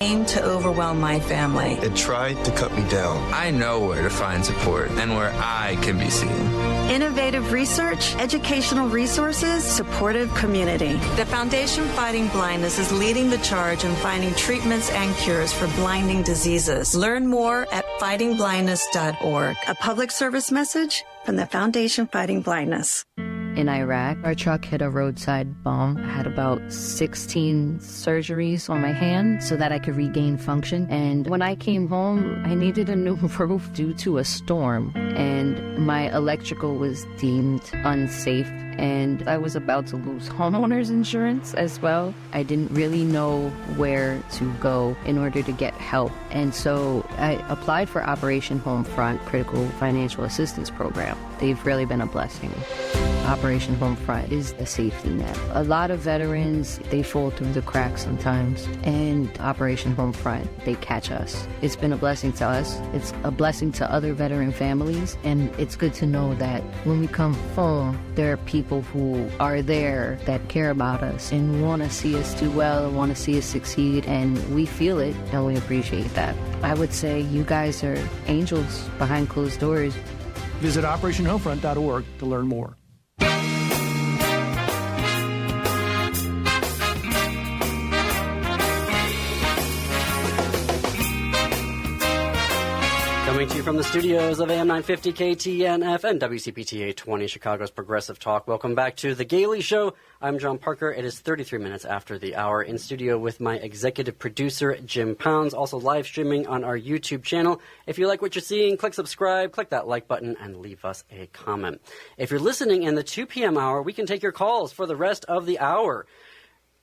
aimed to overwhelm my family. It tried to cut me down. I know where to find support and where I can be seen. Innovative research, educational resources, supportive community. The Foundation Fighting Blindness is leading the charge in finding treatments and cures for blinding diseases. Learn more at fightingblindness.org. A public service message from the Foundation Fighting Blindness. In Iraq, our truck hit a roadside bomb. I had about 16 surgeries on my hand so that I could regain function. And when I came home, I needed a new roof due to a storm. And my electrical was deemed unsafe. And I was about to lose homeowners insurance as well. I didn't really know where to go in order to get help. And so I applied for Operation Homefront Critical Financial Assistance Program. They've really been a blessing. Operation Homefront is a safety net. A lot of veterans, they fall through the cracks sometimes. And Operation Homefront, they catch us. It's been a blessing to us. It's a blessing to other veteran families. And it's good to know that when we come home, there are people who are there that care about us and want to see us do well and want to see us succeed. And we feel it and we appreciate that. I would say you guys are angels behind closed doors. Visit OperationHomefront.org to learn more. Coming to you from the studios of AM 950 KTNF and WCPT 820, Chicago's Progressive Talk. Welcome back to The Gailey Show. I'm John Parker. It is 33 minutes after the hour, in studio with my executive producer, Jim Pounds, also live streaming on our YouTube channel. If you like what you're seeing, click subscribe, click that like button, and leave us a comment. If you're listening in the 2 p.m. hour, we can take your calls for the rest of the hour.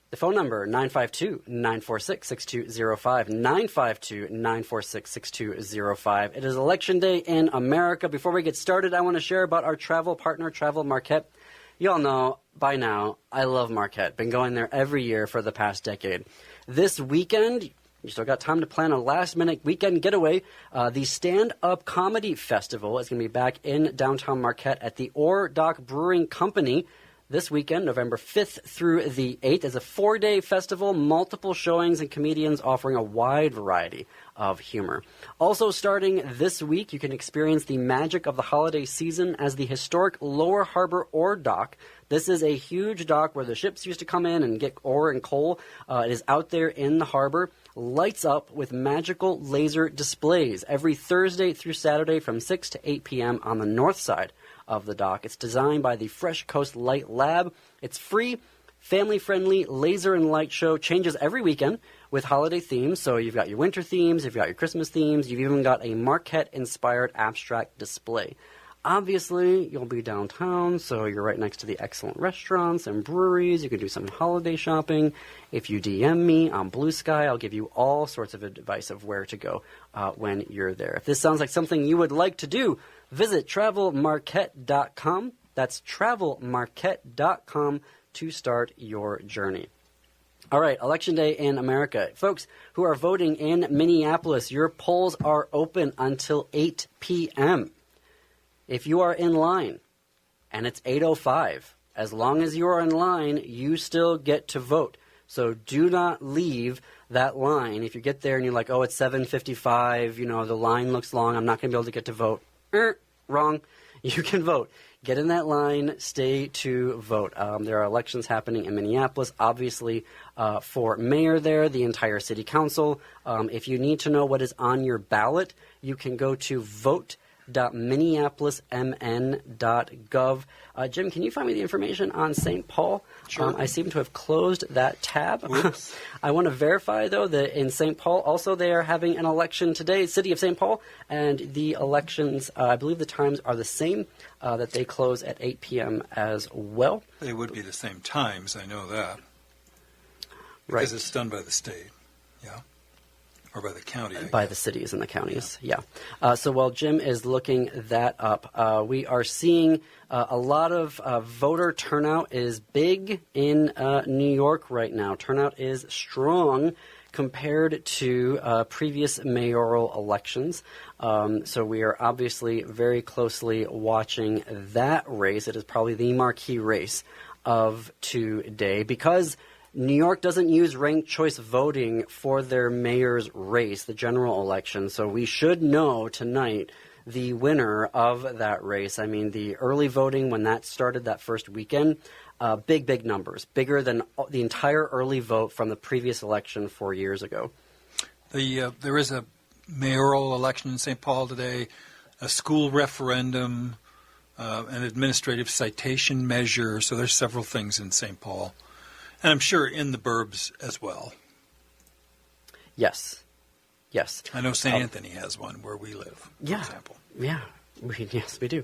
The phone number, 952-946-6205, 952-946-6205. It is Election Day in America. Before we get started, I want to share about our travel partner, Travel Marquette. You all know by now, I love Marquette. Been going there every year for the past decade. This weekend, you still got time to plan a last-minute weekend getaway. The Stand-Up Comedy Festival is going to be back in downtown Marquette at the Ore Dock Brewing Company. This weekend, November 5th through the 8th, is a 4-day festival, multiple showings, and comedians offering a wide variety of humor. Also starting this week, you can experience the magic of the holiday season as the historic Lower Harbor Ore Dock. This is a huge dock where the ships used to come in and get ore and coal. It is out there in the harbor, lights up with magical laser displays every Thursday through Saturday from 6 to 8 p.m. on the north side of the dock. It's designed by the Fresh Coast Light Lab. It's free, family-friendly laser and light show. Changes every weekend with holiday themes. So you've got your winter themes, you've got your Christmas themes, you've even got a Marquette-inspired abstract display. Obviously, you'll be downtown, so you're right next to the excellent restaurants and breweries. You can do some holiday shopping. If you DM me on Blue Sky, I'll give you all sorts of advice of where to go when you're there. If this sounds like something you would like to do, visit travelmarquette.com. That's travelmarquette.com to start your journey. All right, Election Day in America. Folks who are voting in Minneapolis, your polls are open until 8 p.m. If you are in line and it's 8:05, as long as you are in line, you still get to vote. So do not leave that line. If you get there and you're like, oh, it's 7:55, the line looks long, I'm not going to be able to get to vote. Wrong. You can vote. Get in that line. Stay to vote. There are elections happening in Minneapolis, obviously, for mayor there, the entire city council. If you need to know what is on your ballot, you can go to vote.minneapolismn.gov. Jim, can you find me the information on St. Paul? Sure. I seem to have closed that tab. Oops. I want to verify, though, that in St. Paul, also they are having an election today, City of St. Paul, and the elections, I believe the times are the same, that they close at 8 p.m. as well. They would be the same times, I know that. Right. Because it's done by the state, yeah. Or by the county, by the cities and the counties, yeah. So while Jim is looking that up, we are seeing a lot of voter turnout is big in New York right now. Turnout is strong compared to previous mayoral elections. So we are obviously very closely watching that race. It is probably the marquee race of today because New York doesn't use ranked choice voting for their mayor's race, the general election, so we should know tonight the winner of that race. I mean, the early voting, when that started that first weekend, big numbers, bigger than the entire early vote from the previous election 4 years ago. There is a mayoral election in St. Paul today, a school referendum, an administrative citation measure, so there's several things in St. Paul. And I'm sure in the burbs as well. Yes. I know St. Anthony has one where we live, for example. Yeah. Yes, we do.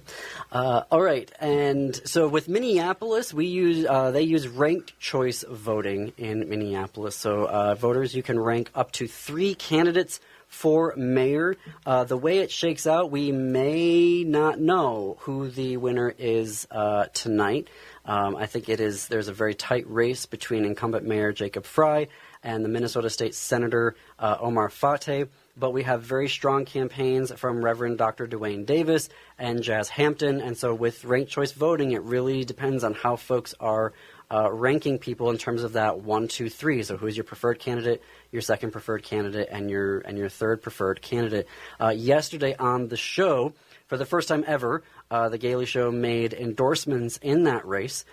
All right, and so with Minneapolis, they use ranked choice voting in Minneapolis. So voters, you can rank up to 3 candidates for mayor. The way it shakes out, we may not know who the winner is tonight. I think there's a very tight race between incumbent Mayor Jacob Frey and the Minnesota State Senator Omar Fateh. But we have very strong campaigns from Reverend Dr. Dwayne Davis and Jazz Hampton. And so with ranked choice voting, it really depends on how folks are ranking people in terms of that 1, 2, 3. So who's your preferred candidate, your second preferred candidate, and your third preferred candidate. Yesterday on the show, for the first time ever, the Gailey Show made endorsements in that race.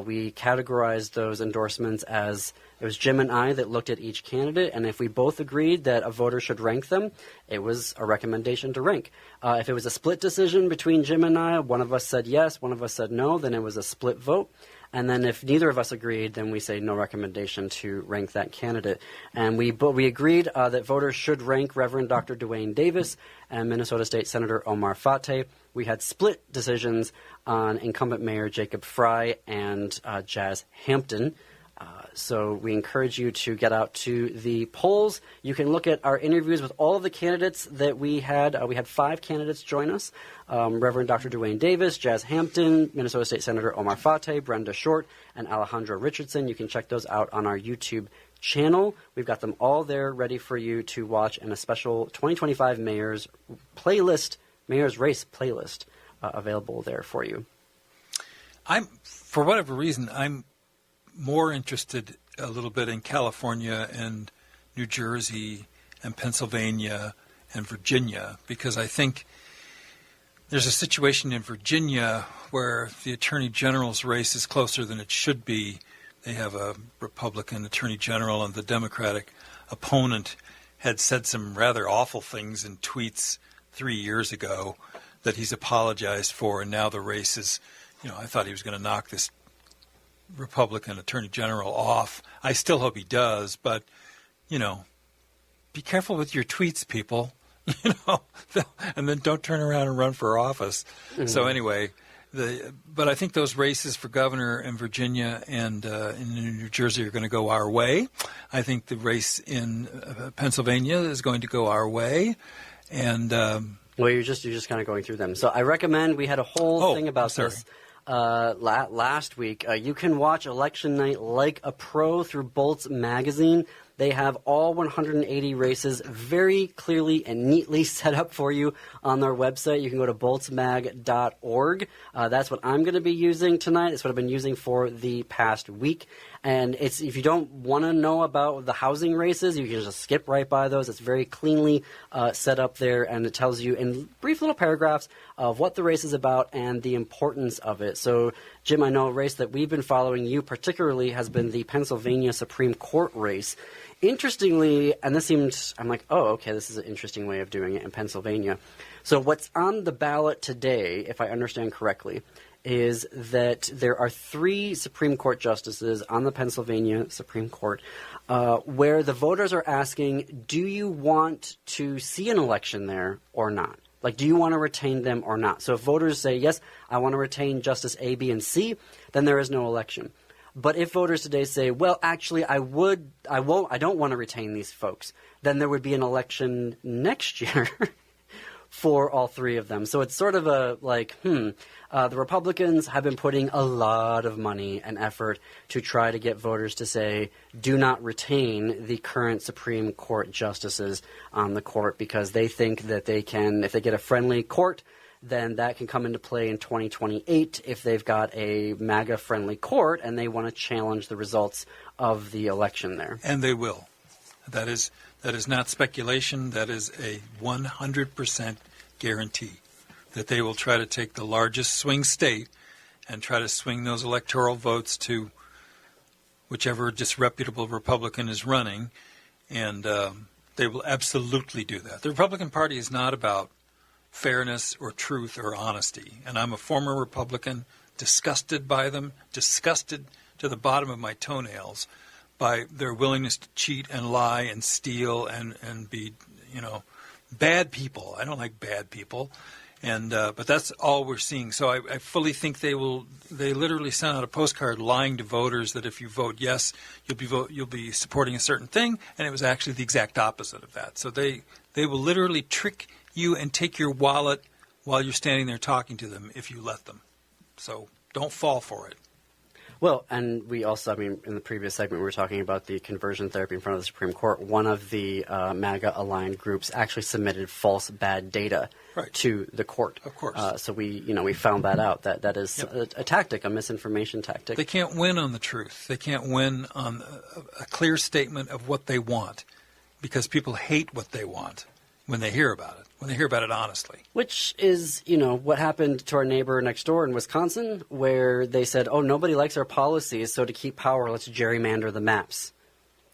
We categorized those endorsements as it was Jim and I that looked at each candidate, and if we both agreed that a voter should rank them, it was a recommendation to rank. If it was a split decision between Jim and I, one of us said yes, one of us said no, then it was a split vote. And then if neither of us agreed, then we say no recommendation to rank that candidate. And we agreed that voters should rank Reverend Dr. Dwayne Davis and Minnesota State Senator Omar Fateh. We had split decisions on incumbent Mayor Jacob Frey and Jazz Hampton. So we encourage you to get out to the polls. You can look at our interviews with all of the candidates that we had. We had 5 candidates join us. Reverend Dr. Dwayne Davis, Jazz Hampton, Minnesota State Senator Omar Fateh, Brenda Short, and Alejandro Richardson. You can check those out on our YouTube channel. We've got them all there ready for you to watch in a special 2025 Mayor's Race playlist available there for you. For whatever reason, I'm more interested a little bit in California and New Jersey and Pennsylvania and Virginia, because I think there's a situation in Virginia where the Attorney General's race is closer than it should be. They have a Republican Attorney General, and the Democratic opponent had said some rather awful things in tweets 3 years ago that he's apologized for, and now the race is, I thought he was going to knock this Republican Attorney General off. I still hope he does, but, be careful with your tweets, people, and then don't turn around and run for office. Mm-hmm. So anyway, but I think those races for governor in Virginia and in New Jersey are going to go our way. I think the race in Pennsylvania is going to go our way. And well, you're just kind of going through them. So I recommend, we had a whole thing about this last week. You can watch Election Night like a pro through Bolt's magazine. They have all 180 races very clearly and neatly set up for you on their website. You can go to boltsmag.org. That's what I'm going to be using tonight. It's what I've been using for the past week. And if you don't want to know about the housing races, you can just skip right by those. It's very cleanly set up there, and it tells you in brief little paragraphs of what the race is about and the importance of it. So, Jim, I know a race that we've been following you particularly has been the Pennsylvania Supreme Court race. Interestingly, and I'm like, oh, okay, this is an interesting way of doing it in Pennsylvania. So what's on the ballot today, if I understand correctly, is that there are 3 Supreme Court justices on the Pennsylvania Supreme Court where the voters are asking, do you want to see an election there or not? Like, do you want to retain them or not? So if voters say, yes, I want to retain Justice A, B, and C, then there is no election. But if voters today say, well, actually, I don't want to retain these folks, then there would be an election next year for all 3 of them. So it's sort of the Republicans have been putting a lot of money and effort to try to get voters to say, do not retain the current Supreme Court justices on the court, because they think that they can, if they get a friendly court, then that can come into play in 2028 if they've got a MAGA-friendly court and they want to challenge the results of the election there. And they will. That is not speculation. That is a 100% guarantee that they will try to take the largest swing state and try to swing those electoral votes to whichever disreputable Republican is running, and they will absolutely do that. The Republican Party is not about fairness or truth or honesty, and I'm a former Republican, disgusted by them, disgusted to the bottom of my toenails by their willingness to cheat and lie and steal and be, bad people. I don't like bad people. And but that's all we're seeing. So I fully think they will. They literally sent out a postcard lying to voters that if you vote yes, you'll be supporting a certain thing, and it was actually the exact opposite of that. So they will literally trick you and take your wallet while you're standing there talking to them if you let them. So don't fall for it. Well, and we also, in the previous segment, we were talking about the conversion therapy in front of the Supreme Court. One of the MAGA-aligned groups actually submitted false bad data to the court. Of course. So we found that out. That is a tactic, a misinformation tactic. They can't win on the truth. They can't win on a clear statement of what they want, because people hate what they want when they hear about it. When they hear about it honestly. Which is, what happened to our neighbor next door in Wisconsin, where they said, oh, nobody likes our policies, so to keep power, let's gerrymander the maps.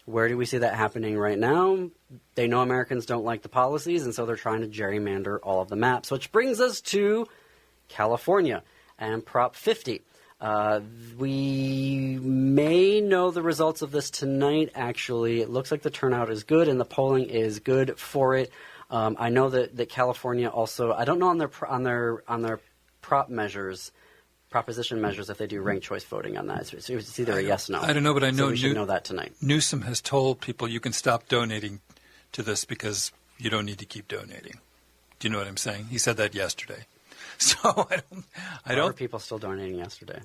Where do we see that happening right now? They know Americans don't like the policies, and so they're trying to gerrymander all of the maps, which brings us to California and Prop 50. We may know the results of this tonight, actually. It looks like the turnout is good, and the polling is good for it. I know that California also, I don't know on their proposition measures if they do ranked choice voting on that. It's either a yes or no. I don't know, but I know so we should know that tonight. Newsom has told people you can stop donating to this because you don't need to keep donating. Do you know what I'm saying? He said that yesterday. So I don't. Were people still donating yesterday?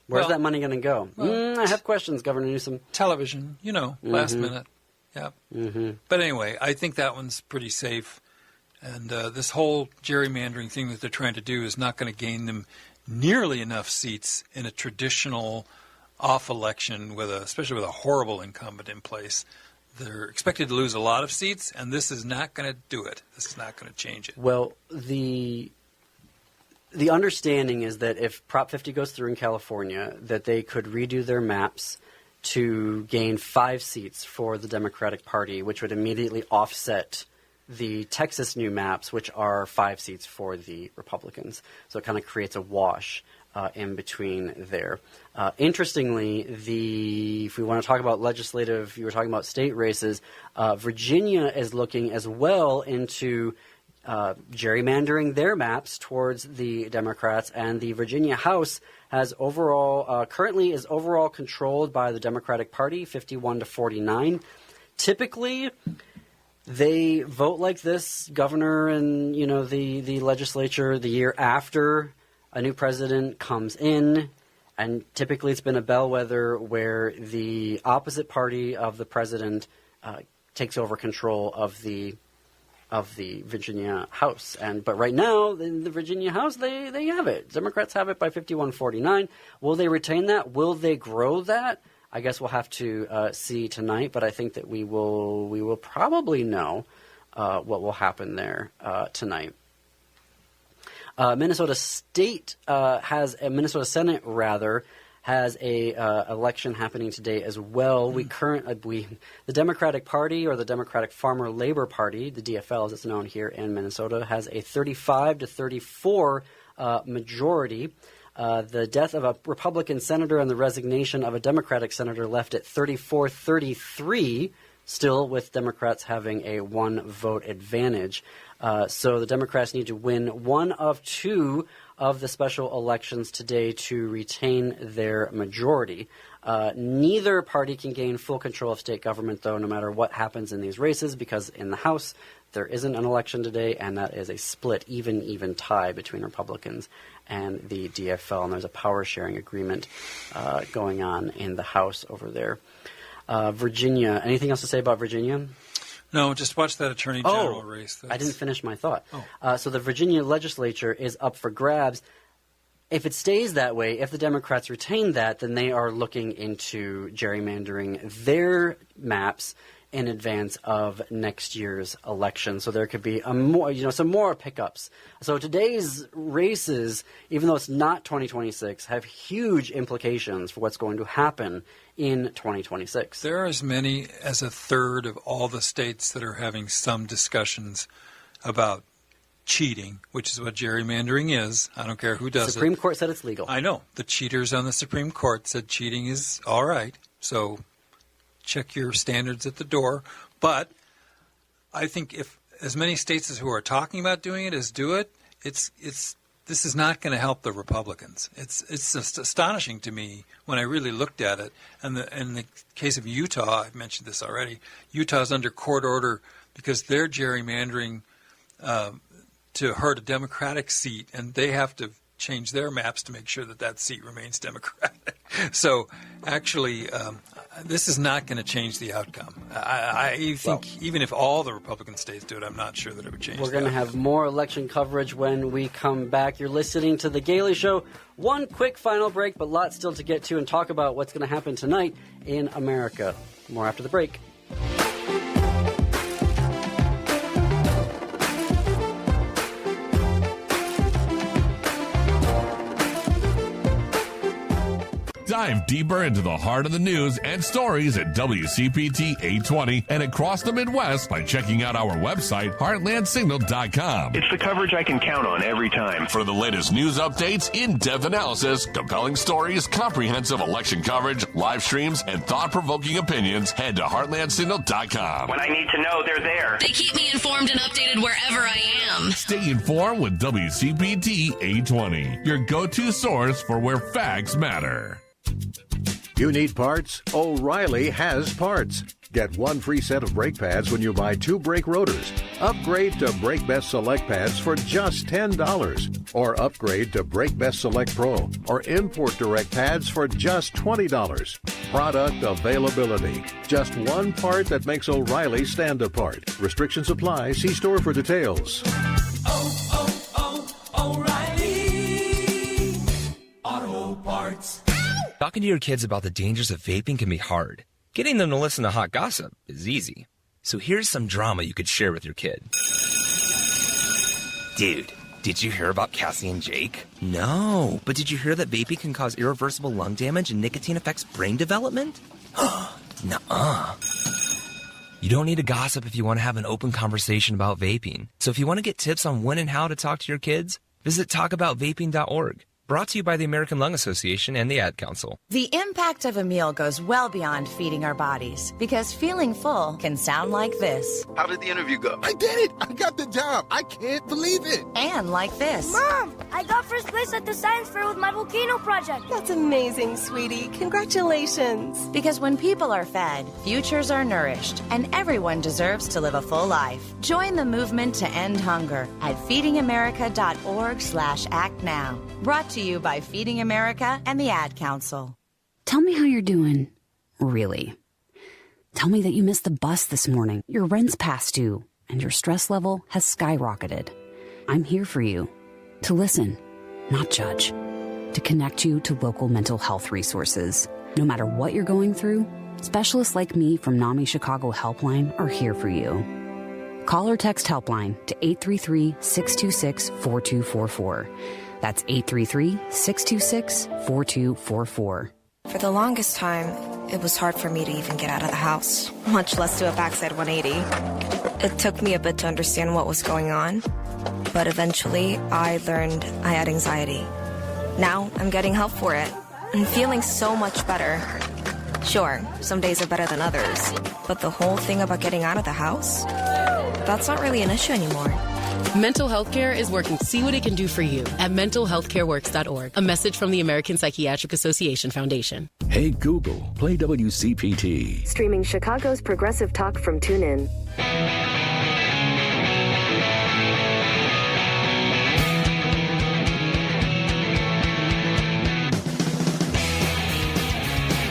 Where's that money going to go? I have questions, Governor Newsom. Television, last minute. Yeah. Mm-hmm. But anyway, I think that one's pretty safe. And this whole gerrymandering thing that they're trying to do is not going to gain them nearly enough seats in a traditional off election, especially with a horrible incumbent in place. They're expected to lose a lot of seats, and this is not going to do it. This is not going to change it. Well, the understanding is that if Prop 50 goes through in California, that they could redo their maps to gain 5 seats for the Democratic Party, which would immediately offset the Texas new maps, which are 5 seats for the Republicans. So it kind of creates a wash in between there. Interestingly, if we want to talk about legislative, you were talking about state races, Virginia is looking as well into gerrymandering their maps towards the Democrats, and the Virginia House has currently is overall controlled by the Democratic Party, 51-49. Typically, they vote like this, governor and the legislature, the year after a new president comes in, and typically it's been a bellwether where the opposite party of the president takes over control of the Virginia House. But right now, in the Virginia House, they have it. Democrats have it by 51-49. Will they retain that? Will they grow that? I guess we'll have to see tonight, but I think that we will probably know what will happen there tonight. Minnesota Senate has a election happening today as well. The Democratic Party, or the Democratic Farmer Labor Party, the DFL as it's known here in Minnesota, has a 35-34 majority. The death of a Republican senator and the resignation of a Democratic senator left it 34-33, still with Democrats having a 1-vote advantage. So the Democrats need to win one of 2 of the special elections today to retain their majority. Neither party can gain full control of state government, though, no matter what happens in these races, because in the House there isn't an election today, and that is a split, even tie between Republicans and the DFL, and there's a power-sharing agreement going on in the House over there. Virginia, anything else to say about Virginia? No, just watch that Attorney General race. I didn't finish my thought. So the Virginia legislature is up for grabs. If it stays that way, if the Democrats retain that, then they are looking into gerrymandering their maps in advance of next year's election. So there could be some more pickups. So today's races, even though it's not 2026, have huge implications for what's going to happen in 2026. There are as many as a third of all the states that are having some discussions about cheating, which is what gerrymandering is. I don't care who does it. The Supreme Court said it's legal. I know. The cheaters on the Supreme Court said cheating is all right. So check your standards at the door. But I think if as many states as who are talking about doing it as do it, this is not going to help the Republicans. It's just astonishing to me when I really looked at it. And in the case of Utah, I've mentioned this already, Utah's under court order because they're gerrymandering to hurt a Democratic seat, and they have to change their maps to make sure that seat remains Democratic. So actually, this is not going to change the outcome. I think even if all the Republican states do it, I'm not sure that it would change the outcome. We're going to have more election coverage when we come back. You're listening to The Gailey Show. One quick final break, but lots still to get to and talk about what's going to happen tonight in America. More after the break. Dive deeper into the heart of the news and stories at WCPT 820 and across the Midwest by checking out our website, heartlandsignal.com. It's the coverage I can count on every time. For the latest news updates, in-depth analysis, compelling stories, comprehensive election coverage, live streams, and thought-provoking opinions, head to heartlandsignal.com. When I need to know, they're there. They keep me informed and updated wherever I am. Stay informed with WCPT 820, your go-to source for where facts matter. You need parts? O'Reilly has parts. Get one free set of brake pads when you buy 2 brake rotors. Upgrade to Brake Best Select pads for just $10. Or upgrade to Brake Best Select Pro or Import Direct pads for just $20. Product availability. Just one part that makes O'Reilly stand apart. Restrictions apply. See store for details. O'Reilly Auto Parts. Talking to your kids about the dangers of vaping can be hard. Getting them to listen to hot gossip is easy. So here's some drama you could share with your kid. Dude, did you hear about Cassie and Jake? No, but did you hear that vaping can cause irreversible lung damage and nicotine affects brain development? Nuh-uh. You don't need to gossip if you want to have an open conversation about vaping. So if you want to get tips on when and how to talk to your kids, visit talkaboutvaping.org. Brought to you by the American Lung Association and the Ad Council. The impact of a meal goes well beyond feeding our bodies, because feeling full can sound like this. How did the interview go? I did it! I got the job! I can't believe it! And like this. Mom, I got first place at the science fair with my volcano project. That's amazing, sweetie. Congratulations. Because when people are fed, futures are nourished, and everyone deserves to live a full life. Join the movement to end hunger at feedingamerica.org/actnow. Brought to you by Feeding America and the Ad Council. Tell me how you're doing. Really. Tell me that you missed the bus this morning, your rent's past due, and your stress level has skyrocketed. I'm here for you. To listen, not judge. To connect you to local mental health resources. No matter what you're going through, specialists like me from NAMI Chicago Helpline are here for you. Call or text Helpline to 833-626-4244. That's 833-626-4244. For the longest time, it was hard for me to even get out of the house, much less do a backside 180. It took me a bit to understand what was going on, but eventually I learned I had anxiety. Now I'm getting help for it and feeling so much better. Sure, some days are better than others, but the whole thing about getting out of the house, that's not really an issue anymore. Mental health care is working. See what it can do for you at mentalhealthcareworks.org. A message from the American Psychiatric Association Foundation. Hey Google, play WCPT. Streaming Chicago's progressive talk from TuneIn.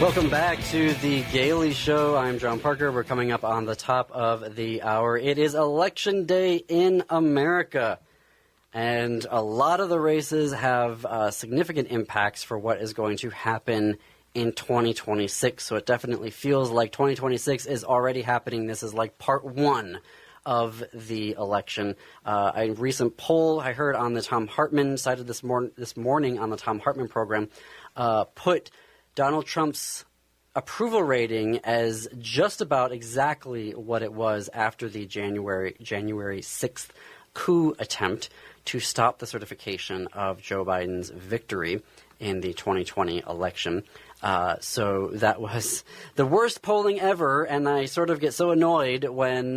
Welcome back to the Gailey Show. I'm John Parker. We're coming up on the top of the hour. It is Election Day in America, and a lot of the races have significant impacts for what is going to happen in 2026. So it definitely feels like 2026 is already happening. This is like part one of the election. A recent poll I heard on the Thom Hartmann, cited this morning on the Thom Hartmann program, put Donald Trump's approval rating as just about exactly what it was after the January 6th coup attempt to stop the certification of Joe Biden's victory in the 2020 election. So that was the worst polling ever, and I sort of get so annoyed when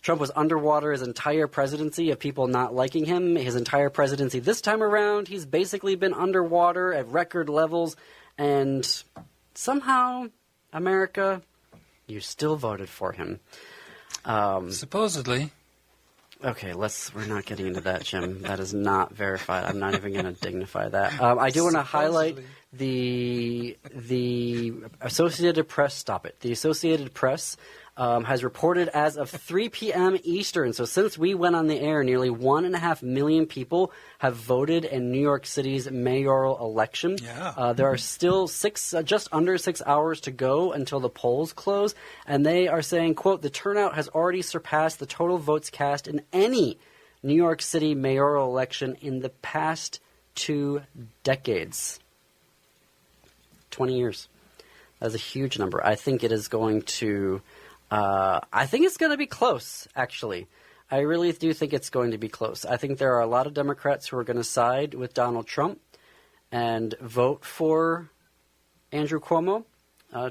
Trump was underwater his entire presidency of people not liking him. His entire presidency this time around, he's basically been underwater at record levels, and somehow, America, you still voted for him. Supposedly. Okay, we're not getting into that, Jim. That is not verified. I'm not even going to dignify that. I do want to highlight the Associated Press. Stop it. The Associated Press has reported as of 3 p.m. Eastern. So since we went on the air, nearly 1.5 million people have voted in New York City's mayoral election. Yeah. There are still just under 6 hours to go until the polls close. And they are saying, quote, the turnout has already surpassed the total votes cast in any New York City mayoral election in the past 2 decades. 20 years. That's a huge number. I think it is going to... I think it's going to be close, actually. I really do think it's going to be close. I think there are a lot of Democrats who are going to side with Donald Trump and vote for Andrew Cuomo.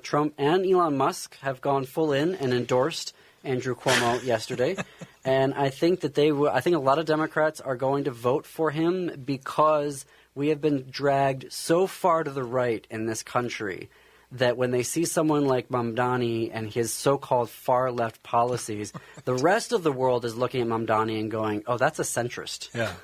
Trump and Elon Musk have gone full in and endorsed Andrew Cuomo yesterday. And I think that I think a lot of Democrats are going to vote for him because we have been dragged so far to the right in this country that when they see someone like Mamdani and his so-called far-left policies, the rest of the world is looking at Mamdani and going, oh, that's a centrist. Yeah,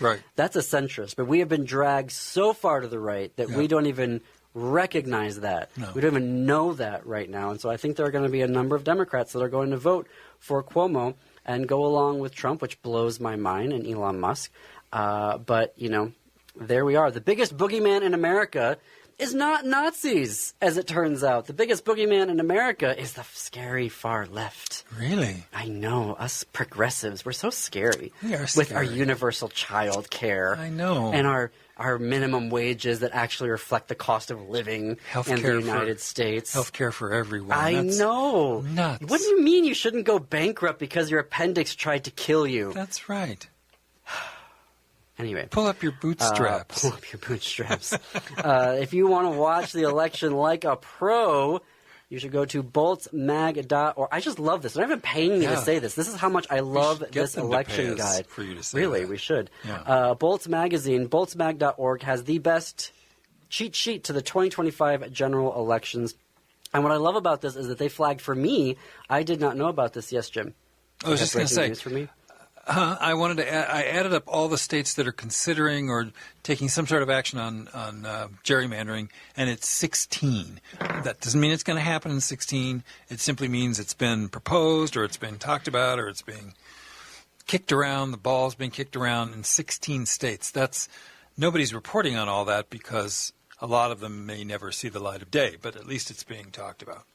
right. That's a centrist. But we have been dragged so far to the right that we don't even recognize that. No. We don't even know that right now. And so I think there are going to be a number of Democrats that are going to vote for Cuomo and go along with Trump, which blows my mind, and Elon Musk. But, there we are. The biggest boogeyman in America is not Nazis, as it turns out. The biggest boogeyman in America is the scary far left. Really? I know. Us progressives, we're so scary. We are With our scary. universal child care. I know. And our minimum wages that actually reflect the cost of living in the United States. Health care for everyone. I That's know. nuts. What do you mean you shouldn't go bankrupt because your appendix tried to kill you? That's right. Anyway. Pull up your bootstraps. Pull up your bootstraps. If you want to watch the election like a pro, you should go to boltsmag.org. I just love this. They're not even paying me to say this. This is how much I love this election guide. For you to say really, that. we should. Yeah. Bolts Magazine, boltsmag.org, has the best cheat sheet to the 2025 general elections. And what I love about this is that they flagged for me. I did not know about this. Yes, Jim. I was just going to say. News for me? I wanted to. I added up all the states that are considering or taking some sort of action on gerrymandering, and it's 16. That doesn't mean it's going to happen in 16. It simply means it's been proposed, or it's been talked about, or it's being kicked around. The ball's being kicked around in 16 states. Nobody's reporting on all that because a lot of them may never see the light of day. But at least it's being talked about.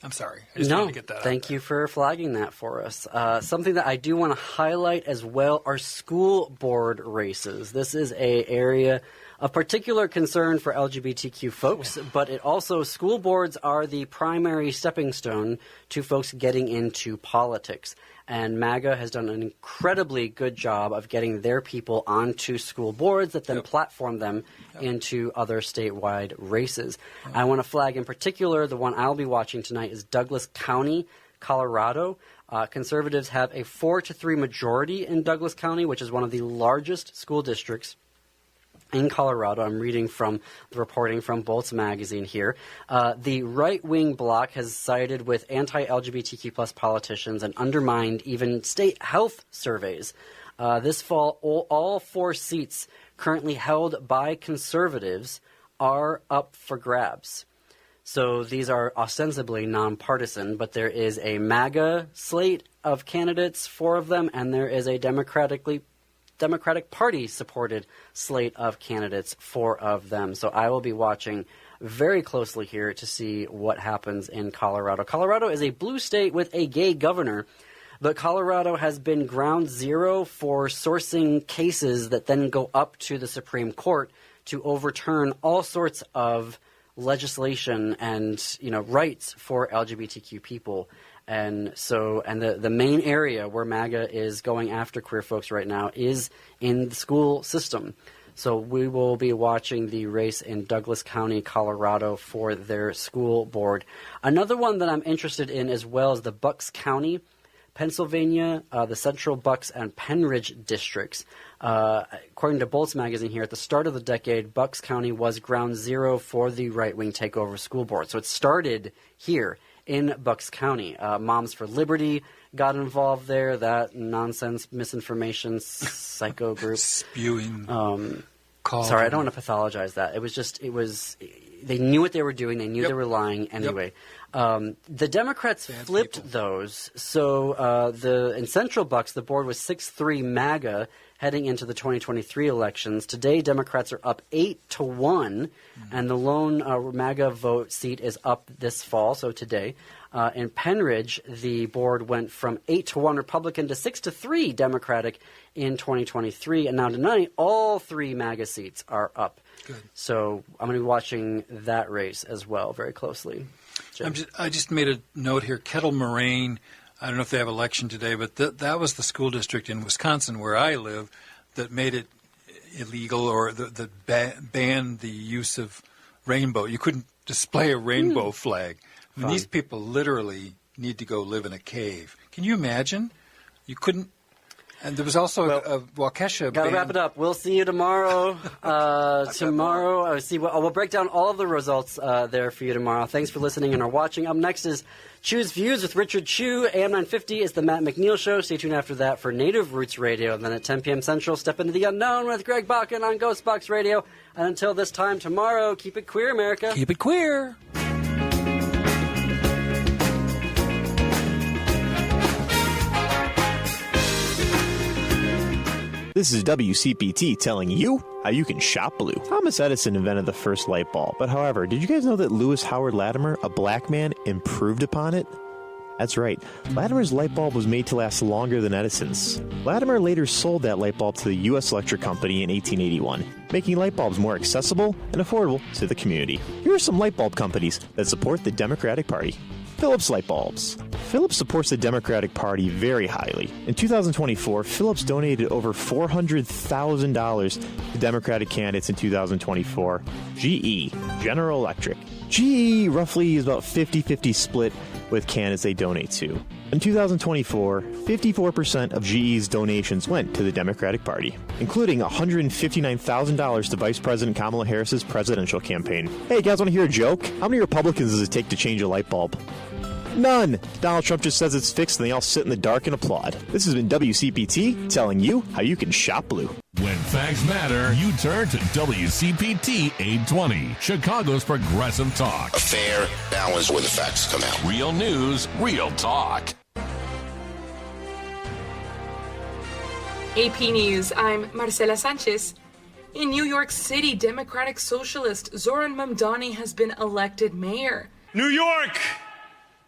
I'm sorry. I just wanted to get that out there. Thank you for flagging that for us. Something that I do want to highlight as well are school board races. This is an area of particular concern for LGBTQ folks, but school boards are the primary stepping stone to folks getting into politics. And MAGA has done an incredibly good job of getting their people onto school boards that then platform them into other statewide races. I want to flag in particular, the one I'll be watching tonight is Douglas County, Colorado. Conservatives have a 4-3 majority in Douglas County, which is one of the largest school districts in Colorado. I'm reading from the reporting from Bolts Magazine here. The right-wing bloc has sided with anti-LGBTQ plus politicians and undermined even state health surveys. This fall, all 4 seats currently held by conservatives are up for grabs. So these are ostensibly nonpartisan, but there is a MAGA slate of candidates, 4 of them, and there is a Democratic Party-supported slate of candidates, 4 of them. So I will be watching very closely here to see what happens in Colorado. Colorado is a blue state with a gay governor, but Colorado has been ground zero for sourcing cases that then go up to the Supreme Court to overturn all sorts of legislation and rights for LGBTQ people. And so, the main area where MAGA is going after queer folks right now is in the school system. So we will be watching the race in Douglas County, Colorado for their school board. Another one that I'm interested in as well is the Bucks County, Pennsylvania, the Central Bucks and Penridge districts. According to Bolt's magazine here, at the start of the decade, Bucks County was ground zero for the right-wing takeover school board. So it started here in Bucks County. Moms for Liberty got involved there, that nonsense, misinformation, psycho group. Spewing. Sorry, I don't want to pathologize that. They knew what they were doing. They knew they were lying anyway. The Democrats flipped those. So in Central Bucks, the board was 6-3 MAGA heading into the 2023 elections. Today, Democrats are up 8-1, and the lone MAGA vote seat is up this fall, so today. In Penridge, the board went from 8-1 Republican to 6-3 Democratic in 2023, and now tonight, all 3 MAGA seats are up. Good. So I'm going to be watching that race as well very closely. I just made a note here. Kettle Moraine, I don't know if they have election today, but that was the school district in Wisconsin where I live that made it illegal or that banned the use of rainbow. You couldn't display a rainbow flag. I mean, these people literally need to go live in a cave. Can you imagine? You couldn't. And there was also a Waukesha. Got to wrap it up. We'll see you tomorrow. We'll break down all of the results there for you tomorrow. Thanks for listening and or watching. Up next is Chew's Views with Richard Chew. AM 950 is the Matt McNeil Show. Stay tuned after that for Native Roots Radio. And then at 10 p.m. Central, Step Into the Unknown with Greg Bakken on Ghostbox Radio. And until this time tomorrow, keep it queer, America. Keep it queer. This is WCPT telling you how you can shop blue. Thomas Edison invented the first light bulb, but however, did you guys know that Lewis Howard Latimer, a black man, improved upon it? That's right. Latimer's light bulb was made to last longer than Edison's. Latimer later sold that light bulb to the U.S. Electric Company in 1881, making light bulbs more accessible and affordable to the community. Here are some light bulb companies that support the Democratic Party. Philips Light Bulbs. Philips supports the Democratic Party very highly. In 2024, Philips donated over $400,000 to Democratic candidates in 2024. GE, General Electric. GE roughly is about 50-50 split with candidates they donate to. In 2024, 54% of GE's donations went to the Democratic Party, including $159,000 to Vice President Kamala Harris's presidential campaign. Hey, guys, want to hear a joke? How many Republicans does it take to change a light bulb? None. Donald Trump just says it's fixed and they all sit in the dark and applaud. This has been WCPT telling you how you can shop blue. When facts matter, you turn to WCPT 820, Chicago's progressive talk. A fair balance where the facts come out. Real news, real talk. AP News, I'm Marcela Sanchez. In New York City, Democratic Socialist Zoran Mamdani has been elected mayor. New York,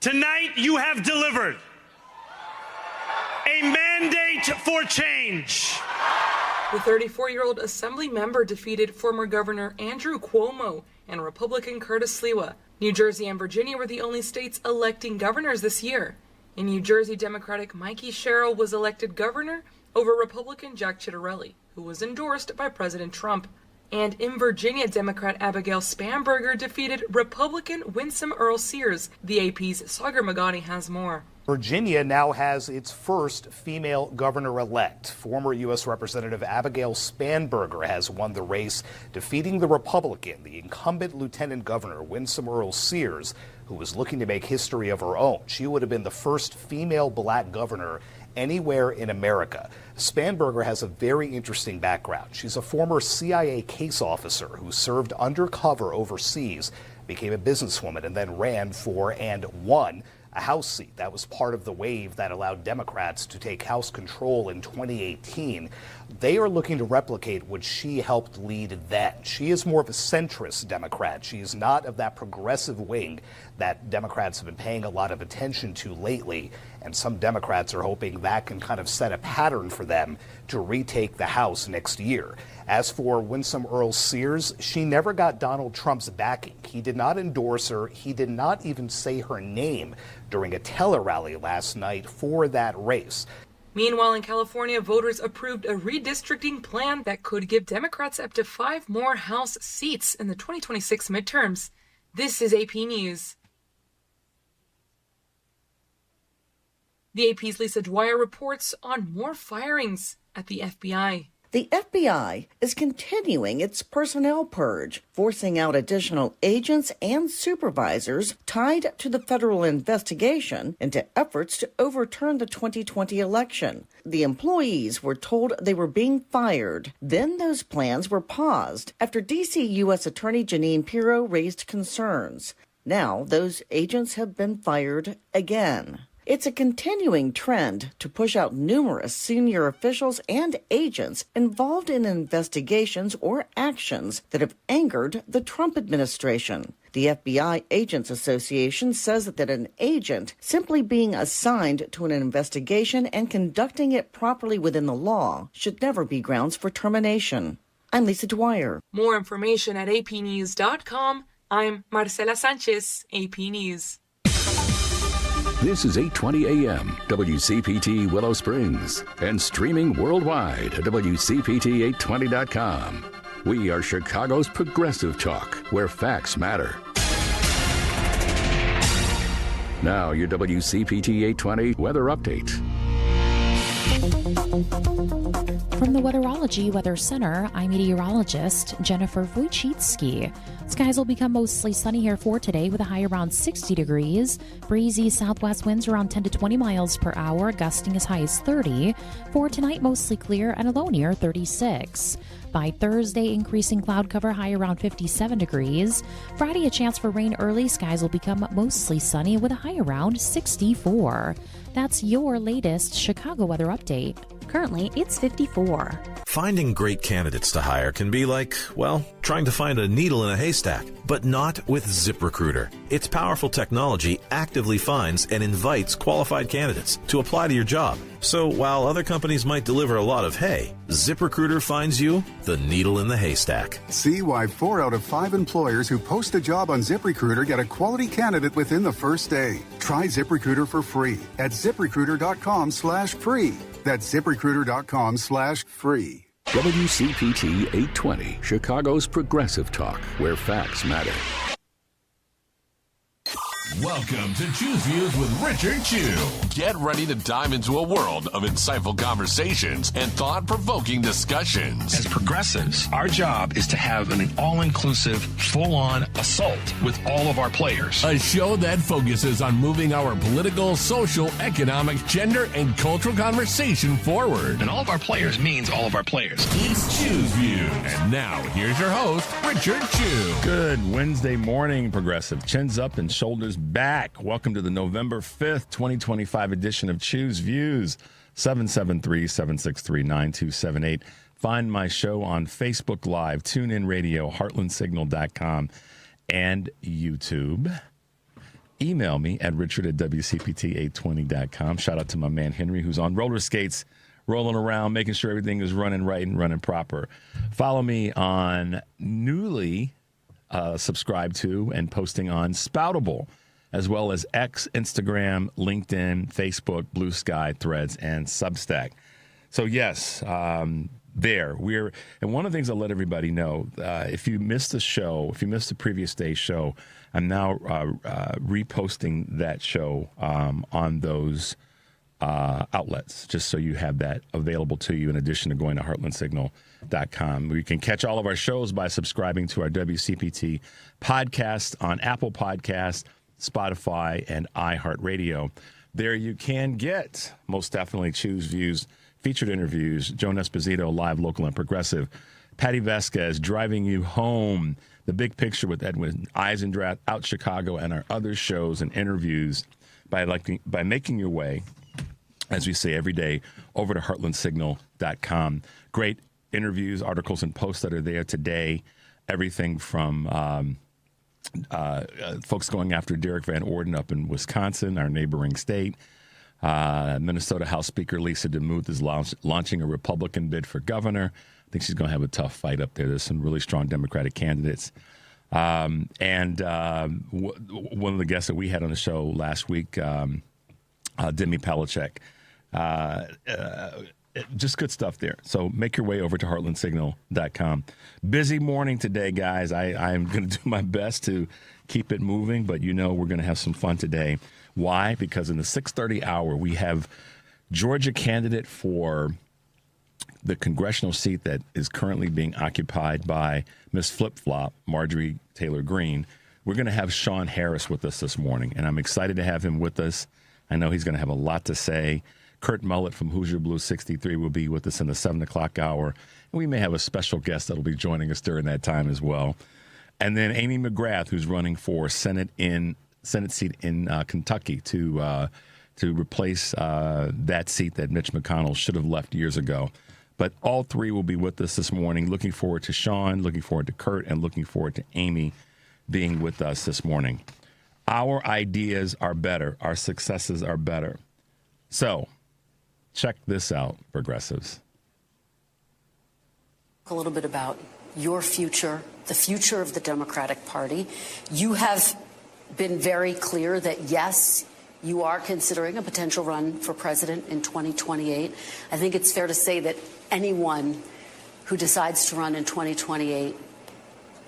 tonight you have delivered a mandate for change. The 34-year-old assembly member defeated former Governor Andrew Cuomo and Republican Curtis Sliwa. New Jersey and Virginia were the only states electing governors this year. In New Jersey, Democratic Mikey Sherrill was elected governor over Republican Jack Ciattarelli, who was endorsed by President Trump. And in Virginia, Democrat Abigail Spanberger defeated Republican Winsome Earl Sears. The AP's Sagar Magadi has more. Virginia now has its first female governor-elect. Former U.S. Representative Abigail Spanberger has won the race, defeating the Republican, the incumbent Lieutenant Governor Winsome Earl Sears, who was looking to make history of her own. She would have been the first female black governor anywhere in America. Spanberger has a very interesting background. She's a former CIA case officer who served undercover overseas, became a businesswoman, and then ran for and won a House seat. That was part of the wave that allowed Democrats to take House control in 2018. They are looking to replicate what she helped lead then. She is more of a centrist Democrat. She is not of that progressive wing that Democrats have been paying a lot of attention to lately. And some Democrats are hoping that can kind of set a pattern for them to retake the House next year. As for Winsome Earl Sears, she never got Donald Trump's backing. He did not endorse her. He did not even say her name during a tele-rally last night for that race. Meanwhile, in California, voters approved a redistricting plan that could give Democrats up to 5 more House seats in the 2026 midterms. This is AP News. The AP's Lisa Dwyer reports on more firings at the FBI. The FBI is continuing its personnel purge, forcing out additional agents and supervisors tied to the federal investigation into efforts to overturn the 2020 election. The employees were told they were being fired. Then those plans were paused after D.C. U.S. Attorney Jeanine Pirro raised concerns. Now those agents have been fired again. It's a continuing trend to push out numerous senior officials and agents involved in investigations or actions that have angered the Trump administration. The FBI Agents Association says that an agent simply being assigned to an investigation and conducting it properly within the law should never be grounds for termination. I'm Lisa Dwyer. More information at apnews.com. I'm Marcela Sanchez, AP News. This is 820 AM, WCPT Willow Springs, and streaming worldwide at WCPT820.com. We are Chicago's progressive talk, where facts matter. Now, your WCPT 820 weather update. From the Weatherology Weather Center, I'm meteorologist Jennifer Wojcicki. Skies will become mostly sunny here for today with a high around 60 degrees. Breezy southwest winds around 10 to 20 miles per hour, gusting as high as 30. For tonight, mostly clear and a low near 36. By Thursday, increasing cloud cover, high around 57 degrees. Friday, a chance for rain early. Skies will become mostly sunny with a high around 64. That's your latest Chicago weather update. Currently, it's 54. Finding great candidates to hire can be like, well, trying to find a needle in a haystack, but not with ZipRecruiter. Its powerful technology actively finds and invites qualified candidates to apply to your job. So while other companies might deliver a lot of hay, ZipRecruiter finds you the needle in the haystack. See why 4 out of 5 employers who post a job on ZipRecruiter get a quality candidate within the first day. Try ZipRecruiter for free at ZipRecruiter.com/free. That's ZipRecruiter.com/free. WCPT 820, Chicago's progressive talk, where facts matter. Welcome to Choose Views with Richard Chew. Get ready to dive into a world of insightful conversations and thought-provoking discussions. As progressives, our job is to have an all-inclusive, full-on assault with all of our players. A show that focuses on moving our political, social, economic, gender, and cultural conversation forward. And all of our players means all of our players. It's Choose Views. And now, here's your host, Richard Chew. Good Wednesday morning, progressive. Chins up and shoulders back. Welcome to the November 5th, 2025 edition of Choose Views, 773-763-9278. Find my show on Facebook Live, TuneIn Radio, heartlandsignal.com, and YouTube. Email me at richard@wcpt820.com. Shout out to my man Henry, who's on roller skates, rolling around, making sure everything is running right and running proper. Follow me on newly subscribed to and posting on Spoutable, as well as X, Instagram, LinkedIn, Facebook, Blue Sky, Threads, and Substack. So yes, there we're. And one of the things I'll let everybody know, if you missed the show, if you missed the previous day's show, I'm now reposting that show on those outlets, just so you have that available to you in addition to going to heartlandsignal.com. You can catch all of our shows by subscribing to our WCPT podcast on Apple Podcasts, Spotify, and iHeartRadio. There you can get, most definitely, Choose Views, featured interviews, Joan Esposito, live, local, and progressive, Patty Vasquez, Driving You Home, The Big Picture with Edwin Eisendrath, Out Chicago, and our other shows and interviews by making your way, as we say every day, over to heartlandsignal.com. Great interviews, articles, and posts that are there today. Everything from folks going after Derek Van Orden up in Wisconsin, our neighboring state. Minnesota House Speaker Lisa DeMuth is launching a Republican bid for governor. I think she's going to have a tough fight up there. There's some really strong Democratic candidates. One of the guests that we had on the show last week, Demi Palachek. Just good stuff there. So make your way over to heartlandsignal.com. Busy morning today, guys. I'm going to do my best to keep it moving, but we're going to have some fun today. Why? Because in the 6:30 hour, we have Georgia candidate for the congressional seat that is currently being occupied by Miss Flip-Flop, Marjorie Taylor Greene. We're going to have Shawn Harris with us this morning, and I'm excited to have him with us. I know he's going to have a lot to say. Kurt Mullett from Hoosier Blue 63 will be with us in the 7 o'clock hour. And we may have a special guest that will be joining us during that time as well. And then Amy McGrath, who's running for Senate seat in Kentucky to replace that seat that Mitch McConnell should have left years ago. But all three will be with us this morning. Looking forward to Shawn, looking forward to Kurt, and looking forward to Amy being with us this morning. Our ideas are better. Our successes are better. So check this out, progressives. A little bit about your future, the future of the Democratic Party. You have been very clear that, yes, you are considering a potential run for president in 2028. I think it's fair to say that anyone who decides to run in 2028,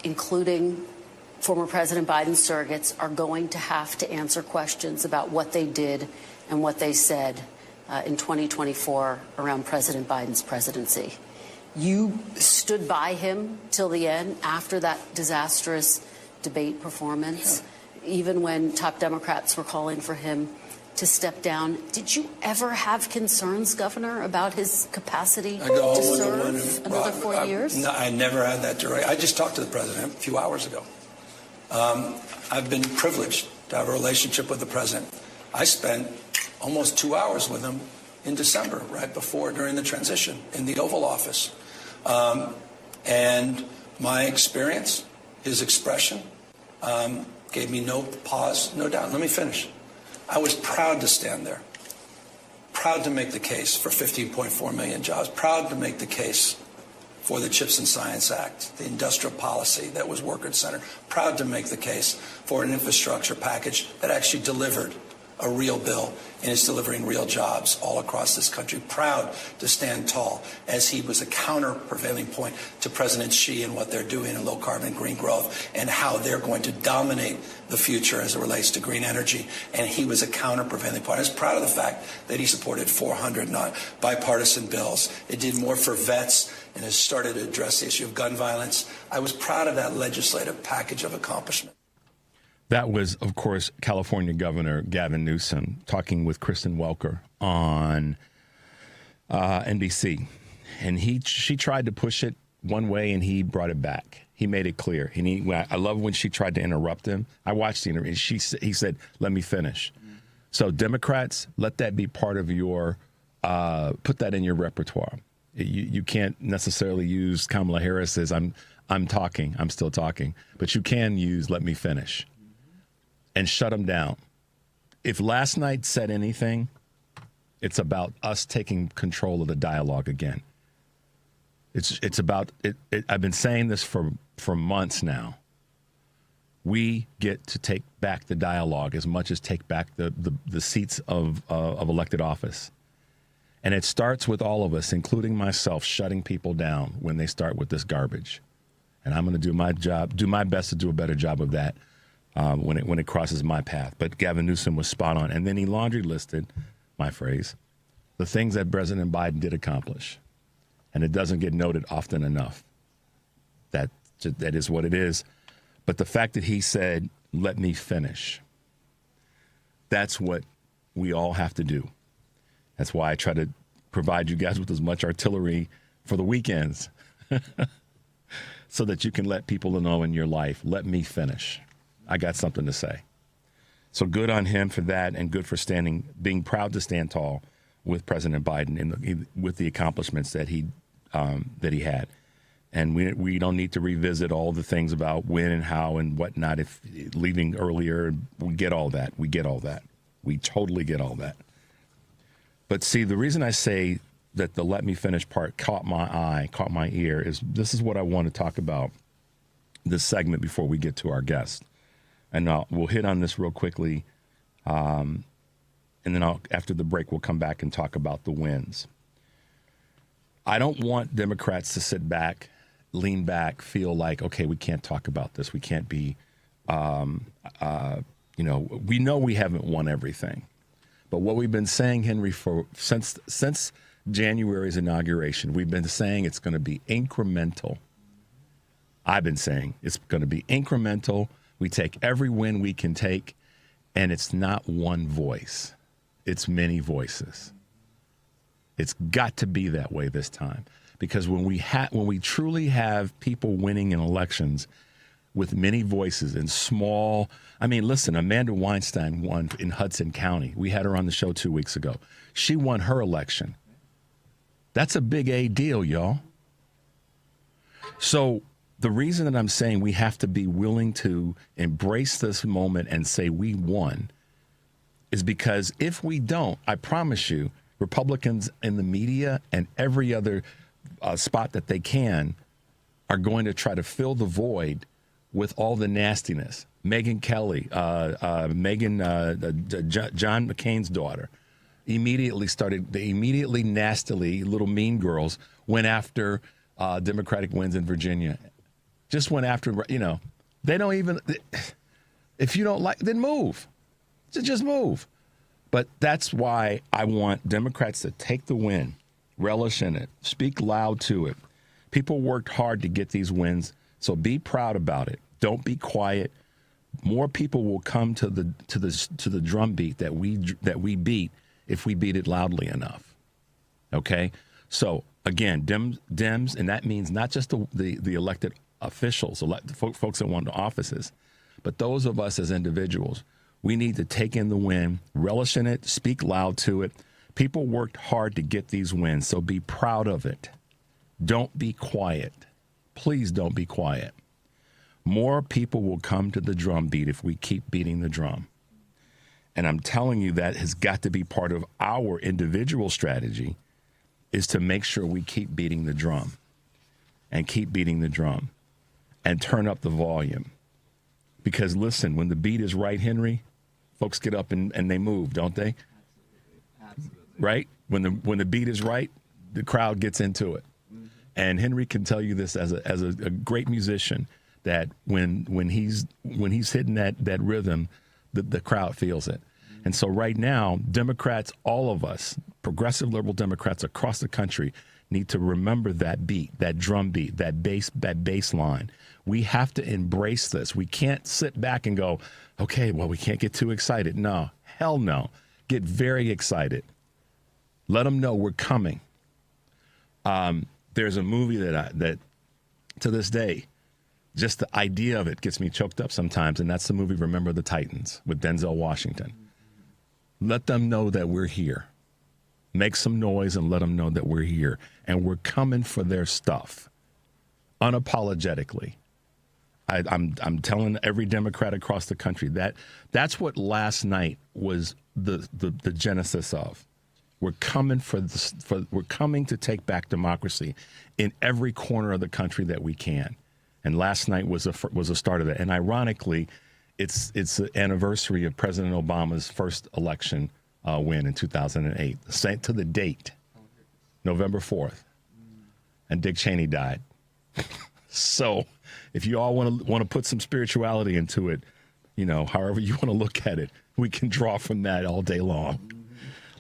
including former President Biden's surrogates, are going to have to answer questions about what they did and what they said in 2024 around President Biden's presidency. You stood by him till the end after that disastrous debate performance, even when top Democrats were calling for him to step down. Did you ever have concerns, Governor, about his capacity to serve another 4 years? No, I never had that direct. I just talked to the president a few hours ago. I've been privileged to have a relationship with the president. I spent almost 2 hours with him in December, right before, during the transition in the Oval Office. And my experience, his expression, gave me no pause, no doubt. Let me finish. I was proud to stand there, proud to make the case for 15.4 million jobs, proud to make the case for the CHIPS and Science Act, the industrial policy that was worker-centered, proud to make the case for an infrastructure package that actually delivered a real bill and is delivering real jobs all across this country. Proud to stand tall as he was a counter-prevailing point to President Xi and what they're doing in low-carbon green growth and how they're going to dominate the future as it relates to green energy. And he was a counter-prevailing point. I was proud of the fact that he supported 400 bipartisan bills. It did more for vets and has started to address the issue of gun violence. I was proud of that legislative package of accomplishment. That was, of course, California Governor Gavin Newsom talking with Kristen Welker on NBC. And she tried to push it one way, and he brought it back. He made it clear. And I love when she tried to interrupt him. I watched the interview. He said, let me finish. So Democrats, let that be part of your, put that in your repertoire. You can't necessarily use Kamala Harris as I'm talking, I'm still talking. But you can use let me finish. And shut them down. If last night said anything, it's about us taking control of the dialogue again. It's about it. I've been saying this for months now. We get to take back the dialogue as much as take back the seats of elected office. And it starts with all of us, including myself, shutting people down when they start with this garbage. And I'm going to do my best to do a better job of that. When it crosses my path. But Gavin Newsom was spot on. And then he laundry listed, my phrase, the things that President Biden did accomplish. And it doesn't get noted often enough. That is what it is. But the fact that he said, let me finish, that's what we all have to do. That's why I try to provide you guys with as much artillery for the weekends so that you can let people know in your life, let me finish. I got something to say. So good on him for that, and good for being proud to stand tall with President Biden with the accomplishments that he had. And we don't need to revisit all the things about when and how and whatnot. If leaving earlier, we get all that. We get all that. We totally get all that. But see, the reason I say that the let me finish part caught my eye, caught my ear, is this is what I want to talk about this segment before we get to our guest. And we'll hit on this real quickly. And then after the break, we'll come back and talk about the wins. I don't want Democrats to sit back, lean back, feel like, okay, we can't talk about this. We can't be, we know we haven't won everything. But what we've been saying, Henry, since January's inauguration, we've been saying it's going to be incremental. I've been saying it's going to be incremental. We take every win we can take, and it's not one voice. It's many voices. It's got to be that way this time, because when we truly have people winning in elections with many voices and small, listen, Amanda Weinstein won in Hudson County. We had her on the show 2 weeks ago. She won her election. That's a big A deal, y'all. So the reason that I'm saying we have to be willing to embrace this moment and say we won is because if we don't, I promise you, Republicans in the media and every other spot that they can are going to try to fill the void with all the nastiness. Megyn Kelly, John McCain's daughter, immediately nastily, little mean girls, went after Democratic wins in Virginia. Just went after, they don't even, if you don't like, then move. Just move. But that's why I want Democrats to take the win, relish in it, speak loud to it. People worked hard to get these wins, so be proud about it. Don't be quiet. More people will come to the drumbeat that we beat if we beat it loudly enough. Okay? So again, Dems, and that means not just the elected officials, folks that want offices, but those of us as individuals. We need to take in the win, relish in it, speak loud to it. People worked hard to get these wins, so be proud of it. Don't be quiet. Please don't be quiet. More people will come to the drum beat if we keep beating the drum. And I'm telling you, that has got to be part of our individual strategy, is to make sure we keep beating the drum and keep beating the drum and turn up the volume. Because listen, when the beat is right, Henry, folks get up and they move, don't they? Absolutely. Right? When the beat is right, the crowd gets into it. Mm-hmm. And Henry can tell you this as a great musician, that when he's hitting that rhythm, the crowd feels it. Mm-hmm. And so right now, Democrats, all of us, progressive liberal Democrats across the country, need to remember that beat, that drum beat, that bass line. We have to embrace this. We can't sit back and go, okay, well, we can't get too excited. No, hell no. Get very excited. Let them know we're coming. There's a movie that to this day, just the idea of it gets me choked up sometimes, and that's the movie Remember the Titans with Denzel Washington. Let them know that we're here. Make some noise and let them know that we're here, and we're coming for their stuff, unapologetically. I'm telling every Democrat across the country that's what last night was the genesis of. We're coming we're coming to take back democracy in every corner of the country that we can. And last night was a start of that. And ironically, it's the anniversary of President Obama's first election win in 2008, to the date, November 4th. And Dick Cheney died. So if you all want to put some spirituality into it, however you want to look at it, we can draw from that all day long.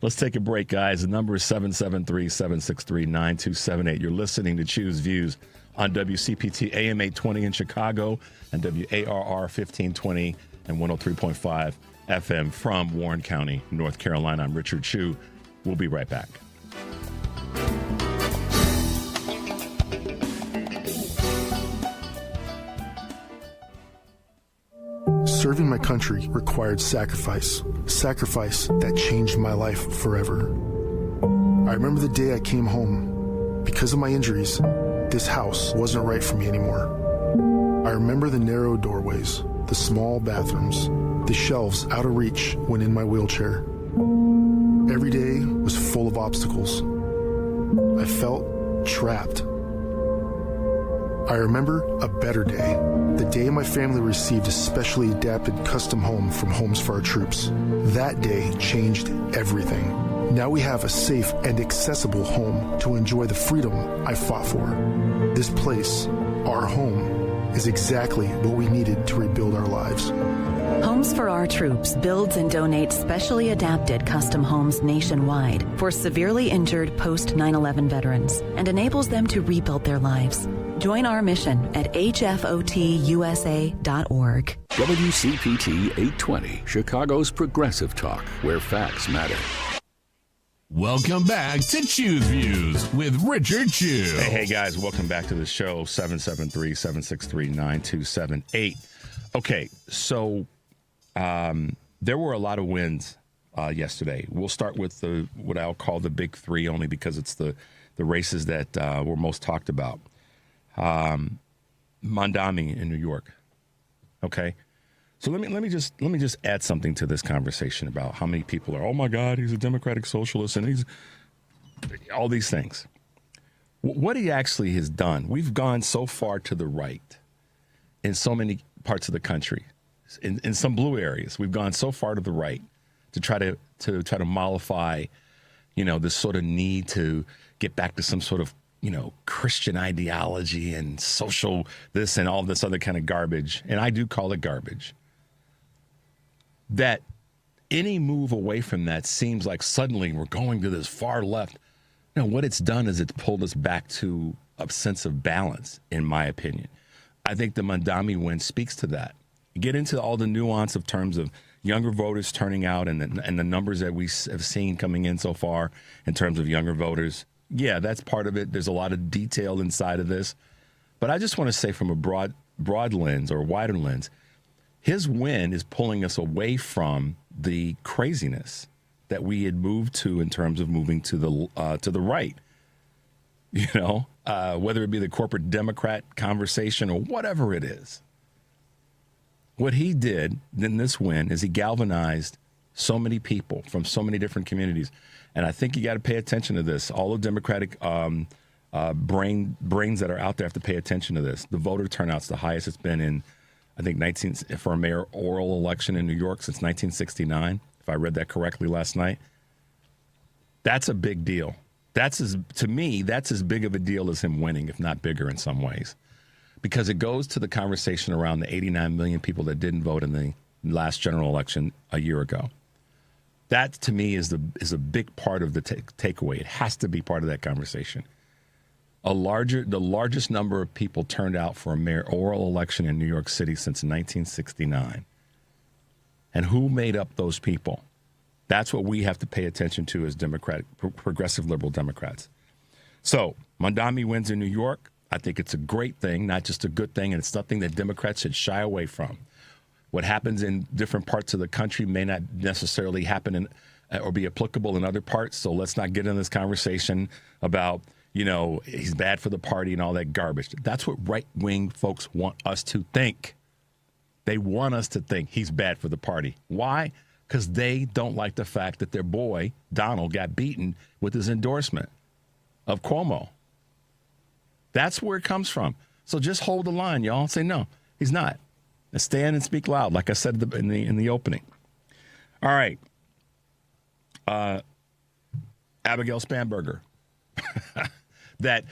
Let's take a break, guys. The number is 773-763-9278. You're listening to Choose Views on WCPT AM 820 in Chicago and WARR 1520 and 103.5 FM from Warren County, North Carolina. I'm Richard Chu. We'll be right back. Serving my country required sacrifice that changed my life forever. I remember the day I came home. Because of my injuries, this house wasn't right for me anymore. I remember the narrow doorways, the small bathrooms, the shelves out of reach when in my wheelchair. Every day was full of obstacles. I felt trapped. I remember a better day, the day my family received a specially adapted custom home from Homes for Our Troops. That day changed everything. Now we have a safe and accessible home to enjoy the freedom I fought for. This place, our home, is exactly what we needed to rebuild our lives. Homes for Our Troops builds and donates specially adapted custom homes nationwide for severely injured post 9/11 veterans and enables them to rebuild their lives. Join our mission at hfotusa.org. WCPT 820, Chicago's Progressive Talk, where facts matter. Welcome back to Chew's Views with Richard Chew. Hey, guys, welcome back to the show, 773-763-9278. Okay, so there were a lot of wins yesterday. We'll start with what I'll call the big three, only because it's the races that were most talked about. Mondami in New York. Okay, so let me just add something to this conversation about how many people are, oh my God, he's a democratic socialist and he's all these things. What he actually has done, we've gone so far to the right in so many parts of the country, in some blue areas. We've gone so far to the right to try to mollify, this sort of need to get back to some sort of Christian ideology and social this and all this other kind of garbage. And I do call it garbage. That any move away from that seems like suddenly we're going to this far left. What it's done is it's pulled us back to a sense of balance, in my opinion. I think the Mondami win speaks to that. Get into all the nuance of terms of younger voters turning out and the numbers that we have seen coming in so far in terms of younger voters. Yeah, that's part of it. There's a lot of detail inside of this. But I just want to say from a broad lens or wider lens, his win is pulling us away from the craziness that we had moved to in terms of moving to the right. Whether it be the corporate Democrat conversation or whatever it is. What he did in this win is he galvanized so many people from so many different communities. And I think you got to pay attention to this. All the Democratic brains that are out there have to pay attention to this. The voter turnout's the highest it's been in, I think, for a mayoral election in New York since 1969, if I read that correctly last night. That's a big deal. To me, that's as big of a deal as him winning, if not bigger in some ways. Because it goes to the conversation around the 89 million people that didn't vote in the last general election a year ago. That, to me, is a big part of the takeaway. It has to be part of that conversation. The largest number of people turned out for a mayoral election in New York City since 1969. And who made up those people? That's what we have to pay attention to as progressive liberal Democrats. So, Mondami wins in New York. I think it's a great thing, not just a good thing, and it's something that Democrats should shy away from. What happens in different parts of the country may not necessarily happen or be applicable in other parts. So let's not get in this conversation about, he's bad for the party and all that garbage. That's what right-wing folks want us to think. They want us to think he's bad for the party. Why? Because they don't like the fact that their boy, Donald, got beaten with his endorsement of Cuomo. That's where it comes from. So just hold the line, y'all. Say, no, he's not. And stand and speak loud, like I said in the opening. All right. Abigail Spanberger. that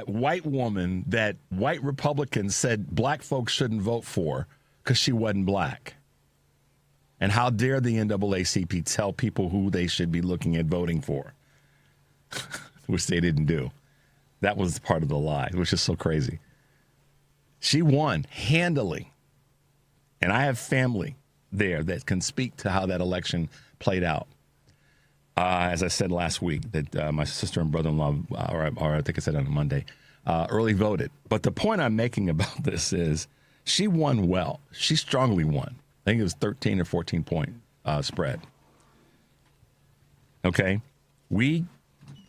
white woman that white Republicans said black folks shouldn't vote for because she wasn't black. And how dare the NAACP tell people who they should be looking at voting for, which they didn't do. That was part of the lie, which is so crazy. She won handily. And I have family there that can speak to how that election played out. As I said last week, that my sister and brother-in-law, or I think I said on Monday, early voted. But the point I'm making about this is she won well. She strongly won. I think it was 13 or 14 point spread. Okay,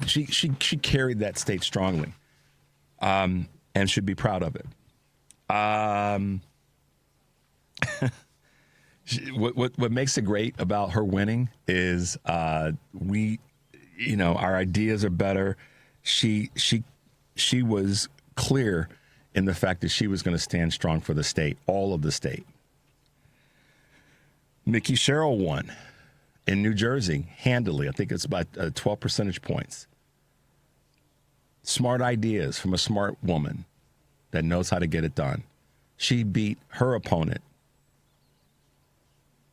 she carried that state strongly, and should be proud of it. What makes it great about her winning is our ideas are better. She was clear in the fact that she was going to stand strong for the state, all of the state. Mickey Sherrill won in New Jersey handily. I think it's about 12 percentage points. Smart ideas from a smart woman that knows how to get it done. She beat her opponent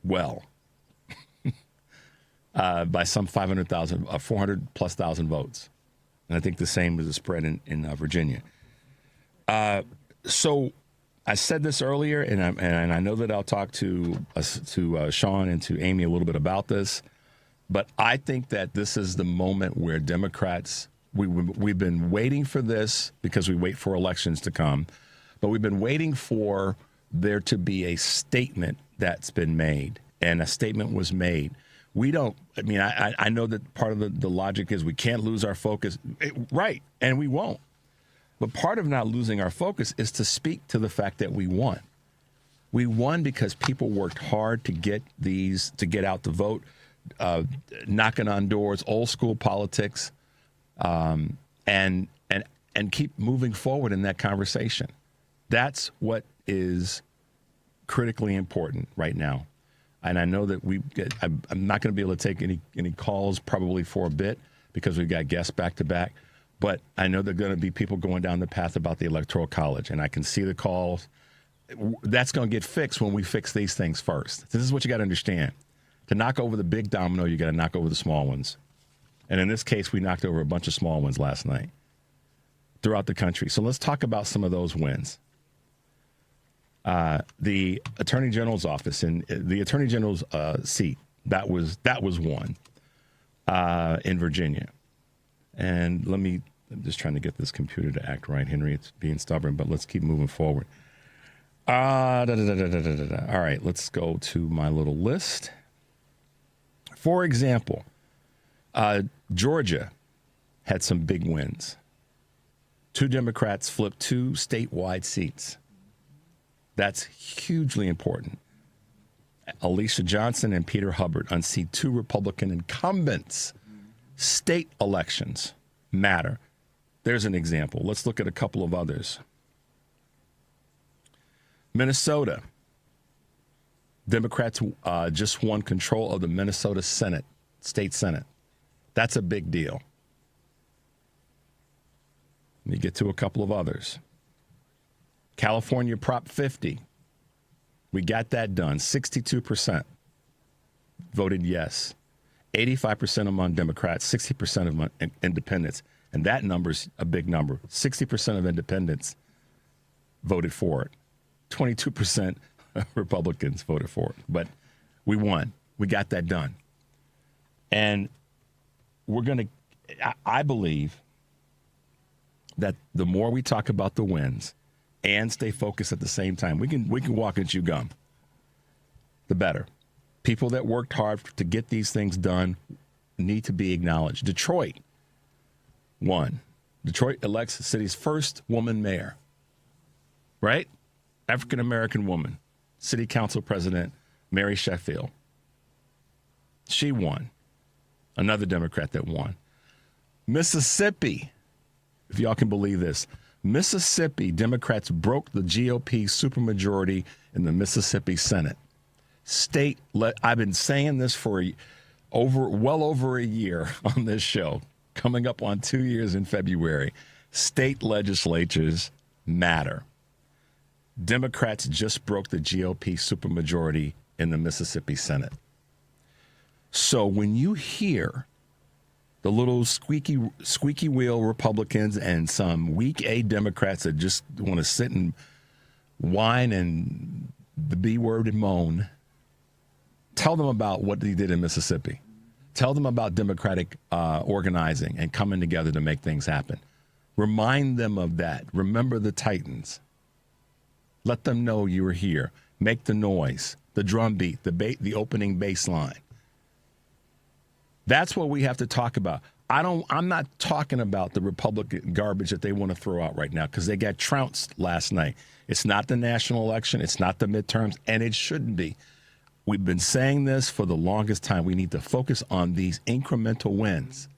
well by some 400+ thousand votes. And I think the same was the spread in Virginia. So I said this earlier, and I know that I'll talk to Shawn and to Amy a little bit about this, but I think that this is the moment where Democrats, we've been waiting for this because we wait for elections to come, but we've been waiting for there to be a statement that's been made, and a statement was made. I know that part of the logic is we can't lose our focus. Right, and we won't. But part of not losing our focus is to speak to the fact that we won. We won because people worked hard to get out the vote, knocking on doors, old school politics, and keep moving forward in that conversation. That's what is critically important right now. And I know that I'm not going to be able to take any calls probably for a bit because we've got guests back to back. But I know there are going to be people going down the path about the Electoral College, and I can see the calls. That's going to get fixed when we fix these things first. This is what you got to understand. To knock over the big domino, you got to knock over the small ones. And in this case, we knocked over a bunch of small ones last night throughout the country. So let's talk about some of those wins. The Attorney General's office and the Attorney General's seat, that was won in Virginia. And I'm just trying to get this computer to act right, Henry. It's being stubborn, but let's keep moving forward. All right, let's go to my little list. For example, Georgia had some big wins. 2 Democrats flipped 2 statewide seats. That's hugely important. Alicia Johnson and Peter Hubbard unseat 2 Republican incumbents. State elections matter. There's an example. Let's look at a couple of others. Minnesota. Democrats just won control of the Minnesota Senate, State Senate. That's a big deal. Let me get to a couple of others. California Prop 50. We got that done. 62% voted yes. 85% among Democrats, 60% among independents. And that number's a big number. 60% of independents voted for it. 22% Republicans voted for it. But we won. We got that done. And I believe that the more we talk about the wins and stay focused at the same time, we can walk and chew gum, the better. People that worked hard to get these things done need to be acknowledged. Detroit won. Detroit elects the city's first woman mayor, right? African-American woman, city council president, Mary Sheffield. She won. Another Democrat that won. Mississippi, if y'all can believe this, Mississippi Democrats broke the GOP supermajority in the Mississippi Senate. I've been saying this for well over a year on this show, coming up on 2 years in February. State legislatures matter. Democrats just broke the GOP supermajority in the Mississippi Senate. So when you hear the little squeaky wheel Republicans and some weak A Democrats that just want to sit and whine and the B word and moan, Tell them about what he did in Mississippi. Tell them about democratic organizing and coming together to make things happen. Remind them of that. Remember the Titans. Let them know you were here. Make the noise, the drum beat, the opening bass line. That's what we have to talk about. I'm not talking about the Republican garbage that they want to throw out right now because they got trounced last night. It's not the national election. It's not the midterms, and it shouldn't be. We've been saying this for the longest time. We need to focus on these incremental wins.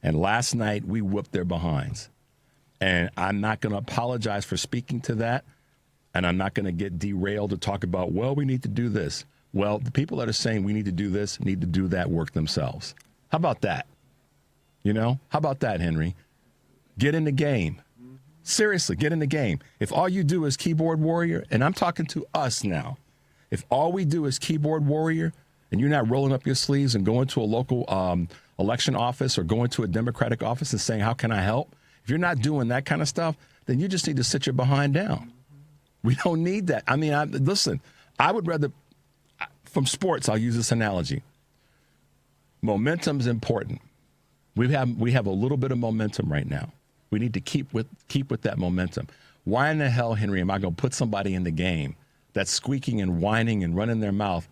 And last night, we whooped their behinds. And I'm not going to apologize for speaking to that. And I'm not going to get derailed to talk about, well, we need to do this. Well, the people that are saying we need to do this need to do that work themselves. How about that? You know, how about that, Henry? Get in the game. Seriously, get in the game. If all you do is keyboard warrior, and I'm talking to us now, if all we do is keyboard warrior and you're not rolling up your sleeves and going to a local election office or going to a Democratic office and saying, how can I help? If you're not doing that kind of stuff, then you just need to sit your behind down. We don't need that. I mean, listen, I would rather, from sports, I'll use this analogy. Momentum's important. We have a little bit of momentum right now. We need to keep with that momentum. Why in the hell, Henry, am I going to put somebody in the game that's squeaking and whining and running their mouth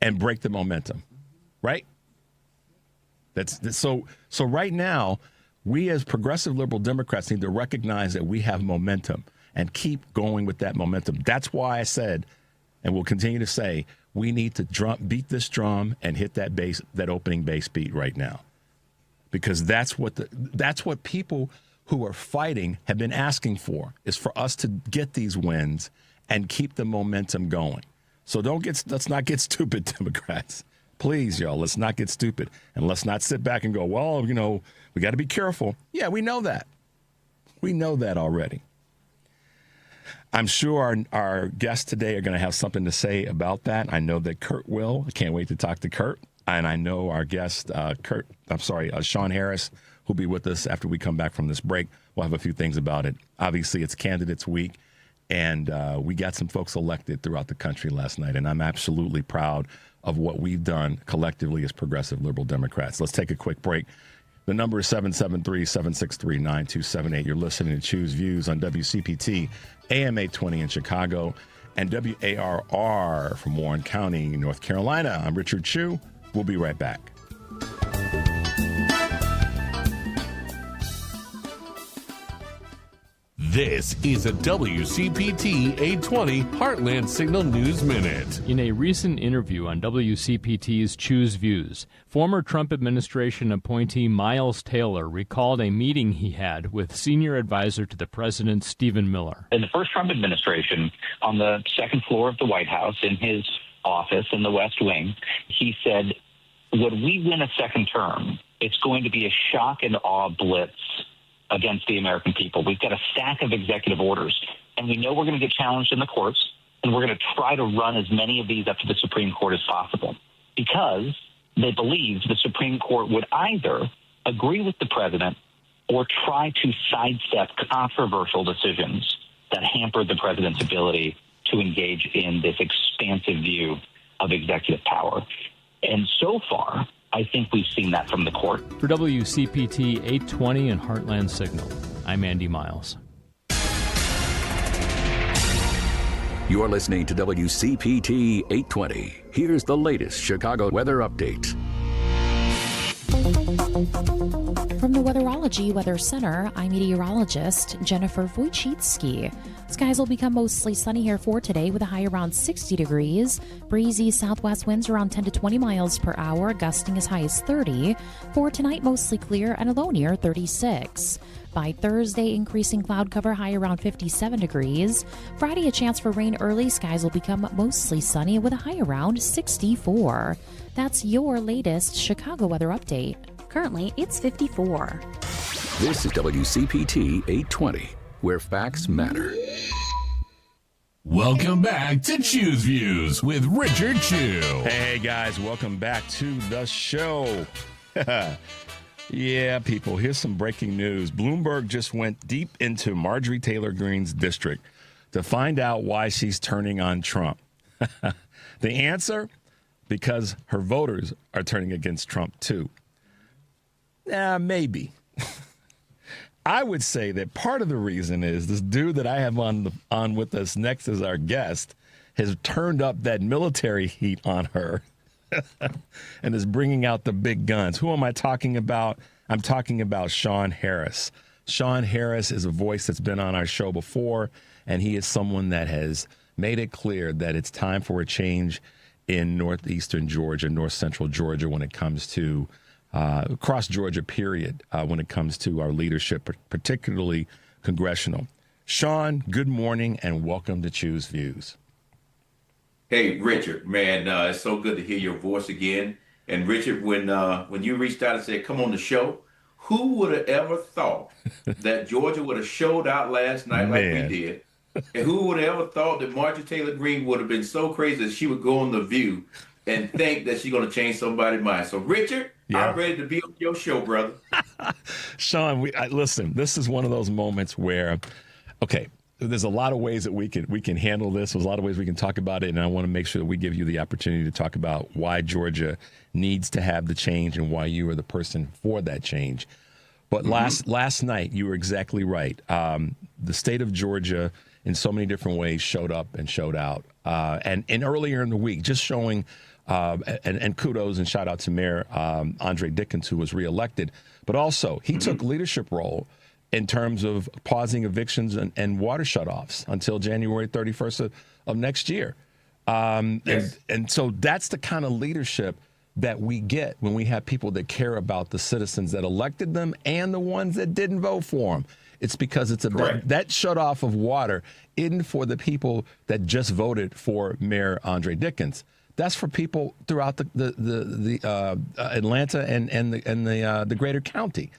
and break the momentum, right? So right now, we as progressive liberal Democrats need to recognize that we have momentum and keep going with that momentum. That's why I said, and will continue to say, we need to beat this drum and hit that opening bass beat right now. Because that's what people who are fighting have been asking for, is for us to get these wins and keep the momentum going. So let's not get stupid, Democrats. Please, y'all, let's not get stupid. And let's not sit back and go, well, you know, we got to be careful. Yeah, we know that. We know that already. I'm sure our guests today are going to have something to say about that. I know that Kurt will. I can't wait to talk to Kurt. And I know our guest, Shawn Harris, who'll be with us after we come back from this break. We'll have a few things about it. Obviously, it's Candidates Week, and we got some folks elected throughout the country last night, and I'm absolutely proud of what we've done collectively as progressive liberal Democrats. Let's take a quick break. The number is 773-763-9278. You're listening to Choose Views on WCPT, AM 820 in Chicago, and WARR from Warren County, North Carolina. I'm Richard Chu. We'll be right back. This is a WCPT 820 Heartland Signal News Minute. In a recent interview on WCPT's Choose Views, former Trump administration appointee Miles Taylor recalled a meeting he had with senior advisor to the president, Stephen Miller. In the first Trump administration, on the second floor of the White House, in his office in the West Wing, he said, when we win a second term, it's going to be a shock and awe blitz against the American people. We've got a stack of executive orders, and we know we're going to get challenged in the courts, and we're going to try to run as many of these up to the Supreme Court as possible, because they believe the Supreme Court would either agree with the president or try to sidestep controversial decisions that hamper the president's ability to engage in this expansive view of executive power. And so far, I think we've seen that from the court. For WCPT 820 and Heartland Signal, I'm Andy Miles. You're listening to WCPT 820. Here's the latest Chicago weather update. From the Weatherology Weather Center, I'm meteorologist Jennifer Wojcicki. Skies will become mostly sunny here for today with a high around 60 degrees. Breezy southwest winds around 10 to 20 miles per hour, gusting as high as 30. For tonight, mostly clear and a low near 36. By Thursday, increasing cloud cover, high around 57 degrees. Friday, a chance for rain early. Skies will become mostly sunny with a high around 64. That's your latest Chicago weather update. Currently, it's 54. This is WCPT 820, where facts matter. Welcome back to Choose Views with Richard Chu. Hey, guys, welcome back to the show. Yeah, people, here's some breaking news. Bloomberg just went deep into Marjorie Taylor Greene's district to find out why she's turning on Trump. The answer? because her voters are turning against Trump too? Maybe. I would say that part of the reason is this dude that I have on with us next as our guest has turned up that military heat on her and is bringing out the big guns. Who am I talking about? I'm talking about Shawn Harris. Shawn Harris is a voice that's been on our show before, and he is someone that has made it clear that it's time for a change in northeastern Georgia, north central Georgia when it comes to across Georgia, period, when it comes to our leadership, particularly congressional. Shawn, good morning and welcome to Choose Views. Hey, Richard, man, it's so good to hear your voice again. And Richard, when you reached out and said, come on the show, who would have ever thought that Georgia would have showed out last night like we did? And who would have ever thought that Marjorie Taylor Greene would have been so crazy that she would go on The View and think that she's going to change somebody's mind? So, Richard, I'm ready to be on your show, brother. Shawn, listen, this is one of those moments where, okay, there's a lot of ways that we can handle this. There's a lot of ways we can talk about it, and I want to make sure that we give you the opportunity to talk about why Georgia needs to have the change and why you are the person for that change. But last night, you were exactly right. The state of Georgia, in so many different ways, showed up and showed out. And earlier in the week, just showing, and kudos and shout out to Mayor Andre Dickens, who was reelected. But also, he took leadership role in terms of pausing evictions and water shutoffs until January 31st of next year. And so that's the kind of leadership that we get when we have people that care about the citizens that elected them and the ones that didn't vote for them. It's because it's about that shutoff of water isn't for the people that just voted for Mayor Andre Dickens. That's for people throughout the Atlanta and the greater county.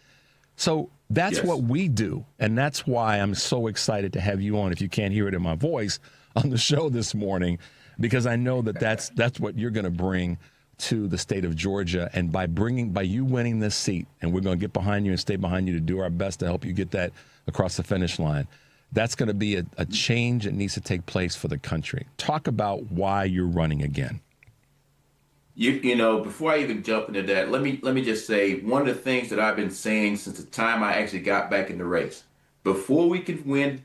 So that's what we do, and that's why I'm so excited to have you on. If you can't hear it in my voice on the show this morning, because I know that that's what you're going to bring to the state of Georgia, and by you winning this seat, and we're going to get behind you and stay behind you to do our best to help you get that across the finish line. That's going to be a change that needs to take place for the country. Talk about why you're running again. You know, before I even jump into that, let me just say one of the things that I've been saying since the time I actually got back in the race. Before we could win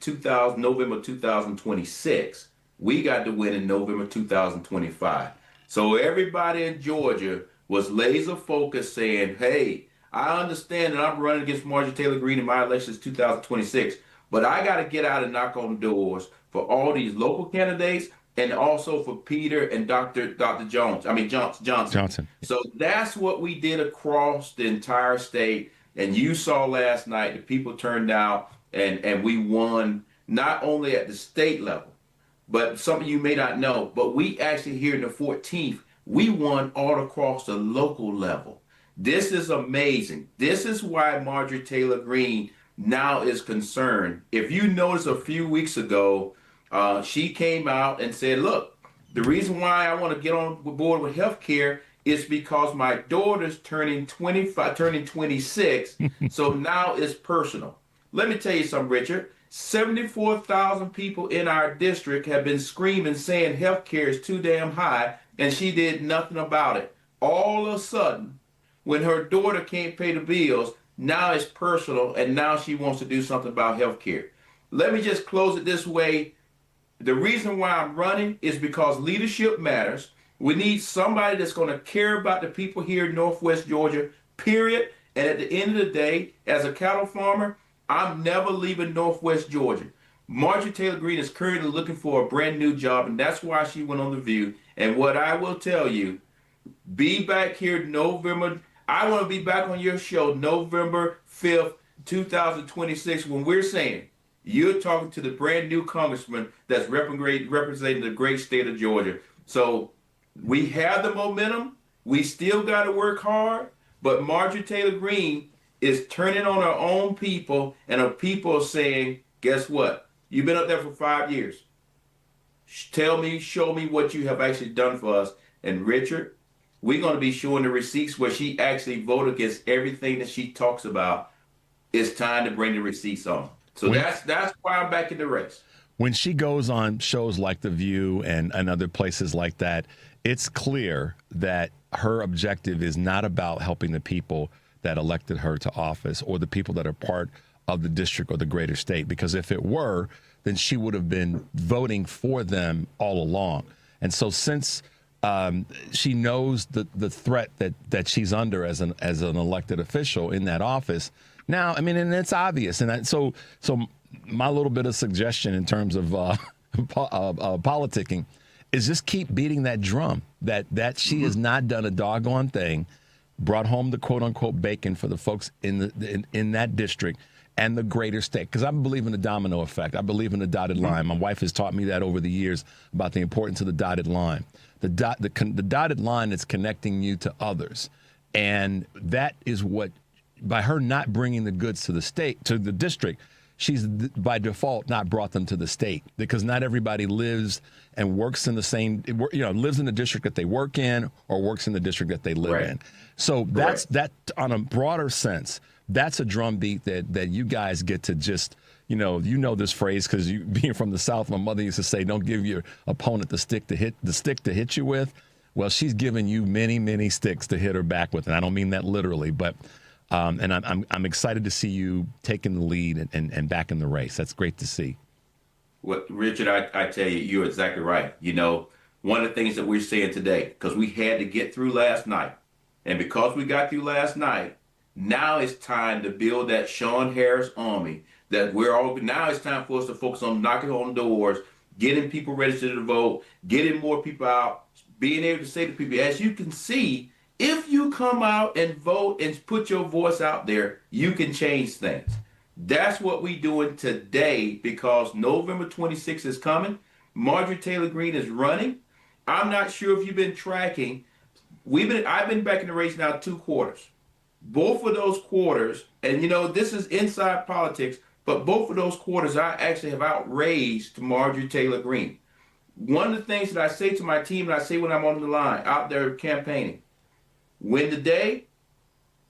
November 2026, we got to win in November 2025. So everybody in Georgia was laser focused saying, hey, I understand that I'm running against Marjorie Taylor Greene in my elections 2026, but I got to get out and knock on doors for all these local candidates and also for Peter and Dr. Johnson. So that's what we did across the entire state. And you saw last night the people turned out and we won not only at the state level, but some of you may not know, but we actually here in the 14th, we won all across the local level. This is amazing. This is why Marjorie Taylor Greene now is concerned. If you notice a few weeks ago, she came out and said, look, the reason why I want to get on board with health care is because my daughter's turning 26. So now it's personal. Let me tell you something, Richard. 74,000 people in our district have been screaming saying health care is too damn high, and she did nothing about it. All of a sudden, when her daughter can't pay the bills, now it's personal, and now she wants to do something about health care. Let me just close it this way. The reason why I'm running is because leadership matters. We need somebody that's going to care about the people here in Northwest Georgia, period. And at the end of the day, as a cattle farmer, I'm never leaving Northwest Georgia. Marjorie Taylor Greene is currently looking for a brand new job, and that's why she went on The View. And what I will tell you, be back here November. I want to be back on your show November 5th, 2026, when we're saying you're talking to the brand new congressman that's representing the great state of Georgia. So we have the momentum. We still got to work hard. But Marjorie Taylor Greene is turning on her own people, and her people are saying, guess what? You've been up there for 5 years. Tell me, show me what you have actually done for us. And Richard, we're going to be showing the receipts where she actually voted against everything that she talks about. It's time to bring the receipts on. So that's why I'm back in the race. When she goes on shows like The View and other places like that, it's clear that her objective is not about helping the people that elected her to office or the people that are part of the district or the greater state. Because if it were, then she would have been voting for them all along. And so since she knows the threat that she's under as an elected official in that office, now, I mean, and it's obvious. And so my little bit of suggestion in terms of politicking is just keep beating that drum that she has not done a doggone thing, brought home the quote unquote bacon for the folks in that district and the greater state. Because I believe in the domino effect. I believe in the dotted line. My wife has taught me that over the years about the importance of the dotted line. The dotted line is connecting you to others. And that is what, by her not bringing the goods to the state, to the district, she's by default not brought them to the state, because not everybody lives and works in the same, lives in the district that they work in or works in the district that they live in. So that's that on a broader sense. That's a drumbeat that you guys get to just, you know this phrase because you being from the South, my mother used to say, don't give your opponent the stick to hit you with. Well, she's given you many, many sticks to hit her back with. And I don't mean that literally, but and I'm excited to see you taking the lead and back in the race. That's great to see. Well, Richard, I tell you, you're exactly right. You know, one of the things that we're saying today, because we had to get through last night, and because we got through last night, now it's time to build that Shawn Harris army that now it's time for us to focus on knocking on doors, getting people registered to vote, getting more people out, being able to say to people, as you can see, if you come out and vote and put your voice out there, you can change things. That's what we're doing today, because November 26th is coming. Marjorie Taylor Greene is running. I'm not sure if you've been tracking. I've been back in the race now 2 quarters. Both of those quarters, and this is inside politics, but both of those quarters I actually have outraised to Marjorie Taylor Greene. One of the things that I say to my team, and I say when I'm on the line, out there campaigning, win the day,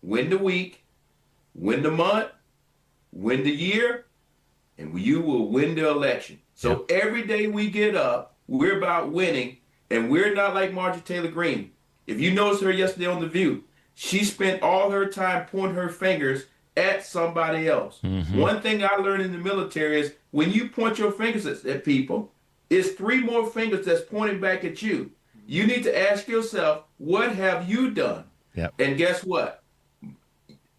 win the week, win the month, win the year, and you will win the election. So every day we get up, we're about winning, and we're not like Marjorie Taylor Greene. If you noticed her yesterday on The View, she spent all her time pointing her fingers at somebody else. Mm-hmm. One thing I learned in the military is when you point your fingers at people, it's 3 more fingers that's pointing back at you. You need to ask yourself, what have you done? Yep. And guess what?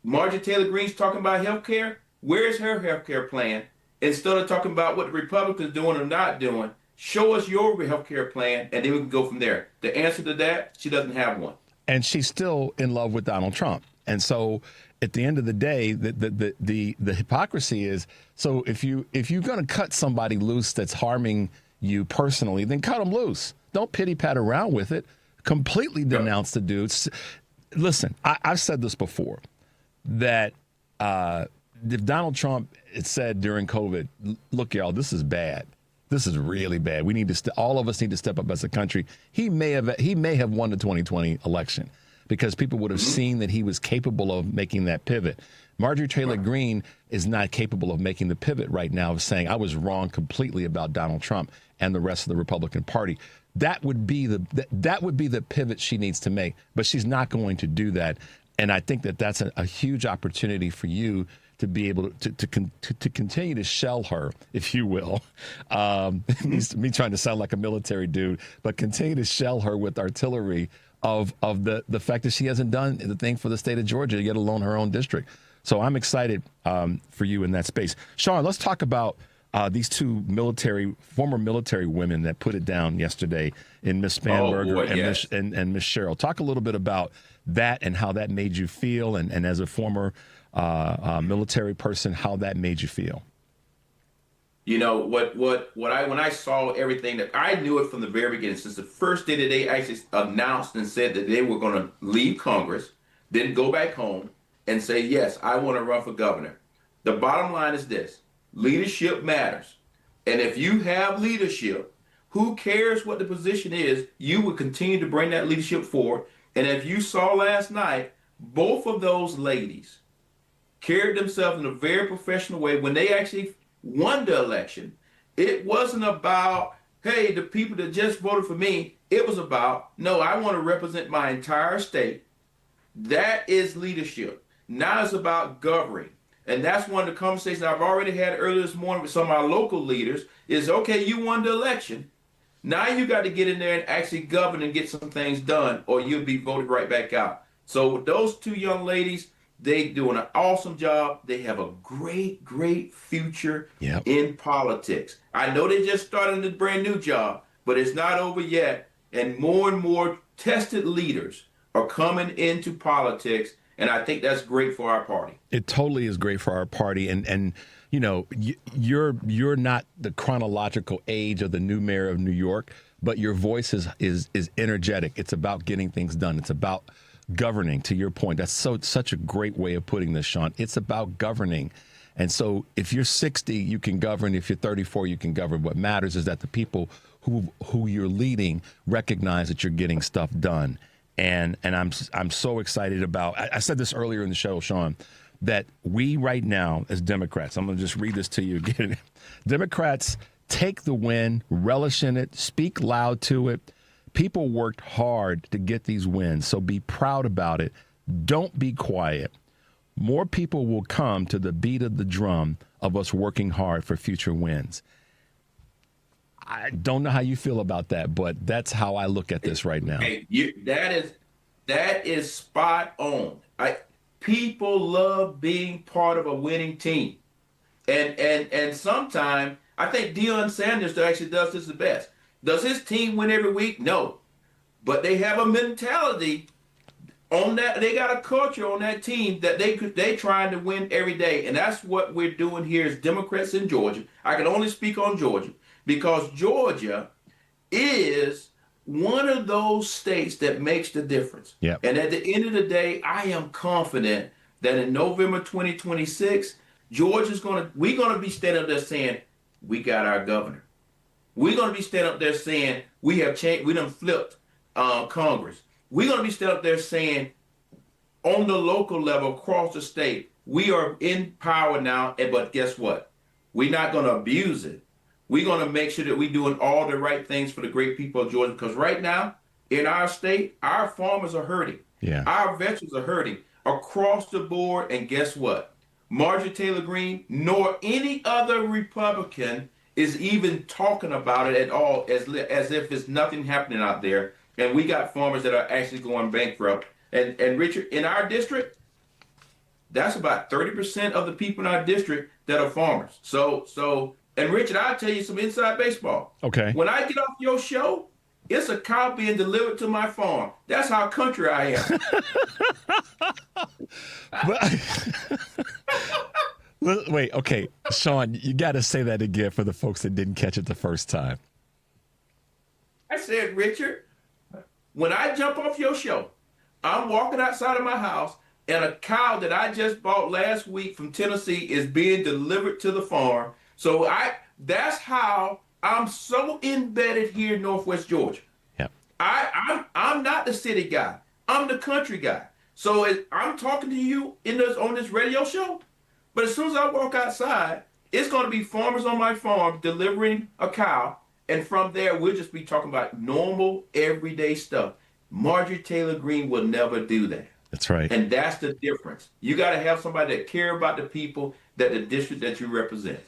Marjorie Taylor Greene's talking about health care. Where's her health care plan? Instead of talking about what the Republicans doing or not doing, show us your health care plan, and then we can go from there. The answer to that, she doesn't have one. And she's still in love with Donald Trump. And so at the end of the day, the hypocrisy is, so if you're going to cut somebody loose that's harming you personally, then cut them loose. Don't pity pat around with it. Completely denounce the dudes. Listen, I've said this before, that if Donald Trump had said during COVID, look, y'all, this is bad. This is really bad. We need to all of us need to step up as a country. He may have won the 2020 election because people would have seen that he was capable of making that pivot. Marjorie Taylor Greene is not capable of making the pivot right now of saying I was wrong completely about Donald Trump and the rest of the Republican Party. That would be the pivot she needs to make, but she's not going to do that. And I think that that's a huge opportunity for you to be able to continue to shell her, if you will. Me trying to sound like a military dude, but continue to shell her with artillery of the fact that she hasn't done the thing for the state of Georgia, yet alone her own district. So I'm excited for you in that space. Shawn, let's talk about these 2 former military women that put it down yesterday in Miss Spanberger and Miss Cheryl. Talk a little bit about that and how that made you feel, and as a former military person, how that made you feel. You know when I saw everything, that I knew it from the very beginning, since the first day that they actually announced and said that they were going to leave Congress, then go back home and say, yes, I want to run for governor. The bottom line is this: leadership matters. And if you have leadership, who cares what the position is, you will continue to bring that leadership forward. And if you saw last night, both of those ladies carried themselves in a very professional way when they actually won the election. It wasn't about, hey, the people that just voted for me, It was about, no, I want to represent my entire state. That is leadership. Now it's about governing. And that's one of the conversations I've already had earlier this morning with some of our local leaders is, okay, you won the election. Now you got to get in there and actually govern and get some things done, or you'll be voted right back out. So with those two young ladies, they doing an awesome job. They have a great, great future in politics. I know they just started a brand new job, but it's not over yet. And more tested leaders are coming into politics, and I think that's great for our party. It totally is great for our party, and you know, you're not the chronological age of the new mayor of New York, but your voice is energetic. It's about getting things done. It's about governing. To your point, that's such a great way of putting this, Shawn. It's about governing. And so if you're 60, you can govern. If you're 34, you can govern. What matters is that the people who you're leading recognize that you're getting stuff done. And I'm so excited about, I said this earlier in the show, Shawn, that we right now as Democrats, I'm going to just read this to you again. Democrats take the win, relish in it, speak loud to it. People worked hard to get these wins, so be proud about it. Don't be quiet. More people will come to the beat of the drum of us working hard for future wins. I don't know how you feel about that, but that's how I look at this right now. Hey, that is spot on. People love being part of a winning team, and sometimes I think Deion Sanders actually does this the best. Does his team win every week? No, but they have a mentality on that. They got a culture on that team that they trying to win every day, and that's what we're doing here as Democrats in Georgia. I can only speak on Georgia because Georgia is one of those states that makes the difference. Yep. And at the end of the day, I am confident that in November 2026, we're going to be standing up there saying, we got our governor. We're going to be standing up there saying, we have changed, we done flipped Congress. We're going to be standing up there saying, on the local level across the state, we are in power now, but guess what? We're not going to abuse it. We're going to make sure that we're doing all the right things for the great people of Georgia, because right now, in our state, our farmers are hurting. Yeah. Our veterans are hurting across the board, and guess what? Marjorie Taylor Greene, nor any other Republican is even talking about it at all, as if it's nothing happening out there. And we got farmers that are actually going bankrupt. And Richard, in our district, that's about 30% of the people in our district that are farmers. And Richard, I'll tell you some inside baseball. Okay. When I get off your show, it's a cow being delivered to my farm. That's how country I am. Wait, okay. Shawn, you got to say that again for the folks that didn't catch it the first time. I said, Richard, when I jump off your show, I'm walking outside of my house, and a cow that I just bought last week from Tennessee is being delivered to the farm. So that's how I'm so embedded here in Northwest Georgia. Yep. I'm not the city guy. I'm the country guy. So I'm talking to you on this radio show, but as soon as I walk outside, it's going to be farmers on my farm delivering a cow, and from there we'll just be talking about normal, everyday stuff. Marjorie Taylor Greene will never do that. That's right. And that's the difference. You got to have somebody that care about the people, that the district that you represent.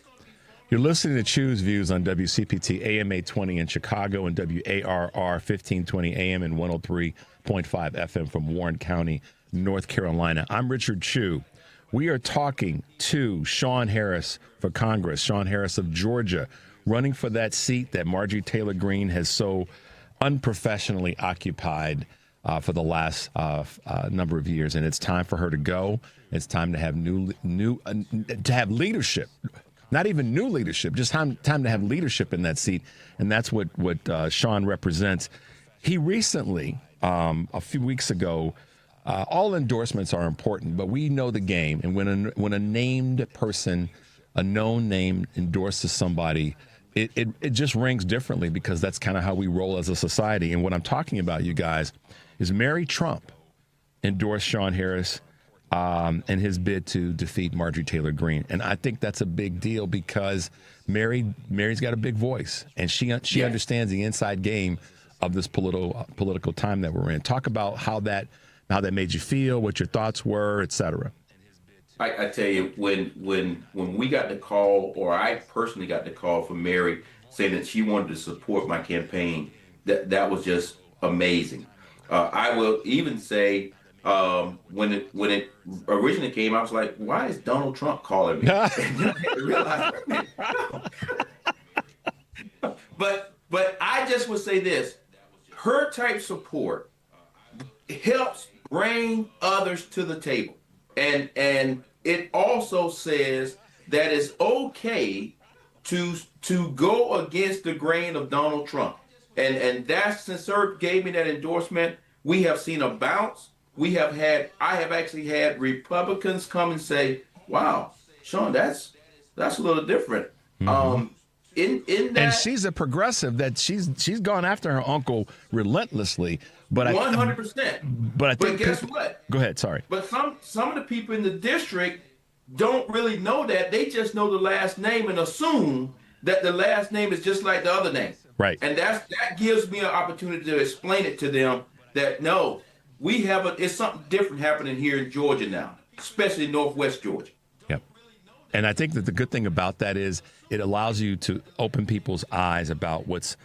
You're listening to Choose Views on WCPT AM 820 in Chicago and WARR 1520 AM and 103.5 FM from Warren County, North Carolina. I'm Richard Chu. We are talking to Shawn Harris for Congress, Shawn Harris of Georgia, running for that seat that Marjorie Taylor Greene has so unprofessionally occupied for the last number of years. And it's time for her to go. It's time to have to have leadership. Not even new leadership, just time to have leadership in that seat. And that's what Shawn represents. He recently, a few weeks ago, all endorsements are important, but we know the game. And when a named person, a known name endorses somebody, it just rings differently, because that's kind of how we roll as a society. And what I'm talking about, you guys, is Mary Trump endorsed Shawn Harris in his bid to defeat Marjorie Taylor Greene. And I think that's a big deal, because Mary's got a big voice, and she understands the inside game of this political time that we're in. Talk about how that made you feel, what your thoughts were, et cetera. I tell you, when we got the call, or I personally got the call from Mary saying that she wanted to support my campaign, that was just amazing. I will even say, when it originally came, I was like, why is Donald Trump calling me? And then I realized, but I just would say this: her type support helps bring others to the table, and it also says that it's okay to go against the grain of Donald Trump, and that's, since her gave me that endorsement, we have seen a bounce. I have actually had Republicans come and say, "Wow, Shawn, that's a little different." Mm-hmm. In that, and she's a progressive that she's gone after her uncle relentlessly. But 100%. But guess what? Go ahead. Sorry. But some of the people in the district don't really know that. They just know the last name and assume that the last name is just like the other name. Right. And that gives me an opportunity to explain it to them that no, it's something different happening here in Georgia now, especially Northwest Georgia. Yep. And I think that the good thing about that is it allows you to open people's eyes about what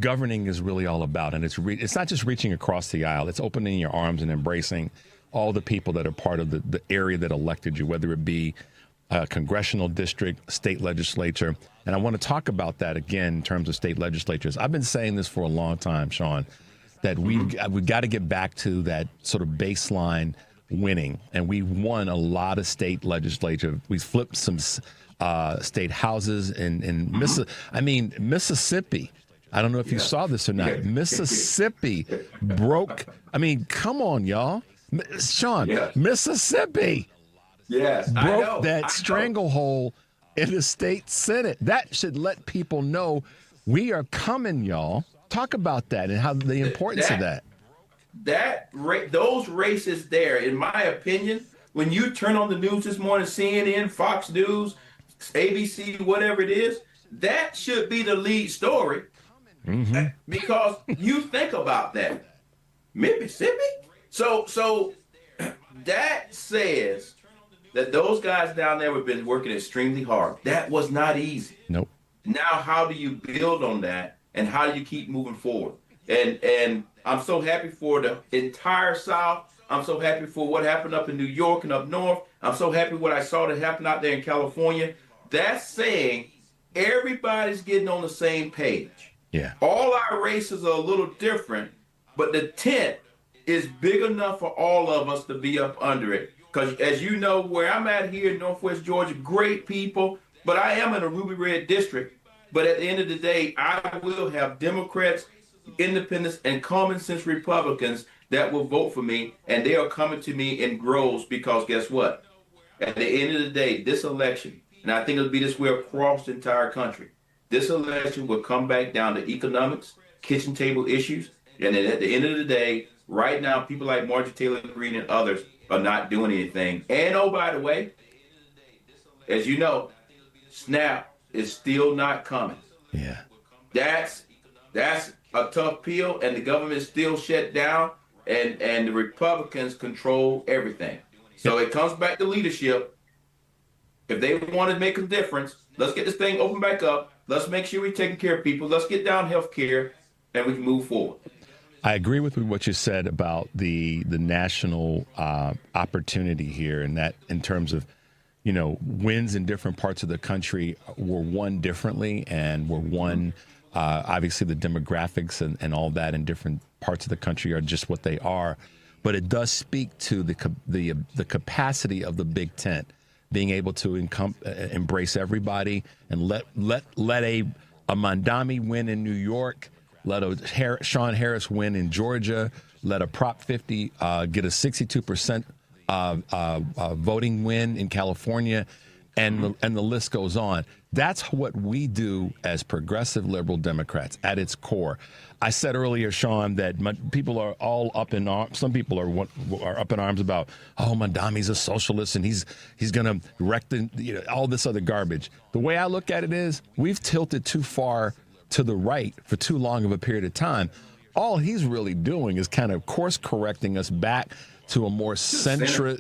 governing is really all about. And it's not just reaching across the aisle. It's opening your arms and embracing all the people that are part of the area that elected you, whether it be a congressional district, state legislature. And I want to talk about that again in terms of state legislatures. I've been saying this for a long time, Shawn, that we've got to get back to that sort of baseline winning. And we won a lot of state legislature. We flipped some state houses in Mississippi. I don't know if you saw this or not. Mississippi broke. I mean, come on, y'all. Shawn, Mississippi broke that stranglehold in the state Senate. That should let people know we are coming, y'all. Talk about that and how the importance of that. Those races there, in my opinion, when you turn on the news this morning, CNN, Fox News, ABC, whatever it is, that should be the lead story. Mm-hmm. Because you think about that. Mississippi? So that says that those guys down there have been working extremely hard. That was not easy. Nope. Now, how do you build on that, and how do you keep moving forward? And I'm so happy for the entire South. I'm so happy for what happened up in New York and up north. I'm so happy what I saw that happened out there in California. That's saying everybody's getting on the same page. Yeah. All our races are a little different, but the tent is big enough for all of us to be up under it. Because as you know, where I'm at here in Northwest Georgia, great people, but I am in a ruby red district. But at the end of the day, I will have Democrats, independents, and common sense Republicans that will vote for me, and they are coming to me in droves because guess what? At the end of the day, this election, and I think it'll be this way across the entire country, this election will come back down to economics, kitchen table issues, and then at the end of the day, right now, people like Marjorie Taylor Greene and others are not doing anything. And oh, by the way, as you know, SNAP is still not coming. Yeah. That's a tough pill, and the government is still shut down, and the Republicans control everything. So it comes back to leadership. If they want to make a difference, let's get this thing open back up. Let's make sure we're taking care of people. Let's get down health care, and we can move forward. I agree with what you said about the national opportunity here, and that in terms of, wins in different parts of the country were won differently, and were won, obviously the demographics and all that in different parts of the country are just what they are. But it does speak to the capacity of the Big Tent being able to embrace everybody and let a Mondami win in New York, let a Shawn Harris win in Georgia, let a Prop 50 get a 62% voting win in California, and the list goes on. That's what we do as progressive liberal Democrats at its core. I said earlier, Shawn, that people are all up in arms. Some people are up in arms about, Mondami's a socialist and he's going to wreck all this other garbage. The way I look at it is we've tilted too far to the right for too long of a period of time. all he's really doing is kind of course correcting us back to a more centrist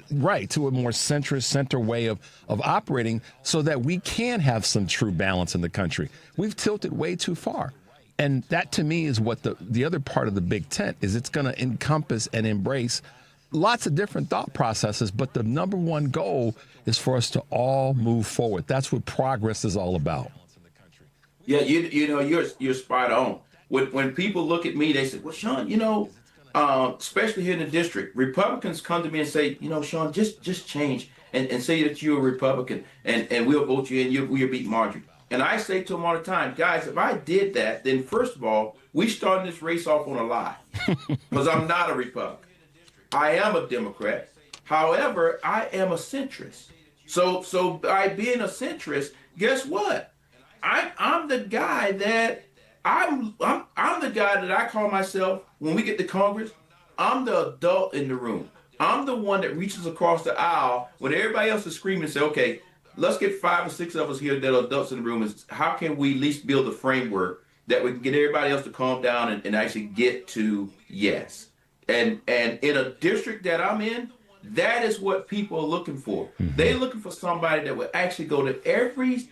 center way of operating so that we can have some true balance in the country. We've tilted way too far. And that, to me, is what the other part of the big tent is. It's going to encompass and embrace lots of different thought processes, but the number one goal is for us to all move forward. That's what progress is all about. Yeah, you're spot on. When people look at me, they say, well, Shawn, especially here in the district, Republicans come to me and say, Shawn, just change and say that you're a Republican and we'll vote you in, we'll beat Marjorie. And I say to them all the time, guys, if I did that, then first of all, we started this race off on a lie because I'm not a Republican. I am a Democrat. However, I am a centrist. So by being a centrist, guess what? I'm the guy that I'm the guy that I call myself when we get to Congress. I'm the adult in the room. I'm the one that reaches across the aisle when everybody else is screaming and say, okay, let's get 5 or 6 of us here that are adults in the room. Is how can we at least build a framework that we can get everybody else to calm down and actually get to yes. And in a district that I'm in, that is what people are looking for. Mm-hmm. They're looking for somebody that will actually go to every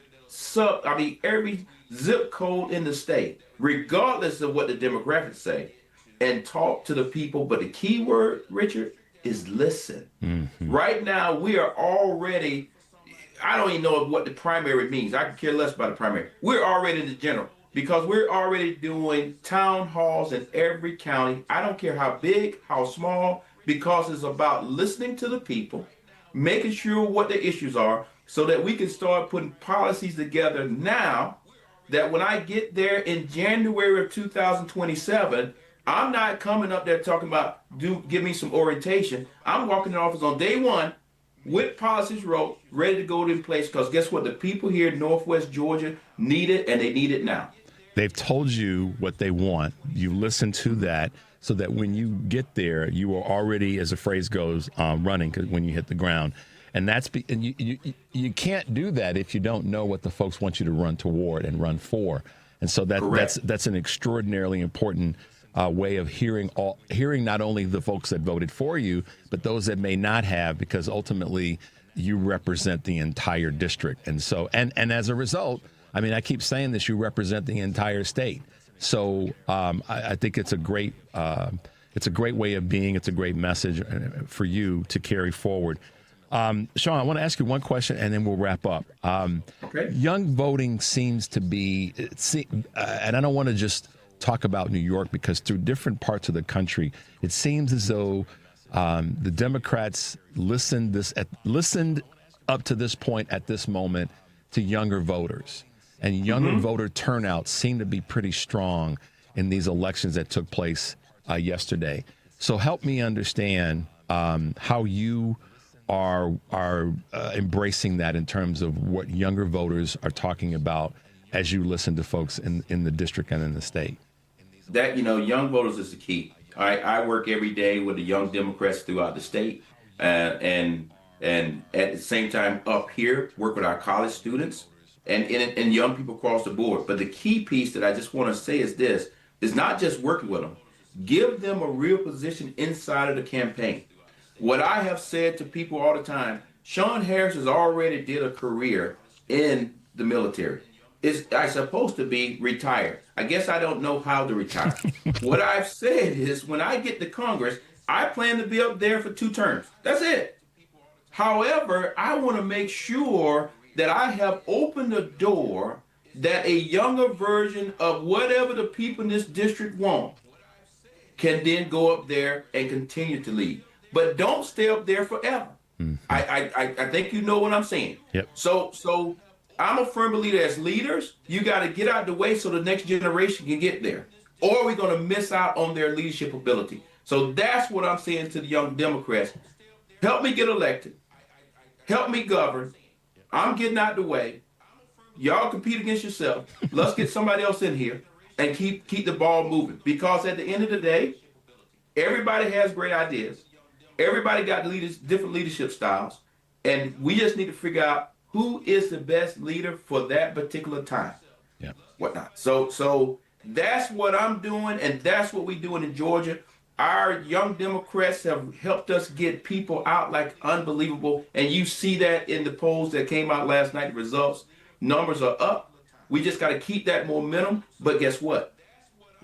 zip code in the state, regardless of what the demographics say, and talk to the people. But the key word, Richard, is listen. Mm-hmm. Right now, we are already, I don't even know what the primary means. I can care less about the primary. We're already in the general because we're already doing town halls in every county. I don't care how big, how small, because it's about listening to the people, making sure what the issues are so that we can start putting policies together now that when I get there in January of 2027, I'm not coming up there talking about give me some orientation. I'm walking in office on day one with policies wrote, ready to go in place because guess what? The people here in Northwest Georgia need it, and they need it now. They've told you what they want. You listen to that so that when you get there, you are already, as the phrase goes, running when you hit the ground. And you can't do that if you don't know what the folks want you to run toward and run for. And so that's an extraordinarily important way of hearing not only the folks that voted for you, but those that may not have, because ultimately you represent the entire district. And so and as a result, I mean, I keep saying this, you represent the entire state. So I think it's a great way of being. It's a great message for you to carry forward. Shawn, I want to ask you one question, and then we'll wrap up. Okay. Young voting seems to be, and I don't want to just talk about New York, because through different parts of the country, it seems as though the Democrats listened up to this point at this moment to younger voters. And younger voter turnout seemed to be pretty strong in these elections that took place yesterday. So help me understand how you are embracing that in terms of what younger voters are talking about as you listen to folks in the district and in the state. That, young voters is the key. I work every day with the young Democrats throughout the state, and at the same time up here, work with our college students and young people across the board. But the key piece that I just want to say is this, is not just working with them. Give them a real position inside of the campaign. What I have said to people all the time, Shawn Harris has already did a career in the military. I'm supposed to be retired. I guess I don't know how to retire. What I've said is when I get to Congress, I plan to be up there for 2 terms. That's it. However, I want to make sure that I have opened the door that a younger version of whatever the people in this district want can then go up there and continue to lead. But don't stay up there forever. Mm-hmm. I think you know what I'm saying. Yep. So I'm a firm believer as leaders, you got to get out of the way so the next generation can get there. Or we're going to miss out on their leadership ability. So that's what I'm saying to the young Democrats. Help me get elected. Help me govern. I'm getting out the way. Y'all compete against yourself. Let's get somebody else in here and keep the ball moving. Because at the end of the day, everybody has great ideas. Everybody got different leadership styles. And we just need to figure out who is the best leader for that particular time. Yeah. Whatnot. So That's what I'm doing, and that's what we're doing in Georgia. Our young Democrats have helped us get people out like unbelievable, and you see that in the polls that came out last night. The results, numbers are up. We just got to keep that momentum, but guess what?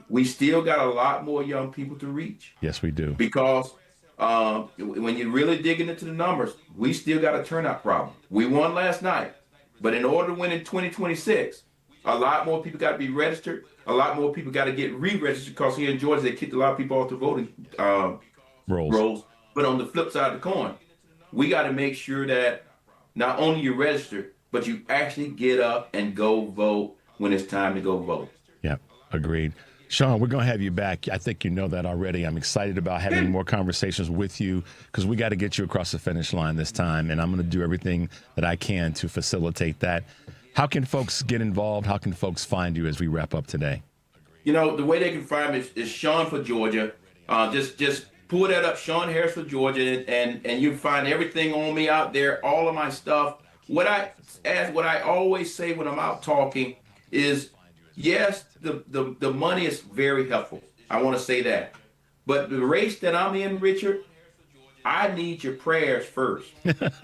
We still got a lot more young people to reach. Yes, we do. Because when you're really digging into the numbers, we still got a turnout problem. We won last night, but in order to win in 2026, a lot more people got to be registered. A lot more people got to get re-registered because here in Georgia, they kicked a lot of people off the voting rolls. But on the flip side of the coin, we got to make sure that not only you're registered, but you actually get up and go vote when it's time to go vote. Yeah, agreed. Shawn, we're going to have you back. I think you know that already. I'm excited about having more conversations with you because we got to get you across the finish line this time, and I'm going to do everything that I can to facilitate that. How can folks get involved? How can folks find you as we wrap up today? You know, the way they can find me is Shawn for Georgia. Just pull that up, Shawn Harris for Georgia, and you'll find everything on me out there, all of my stuff. What I always say when I'm out talking is, yes, the money is very helpful. I want to say that. But the race that I'm in, Richard, I need your prayers first.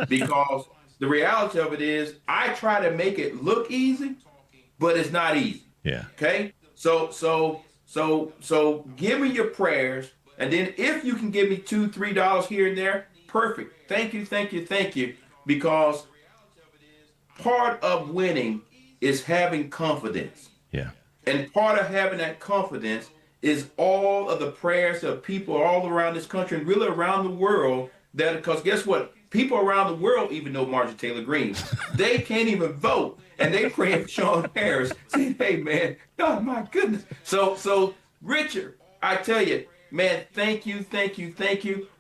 Because the reality of it is I try to make it look easy, but it's not easy. Yeah. Okay? So give me your prayers. And then if you can give me $2, $3 here and there, perfect. Thank you. Because part of winning is having confidence. Yeah. And part of having that confidence is all of the prayers of people all around this country and really around the world. That because guess what? People around the world even know Marjorie Taylor Greene. They can't even vote, and they praying for Shawn Harris, saying, "Hey man, oh my goodness." So Richard, I tell you, man, thank you.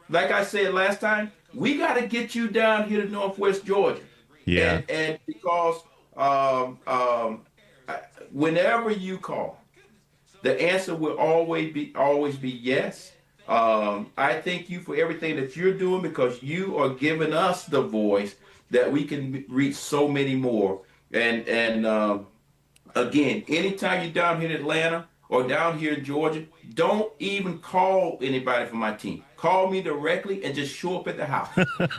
Like I said last time, we got to get you down here to Northwest Georgia. Yeah. And because whenever you call, the answer will always be yes. I thank you for everything that you're doing because you are giving us the voice that we can reach so many more. And again, anytime you're down here in Atlanta or down here in Georgia, don't even call anybody from my team. Call me directly and just show up at the house.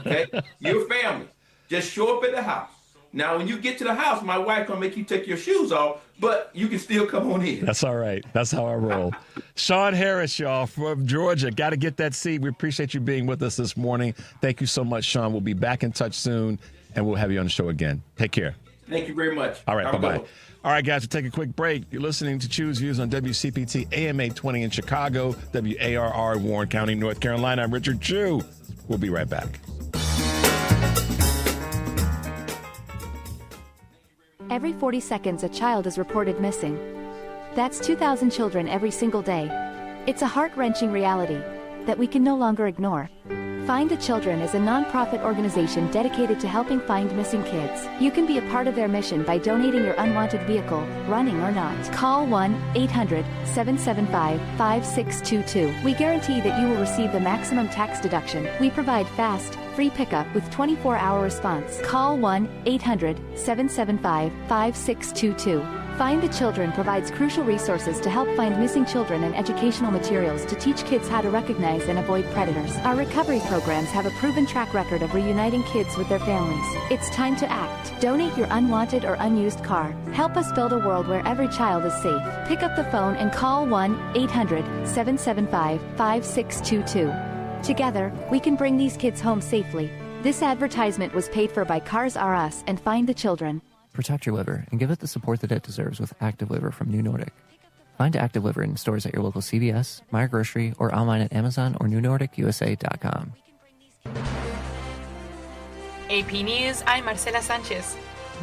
Okay? Your family. Just show up at the house. Now, when you get to the house, my wife gonna make you take your shoes off, but you can still come on in. That's all right. That's how I roll. Shawn Harris, y'all, from Georgia. Got to get that seat. We appreciate you being with us this morning. Thank you so much, Shawn. We'll be back in touch soon, and we'll have you on the show again. Take care. Thank you very much. All right, bye-bye. All right, guys, we'll take a quick break. You're listening to Choose Views on WCPT AM 820 in Chicago, WARR Warren County, North Carolina. I'm Richard Chu. We'll be right back. Every 40 seconds, a child is reported missing. That's 2,000 children every single day. It's a heart-wrenching reality that we can no longer ignore. Find the Children is a non-profit organization dedicated to helping find missing kids. You can be a part of their mission by donating your unwanted vehicle, running or not. Call 1-800-775-5622. We guarantee that you will receive the maximum tax deduction. We provide fast, free pickup with 24-hour response. Call 1-800-775-5622. Find the Children provides crucial resources to help find missing children and educational materials to teach kids how to recognize and avoid predators. Our recovery programs have a proven track record of reuniting kids with their families. It's time to act. Donate your unwanted or unused car. Help us build a world where every child is safe. Pick up the phone and call 1-800-775-5622. Together, we can bring these kids home safely. This advertisement was paid for by Cars R Us and Find the Children. Protect your liver and give it the support that it deserves with Active Liver from New Nordic. Find Active Liver in stores at your local CVS, Meijer Grocery, or online at Amazon or newnordicusa.com. AP News, I'm Marcela Sanchez.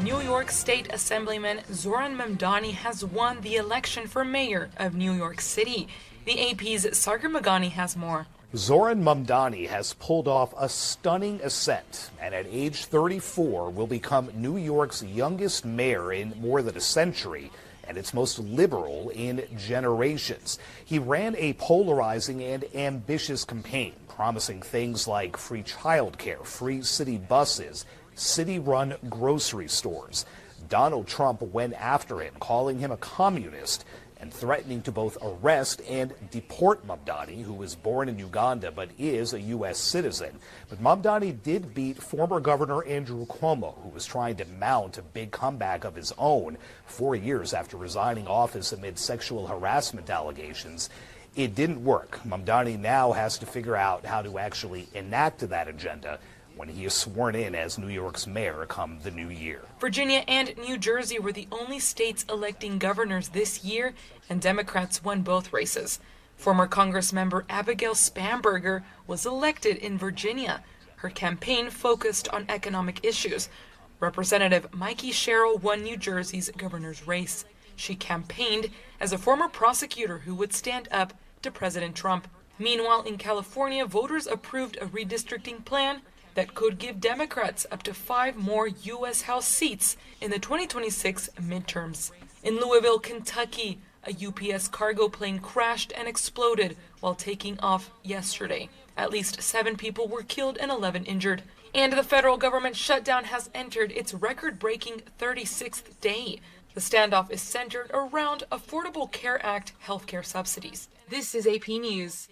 New York State Assemblyman Zoran Mamdani has won the election for mayor of New York City. The AP's Sagar Magani has more. Zoran Mamdani has pulled off a stunning ascent and at age 34 will become New York's youngest mayor in more than a century and its most liberal in generations. He ran a polarizing and ambitious campaign, promising things like free childcare, free city buses, city-run grocery stores. Donald Trump went after him, calling him a communist and threatening to both arrest and deport Mamdani, who was born in Uganda but is a U.S. citizen. But Mamdani did beat former Governor Andrew Cuomo, who was trying to mount a big comeback of his own 4 years after resigning office amid sexual harassment allegations. It didn't work. Mamdani now has to figure out how to actually enact that agenda when he is sworn in as New York's mayor come the new year. Virginia and New Jersey were the only states electing governors this year, and Democrats won both races. Former Congressmember Abigail Spanberger was elected in Virginia. Her campaign focused on economic issues. Representative Mikey Sherrill won New Jersey's governor's race. She campaigned as a former prosecutor who would stand up to President Trump. Meanwhile, in California, voters approved a redistricting plan that could give Democrats up to 5 more U.S. House seats in the 2026 midterms. In Louisville, Kentucky, a UPS cargo plane crashed and exploded while taking off yesterday. At least 7 people were killed and 11 injured. And the federal government shutdown has entered its record-breaking 36th day. The standoff is centered around Affordable Care Act healthcare subsidies. This is AP News.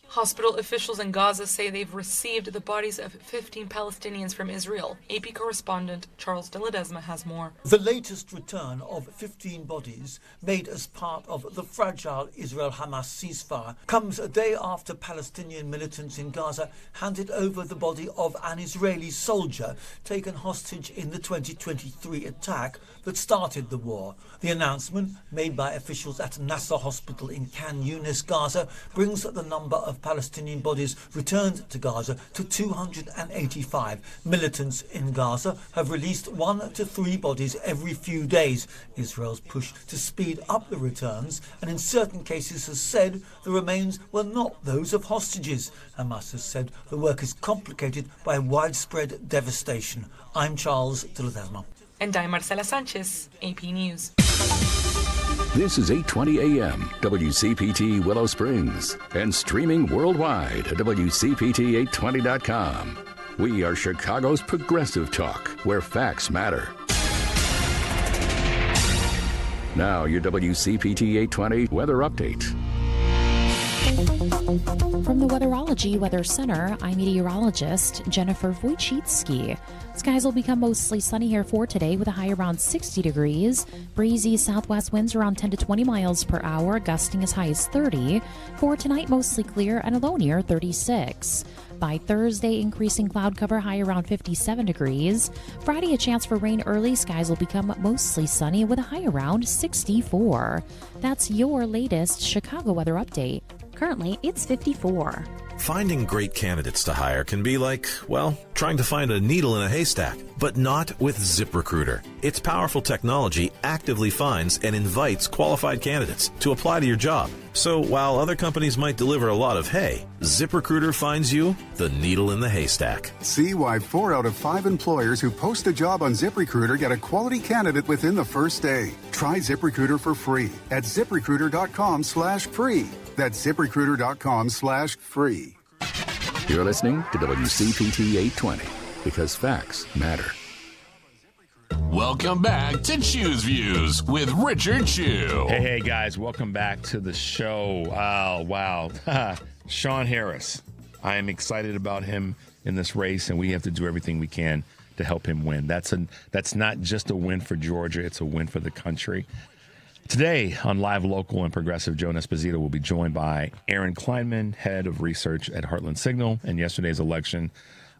Hospital officials in Gaza say they've received the bodies of 15 Palestinians from Israel. AP correspondent Charles de Ledesma has more. The latest return of 15 bodies made as part of the fragile Israel-Hamas ceasefire comes a day after Palestinian militants in Gaza handed over the body of an Israeli soldier taken hostage in the 2023 attack that started the war. The announcement, made by officials at Nasser Hospital in Khan Yunis, Gaza, brings the number of Palestinian bodies returned to Gaza to 285. Militants in Gaza have released 1 to 3 bodies every few days. Israel's push to speed up the returns and in certain cases has said the remains were not those of hostages. Hamas has said the work is complicated by widespread devastation. I'm Charles de Ledesma. And I'm Marcela Sanchez, AP News. This is 820 AM, WCPT Willow Springs, and streaming worldwide at WCPT820.com. We are Chicago's progressive talk, where facts matter. Now, your WCPT 820 weather update. From the Weatherology Weather Center, I'm meteorologist Jennifer Wojcicki. Skies will become mostly sunny here for today with a high around 60 degrees. Breezy southwest winds around 10 to 20 miles per hour, gusting as high as 30. For tonight, mostly clear and a low near 36. By Thursday, increasing cloud cover, high around 57 degrees. Friday, a chance for rain early. Skies will become mostly sunny with a high around 64. That's your latest Chicago weather update. Currently, it's 54. Finding great candidates to hire can be like, well, trying to find a needle in a haystack, but not with ZipRecruiter. Its powerful technology actively finds and invites qualified candidates to apply to your job. So while other companies might deliver a lot of hay, ZipRecruiter finds you the needle in the haystack. See why 4 out of 5 employers who post a job on ZipRecruiter get a quality candidate within the first day. Try ZipRecruiter for free at ZipRecruiter.com/free. That's ZipRecruiter.com/free. You're listening to WCPT 820, because facts matter. Welcome back to Choose Views with Richard Chew. Hey, guys, welcome back to the show. Oh, wow. Shawn Harris. I am excited about him in this race, and we have to do everything we can to help him win. That's not just a win for Georgia, it's a win for the country. Today on Live Local and Progressive, Joan Esposito will be joined by Aaron Kleinman, head of research at Heartland Signal, and yesterday's election,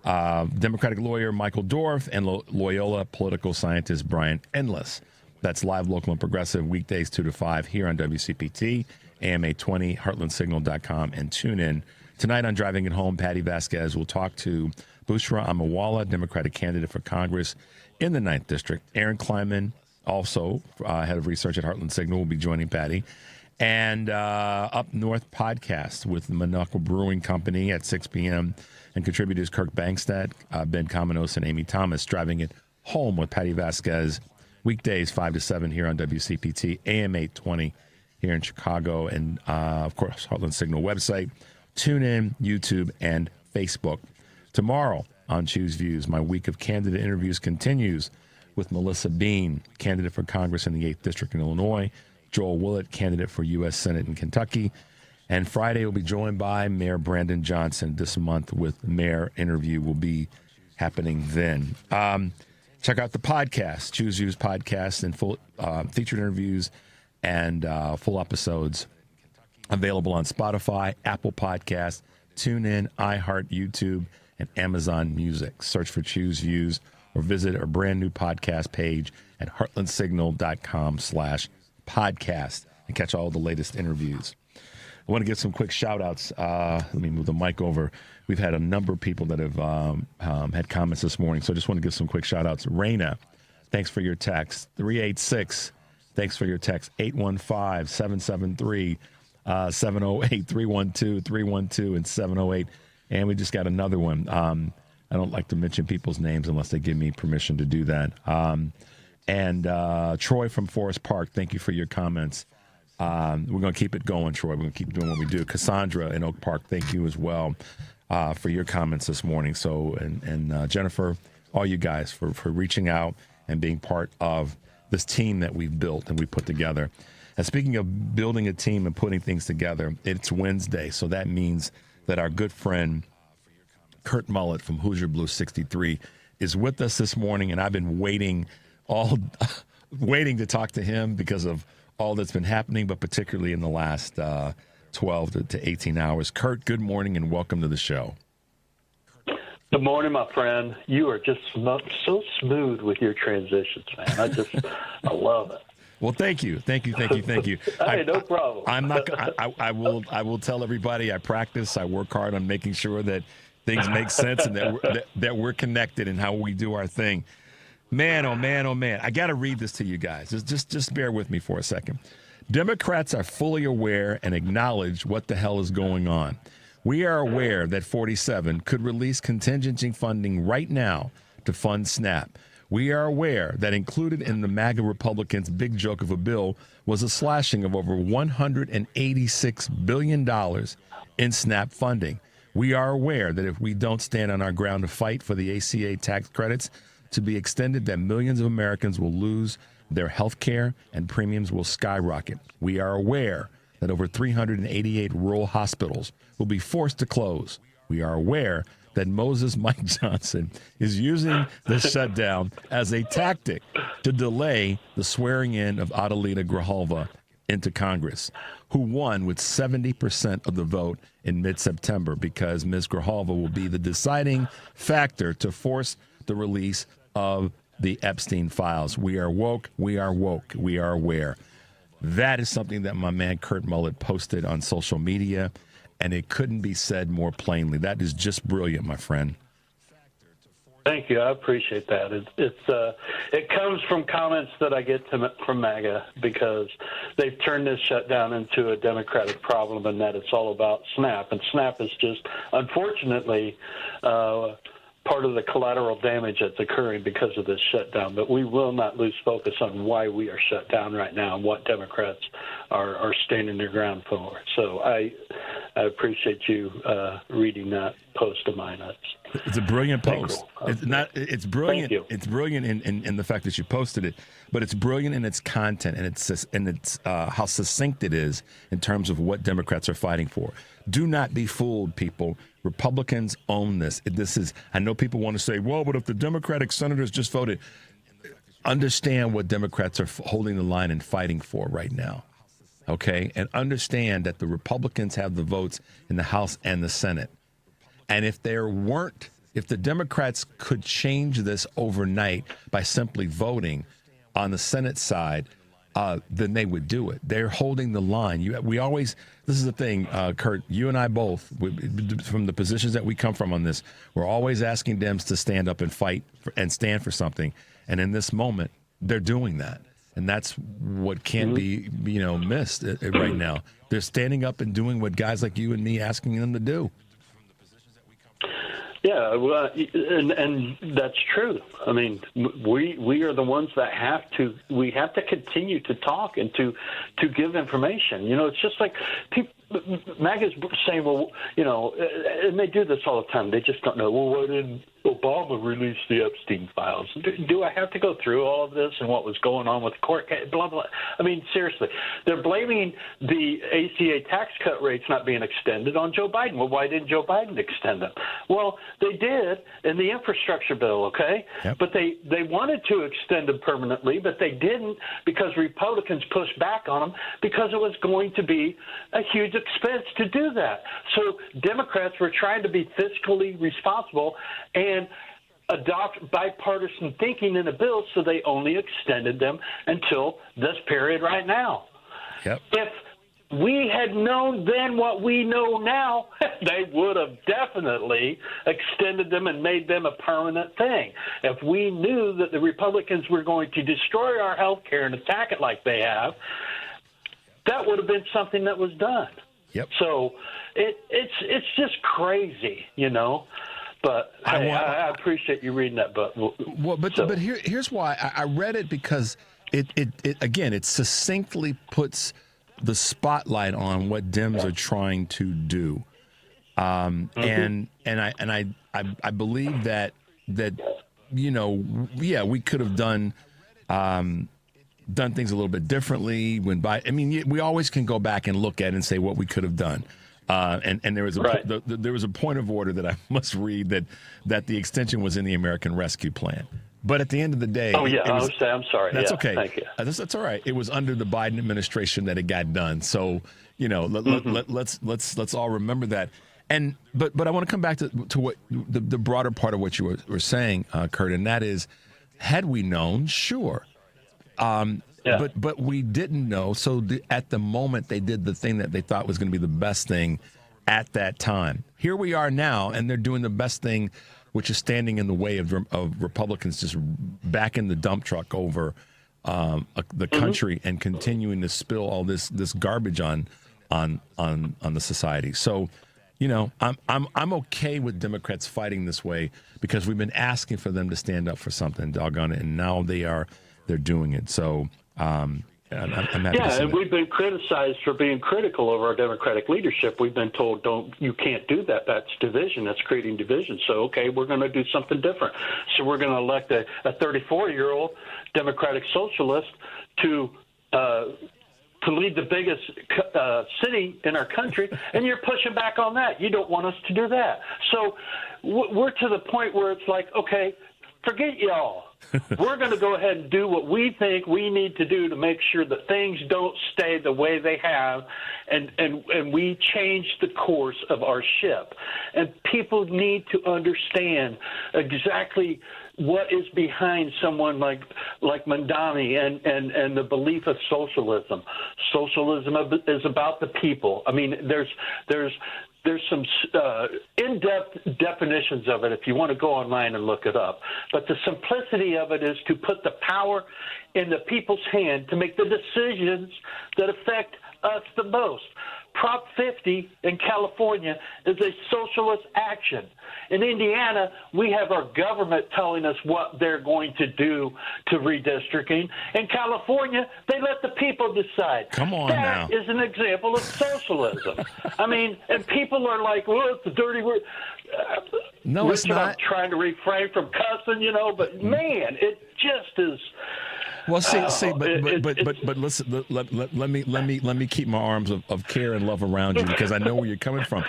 Democratic lawyer Michael Dorff, and Loyola political scientist Brian Endless. That's Live Local and Progressive, weekdays 2 to 5 here on WCPT, AM 820, heartlandsignal.com, and tune in. Tonight on Driving It Home, Patty Vasquez will talk to Bushra Amawala, Democratic candidate for Congress in the 9th District. Aaron Kleinman, also head of research at Heartland Signal, will be joining Patty. And Up North podcast with the Minocqua Brewing Company at 6 p.m. and contributors Kirk Bankstead, Ben Kamenos, and Amy Thomas. Driving It Home with Patty Vasquez, weekdays 5 to 7 here on WCPT, AM 820 here in Chicago. And, of course, Heartland Signal website. Tune in, YouTube, and Facebook. Tomorrow on Choose Views, my week of candidate interviews continues with Melissa Bean, candidate for Congress in the 8th District in Illinois, Joel Mullett, candidate for U.S. Senate in Kentucky. And Friday, we'll be joined by Mayor Brandon Johnson. This month with Mayor interview will be happening then. Check out the podcast, Choose Views podcast, and full featured interviews and full episodes available on Spotify, Apple Podcasts, TuneIn, iHeart, YouTube, and Amazon Music. Search for Choose Views or visit our brand new podcast page at heartlandsignal.com/podcast and catch all the latest interviews. I want to give some quick shout outs. Let me move the mic over. We've had a number of people that have had comments this morning, so I just want to give some quick shout outs. Raina, thanks for your text. 386, thanks for your text. 815-773-708, 312-312, and 708. And we just got another one. I don't like to mention people's names unless they give me permission to do that. And Troy from Forest Park, thank you for your comments. We're going to keep it going, Troy. We're going to keep doing what we do. Cassandra in Oak Park, thank you as well for your comments this morning. So, and Jennifer, all you guys for reaching out and being part of this team that we've built and we put together. And speaking of building a team and putting things together, it's Wednesday. So that means that our good friend Kurt Mullett from Hoosier Blue 63 is with us this morning. And I've been waiting to talk to him because of all that's been happening, but particularly in the last 12 to 18 hours. Kurt, good morning and welcome to the show. Good morning, my friend. You are just so smooth with your transitions, man. I love it. Well, thank you. Hey, no problem. I'm not. I will tell everybody. I practice. I work hard on making sure that things make sense and that we're connected in how we do our thing. Man, oh man, oh man. I got to read this to you guys. Just bear with me for a second. Democrats are fully aware and acknowledge what the hell is going on. We are aware that 47 could release contingency funding right now to fund SNAP. We are aware that included in the MAGA Republicans' big joke of a bill was a slashing of over $186 billion in SNAP funding. We are aware that if we don't stand on our ground to fight for the ACA tax credits to be extended, that millions of Americans will lose their health care and premiums will skyrocket. We are aware that over 388 rural hospitals will be forced to close. We are aware that Moses Mike Johnson is using the shutdown as a tactic to delay the swearing in of Adelita Grijalva into Congress, who won with 70% of the vote in mid-September, because Ms. Grijalva will be the deciding factor to force the release of the Epstein files. We are woke. We are woke. We are aware. That is something that my man Kurt Mullett posted on social media, and it couldn't be said more plainly. That is just brilliant, my friend. Thank you. I appreciate that. It comes from comments that I get from MAGA, because they've turned this shutdown into a Democratic problem, and that it's all about SNAP. And SNAP is just, unfortunately, part of the collateral damage that's occurring because of this shutdown. But we will not lose focus on why we are shut down right now and what Democrats are standing their ground for. So I appreciate you reading that post of mine. It's a brilliant post. It's brilliant. It's brilliant in the fact that you posted it, but it's brilliant in its content and it's how succinct it is in terms of what Democrats are fighting for. Do not be fooled, people. Republicans own this. I know people want to say, well, but if the Democratic senators just voted, understand what Democrats are holding the line and fighting for right now. Okay? And understand that the Republicans have the votes in the House and the Senate. And if the Democrats could change this overnight by simply voting on the Senate side, then they would do it. They're holding the line. This is the thing, Kurt, you and I both, from the positions that we come from on this, we're always asking Dems to stand up and fight and stand for something. And in this moment, they're doing that. And that's what can't be, missed right now. They're standing up and doing what guys like you and me asking them to do. Yeah, well, and that's true. I mean, we are the ones that have to continue to talk and to give information. It's just like people, MAGA's saying, well, and they do this all the time. They just don't know. Well, what did Obama released the Epstein files. Do I have to go through all of this and what was going on with the court case? Blah, blah. I mean, seriously. They're blaming the ACA tax cut rates not being extended on Joe Biden. Well, why didn't Joe Biden extend them? Well, they did in the infrastructure bill, okay? Yep. But they wanted to extend them permanently, but they didn't because Republicans pushed back on them because it was going to be a huge expense to do that. So Democrats were trying to be fiscally responsible and adopt bipartisan thinking in a bill, so they only extended them until this period right now. Yep. If we had known then what we know now, they would have definitely extended them and made them a permanent thing. If we knew that the Republicans were going to destroy our health care and attack it like they have, that would have been something that was done. Yep. So it's just crazy, you know. But hey, I appreciate you reading that book. Well, but here's why I read it, because it again, it succinctly puts the spotlight on what Dems are trying to do, and I believe that you know, yeah, we could have done things a little bit differently. We always can go back and look at it and say what we could have done. And there was there was a point of order that I must read that the extension was in the American Rescue Plan. But at the end of the day, I'm sorry. That's yeah, okay. Thank you. That's all right. It was under the Biden administration that it got done. So you know, let's all remember that. And but I want to come back to what the broader part of what you were saying, Kurt, and that is, had we known, sure. But we didn't know. So at the moment, they did the thing that they thought was going to be the best thing at that time. Here we are now, and they're doing the best thing, which is standing in the way of Republicans just backing the dump truck over the country and continuing to spill all this garbage on the society. So, you know, I'm okay with Democrats fighting this way, because we've been asking for them to stand up for something, doggone it, and now they're doing it. So I'm happy to see and that. we've been criticized for being critical of our Democratic leadership. We've been told, you can't do that. That's division. That's creating division. So, okay, we're going to do something different. So we're going to elect a 34-year-old Democratic socialist to lead the biggest city in our country, and you're pushing back on that. You don't want us to do that. So we're to the point where it's like, okay, forget y'all. We're going to go ahead and do what we think we need to do to make sure that things don't stay the way they have, and we change the course of our ship. And people need to understand exactly what is behind someone like Mandami and the belief of socialism. Socialism is about the people. I mean, there's some in-depth definitions of it if you want to go online and look it up. But the simplicity of it is to put the power in the people's hand to make the decisions that affect us the most. Prop 50 in California is a socialist action. In Indiana, we have our government telling us what they're going to do to redistricting. In California, they let the people decide. Come on now. That is an example of socialism. I mean, and people are like, well, it's a dirty word. No, it's not. I'm trying to refrain from cussing, you know, but man, it just is. Well, but listen. Let me keep my arms of care and love around you, because I know where you're coming from.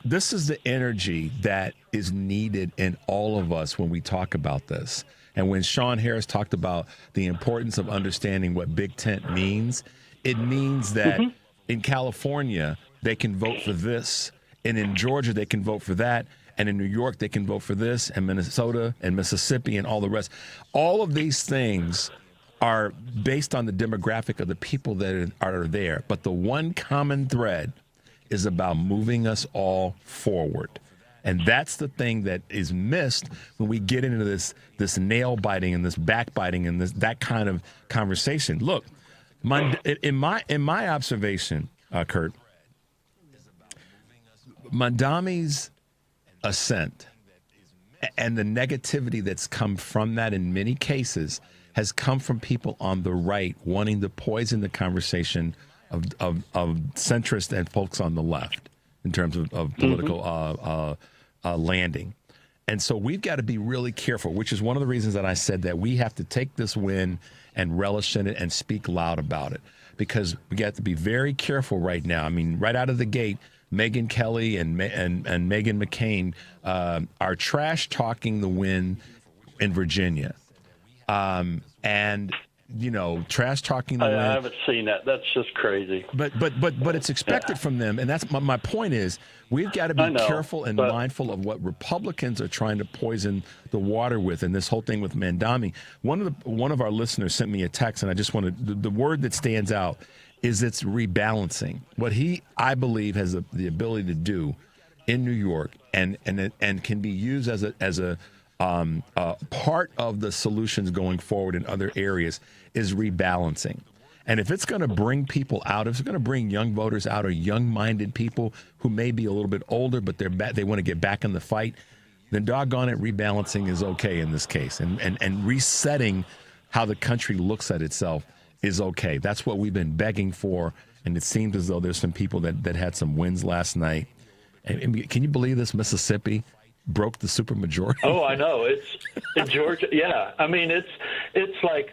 This is the energy that is needed in all of us when we talk about this. And when Shawn Harris talked about the importance of understanding what Big Tent means, it means that in California they can vote for this, and in Georgia they can vote for that. And in New York, they can vote for this, and Minnesota and Mississippi and all the rest. All of these things are based on the demographic of the people that are there. But the one common thread is about moving us all forward. And that's the thing that is missed when we get into this nail biting and this backbiting and that kind of conversation. Look, in my observation, Kurt, Mandami's ascent and the negativity that's come from that in many cases has come from people on the right wanting to poison the conversation of centrists and folks on the left in terms of political landing. And so we've got to be really careful, which is one of the reasons that I said that we have to take this win and relish in it and speak loud about it, because we got to be very careful right now. I mean, right out of the gate, Megyn Kelly and Meghan McCain are trash talking the win in Virginia. And trash talking the win. I haven't seen that. That's just crazy. But it's expected from them, and that's my point is we've got to be careful and mindful of what Republicans are trying to poison the water with, and this whole thing with Mandami. One of our listeners sent me a text, and I just wanted the word that stands out is it's rebalancing. What I believe has the ability to do in New York, and can be used as a part of the solutions going forward in other areas, is rebalancing. And if it's going to bring people out, if it's going to bring young voters out or young-minded people who may be a little bit older, but they want to get back in the fight, then doggone it, rebalancing is okay in this case. And resetting how the country looks at itself is okay. That's what we've been begging for, and it seems as though there's some people that had some wins last night. And can you believe this? Mississippi broke the supermajority. Oh, I know. It's in Georgia. Yeah. I mean, it's like,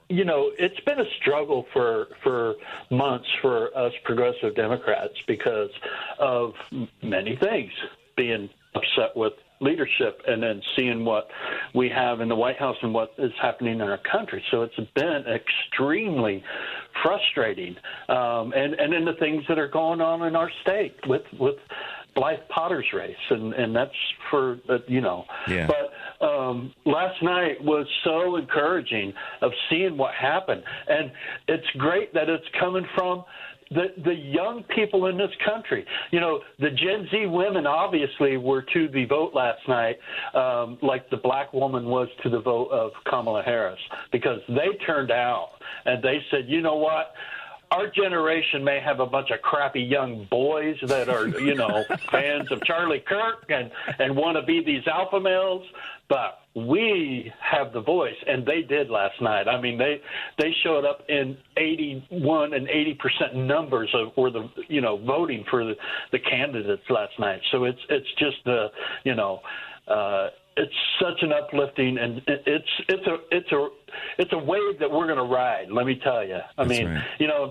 it's been a struggle for months for us progressive Democrats because of many things, being upset with leadership and then seeing what we have in the White House and what is happening in our country. So it's been extremely frustrating. And then the things that are going on in our state with Blythe Potter's race, and that's for, Yeah. But last night was so encouraging of seeing what happened. And it's great that it's coming from the young people in this country. The Gen Z women obviously were to the vote last night, like the black woman was to the vote of Kamala Harris, because they turned out and they said, you know what? Our generation may have a bunch of crappy young boys that are, fans of Charlie Kirk and want to be these alpha males, but we have the voice, and they did last night. I mean, they showed up in 81 and 80% numbers for the voting for the candidates last night. So it's just it's such an uplifting, and it's a wave that we're going to ride. Let me tell you. I mean,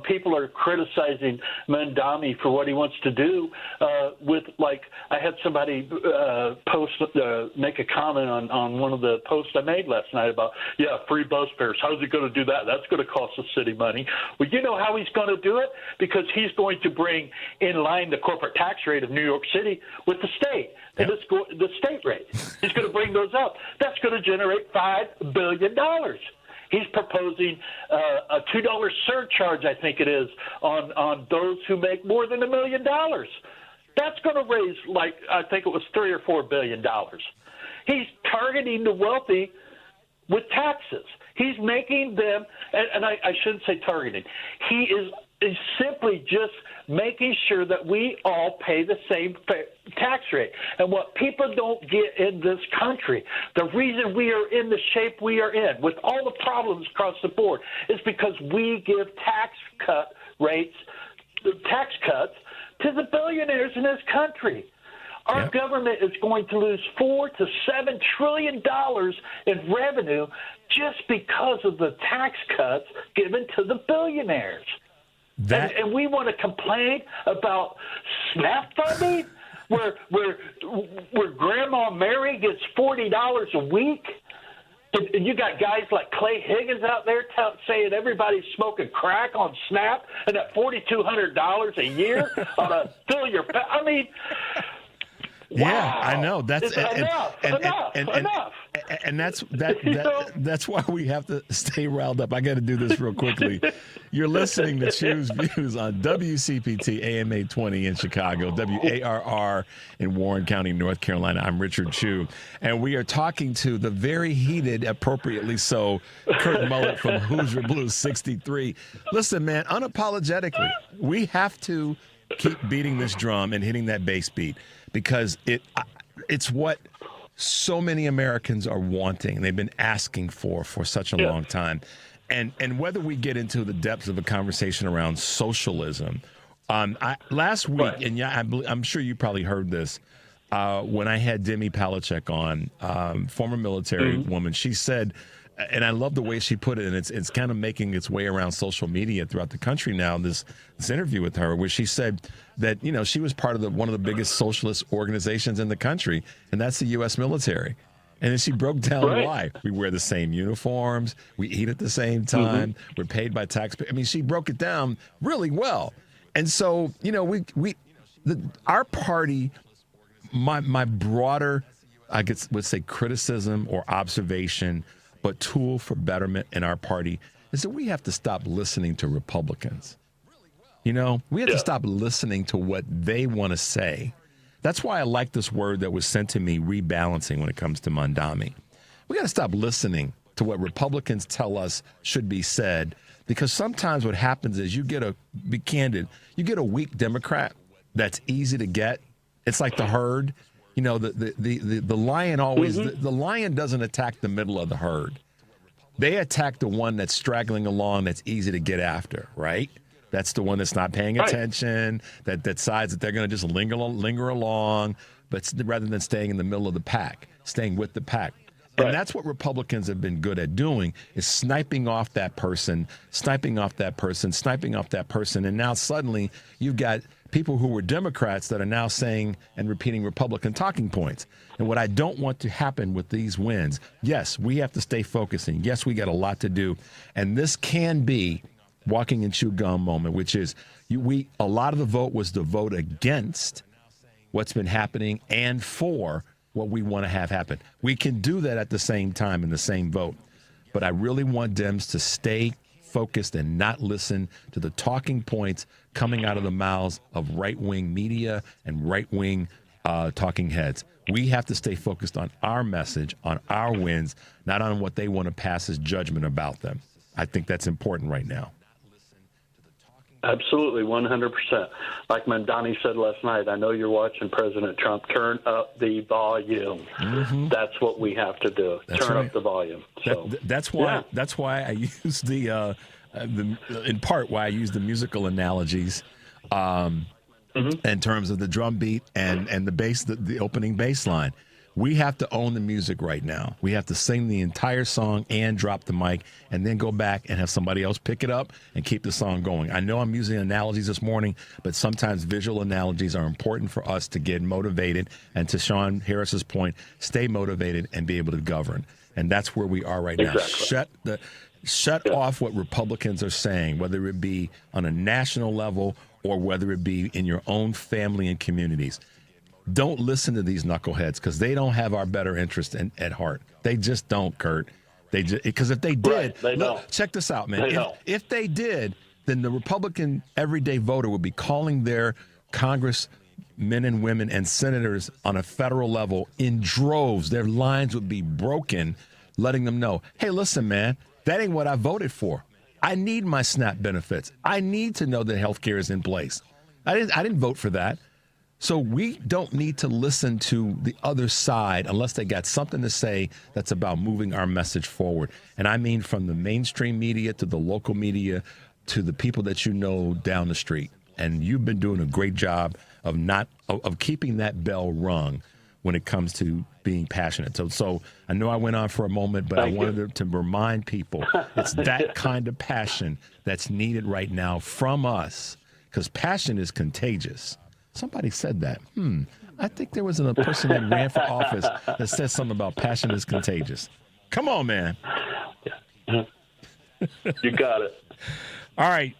people are criticizing Mandami for what he wants to do. I had somebody make a comment on one of the posts I made last night about free bus fares. How's he going to do that? That's going to cost the city money. Well, you know how he's going to do it? Because he's going to bring in line the corporate tax rate of New York City with the state. And the state rate. He's going to bring those up. That's going to generate $5 billion. He's proposing a $2 surcharge, I think it is, on those who make more than $1 million. That's going to raise, I think it was $3 or $4 billion. He's targeting the wealthy with taxes. He's making them, and I shouldn't say targeting. He is simply just making sure that we all pay the same tax rate. And what people don't get in this country, the reason we are in the shape we are in, with all the problems across the board, is because we give tax cuts to the billionaires in this country. Our government is going to lose $4 to $7 trillion in revenue just because of the tax cuts given to the billionaires. And we want to complain about SNAP funding, where Grandma Mary gets $40 a week, and you got guys like Clay Higgins out there saying everybody's smoking crack on SNAP, and that $4,200 a year ought to fill your. I mean. Yeah, wow. I know. That's enough. And that's why we have to stay riled up. I got to do this real quickly. You're listening to Choose Views on WCPT AM 820 in Chicago, WARR in Warren County, North Carolina. I'm Richard Chu, and we are talking to the very heated, appropriately so, Kurt Mullett from Hoosier Blues 63. Listen, man, unapologetically, we have to keep beating this drum and hitting that bass beat, because it's what so many Americans are wanting. They've been asking for such a long time. And whether we get into the depths of a conversation around socialism Last week, and I'm sure you probably heard this, when I had Demi Palachek on, former military woman, she said, and I love the way she put it, and it's kind of making its way around social media throughout the country now, this interview with her, where she said that, she was part of one of the biggest socialist organizations in the country, and that's the U.S. military. And then she broke down why. We wear the same uniforms, we eat at the same time, we're paid by taxpayers. I mean, she broke it down really well. And so, our party, my broader, I guess, would say criticism or observation, but tool for betterment in our party is that we have to stop listening to Republicans. We have to stop listening to what they want to say. That's why I like this word that was sent to me, rebalancing, when it comes to Mandami. We got to stop listening to what Republicans tell us should be said, because sometimes what happens is be candid, you get a weak Democrat that's easy to get. It's like the herd. The lion always, the lion doesn't attack the middle of the herd. They attack the one that's straggling along, that's easy to get after, right? That's the one that's not paying attention, that decides that they're going to just linger along, but rather than staying in the middle of the pack, staying with the pack. And that's what Republicans have been good at doing, is sniping off that person. And now suddenly you've got people who were Democrats that are now saying and repeating Republican talking points. And what I don't want to happen with these wins, yes, we have to stay focused. And yes, we got a lot to do. And this can be walking and chew gum moment, which is a lot of the vote was the vote against what's been happening and for what we want to have happen. We can do that at the same time in the same vote. But I really want Dems to stay focused and not listen to the talking points coming out of the mouths of right-wing media and right-wing talking heads. We have to stay focused on our message, on our wins, not on what they want to pass as judgment about them. I think that's important right now. Absolutely, 100%. Like Mandani said last night, I know you're watching President Trump. Turn up the volume. That's what we have to do. Turn up the volume. So that's why I use the in part why I use the musical analogies in terms of the drum beat and the bass, the opening bass line. We have to own the music right now. We have to sing the entire song and drop the mic and then go back and have somebody else pick it up and keep the song going. I know I'm using analogies this morning, but sometimes visual analogies are important for us to get motivated and, to Shawn Harris's point, stay motivated and be able to govern. And that's where we are right now. Shut off what Republicans are saying, whether it be on a national level or whether it be in your own family and communities. Don't listen to these knuckleheads, because they don't have our better interest at heart. They just don't, Kurt. Because if they did, check this out, man. If they did, then the Republican everyday voter would be calling their congressmen and women and senators on a federal level in droves. Their lines would be broken, letting them know, hey, listen, man, that ain't what I voted for. I need my SNAP benefits. I need to know that health care is in place. I didn't vote for that. So we don't need to listen to the other side unless they got something to say that's about moving our message forward. And I mean from the mainstream media to the local media to the people that you know down the street. And you've been doing a great job of keeping that bell rung when it comes to being passionate. So I know I went on for a moment, but I wanted to remind people it's that kind of passion that's needed right now from us, because passion is contagious. Somebody said that. I think there was a person that ran for office that said something about passion is contagious. Come on, man. You got it. All right.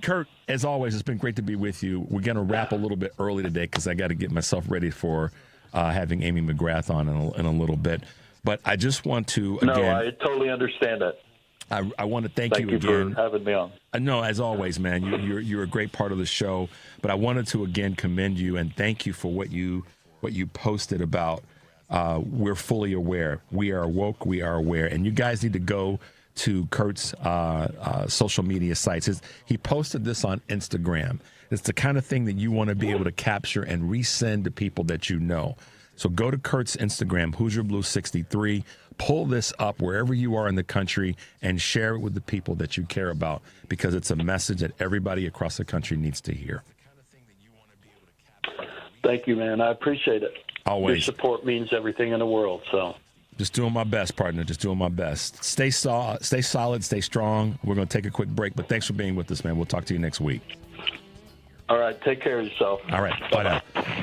Kurt, as always, it's been great to be with you. We're going to wrap a little bit early today because I got to get myself ready for having Amy McGrath on in a little bit. But I just want to, again. No, I totally understand that. I want to thank you again. For having me on. No, as always, man, you're a great part of the show. But I wanted to again commend you and thank you for what you posted about. We're fully aware. We are woke. We are aware. And you guys need to go to Kurt's social media sites. He posted this on Instagram. It's the kind of thing that you want to be able to capture and resend to people that you know. So go to Kurt's Instagram, Hoosier Blue 63. Pull this up wherever you are in the country and share it with the people that you care about, because it's a message that everybody across the country needs to hear. Thank you, man. I appreciate it. Always. Your support means everything in the world. So, just doing my best, partner. Just doing my best. Stay solid, stay strong. We're going to take a quick break, but thanks for being with us, man. We'll talk to you next week. All right. Take care of yourself. All right. Bye now.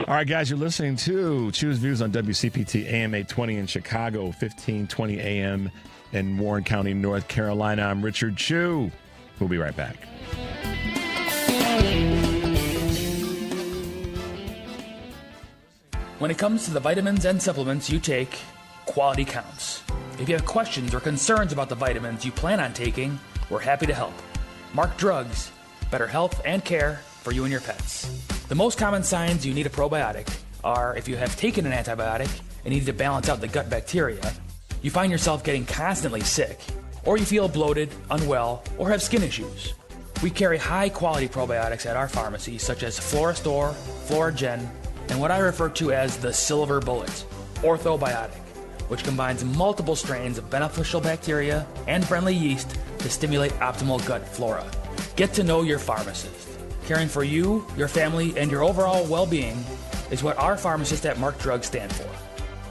All right, guys, you're listening to Choose Views on WCPT AM 820 in Chicago, 1520 AM in Warren County, North Carolina. I'm Richard Chu. We'll be right back. When it comes to the vitamins and supplements you take, quality counts. If you have questions or concerns about the vitamins you plan on taking, we're happy to help. Mark Drugs, better health and care for you and your pets. The most common signs you need a probiotic are if you have taken an antibiotic and need to balance out the gut bacteria, you find yourself getting constantly sick, or you feel bloated, unwell, or have skin issues. We carry high-quality probiotics at our pharmacy, such as Florastor, Floragen, and what I refer to as the silver bullet, Orthobiotic, which combines multiple strains of beneficial bacteria and friendly yeast to stimulate optimal gut flora. Get to know your pharmacist. Caring for you, your family, and your overall well-being is what our pharmacists at Mark Drugs stand for.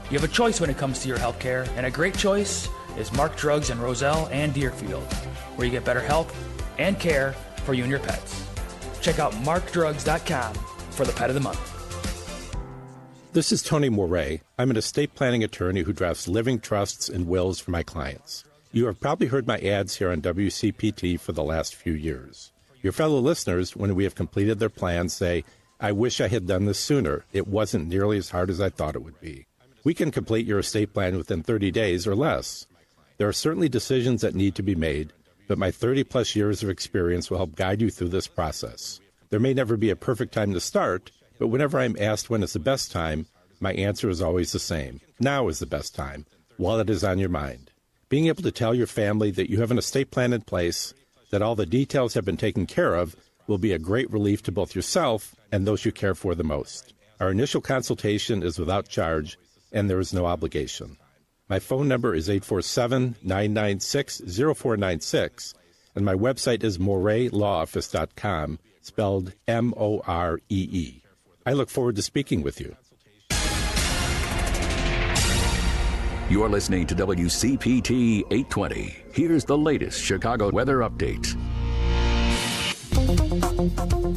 You have a choice when it comes to your health care, and a great choice is Mark Drugs in Roselle and Deerfield, where you get better health and care for you and your pets. Check out markdrugs.com for the pet of the month. This is Tony Moret. I'm an estate planning attorney who drafts living trusts and wills for my clients. You have probably heard my ads here on WCPT for the last few years. Your fellow listeners, when we have completed their plans, say, I wish I had done this sooner. It wasn't nearly as hard as I thought it would be. We can complete your estate plan within 30 days or less. There are certainly decisions that need to be made, but my 30-plus years of experience will help guide you through this process. There may never be a perfect time to start, but whenever I'm asked when is the best time, my answer is always the same. Now is the best time, while it is on your mind. Being able to tell your family that you have an estate plan in place, that all the details have been taken care of, will be a great relief to both yourself and those you care for the most. Our initial consultation is without charge, and there is no obligation. My phone number is 847-996-0496, and my website is moretlawoffice.com, spelled M-O-R-E-E. I look forward to speaking with you. You're listening to WCPT 820. Here's the latest Chicago weather update.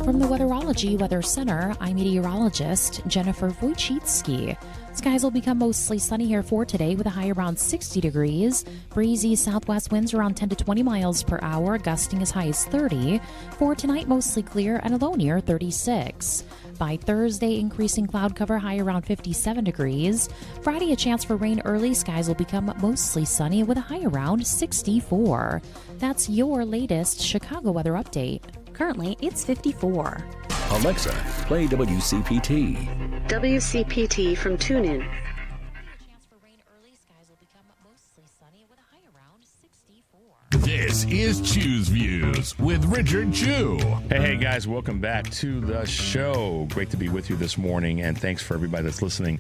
From the Weatherology Weather Center, I'm meteorologist Jennifer Wojcicki. Skies will become mostly sunny here for today with a high around 60 degrees. Breezy southwest winds around 10 to 20 miles per hour, gusting as high as 30. For tonight, mostly clear and a low near 36. By Thursday, increasing cloud cover, high around 57 degrees. Friday, a chance for rain early. Skies will become mostly sunny with a high around 64. That's your latest Chicago weather update. Currently, it's 54. Alexa, play WCPT. WCPT from TuneIn. This is Choose Views with Richard Chu. Hey, guys, welcome back to the show. Great to be with you this morning, and thanks for everybody that's listening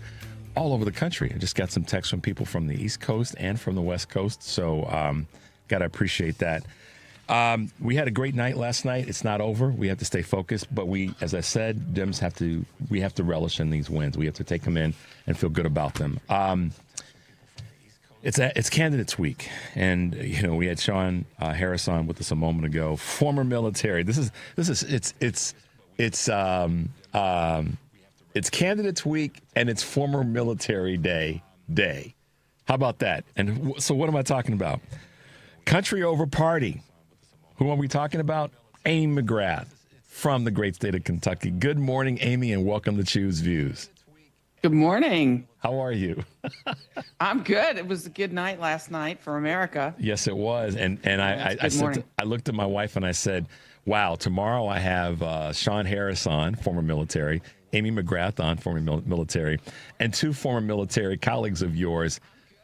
all over the country. I just got some texts from people from the East Coast and from the West Coast, so got to appreciate that. We had a great night last night. It's not over. We have to stay focused, but we, as I said, Dems have to relish in these wins. We have to take them in and feel good about them. It's Candidates Week, and we had Shawn Harris on with us a moment ago. Former military. It's Candidates Week, and it's Former Military Day. How about that? And so, what am I talking about? Country over party. Who are we talking about? Amy McGrath from the great state of Kentucky. Good morning, Amy, and welcome to Choose Views. Good morning. How are you? I'm good. It was a good night last night for America. Yes, it was. And I looked at my wife and I said, wow, tomorrow I have Shawn Harris on, former military, Amy McGrath on, former military, and two former military colleagues of yours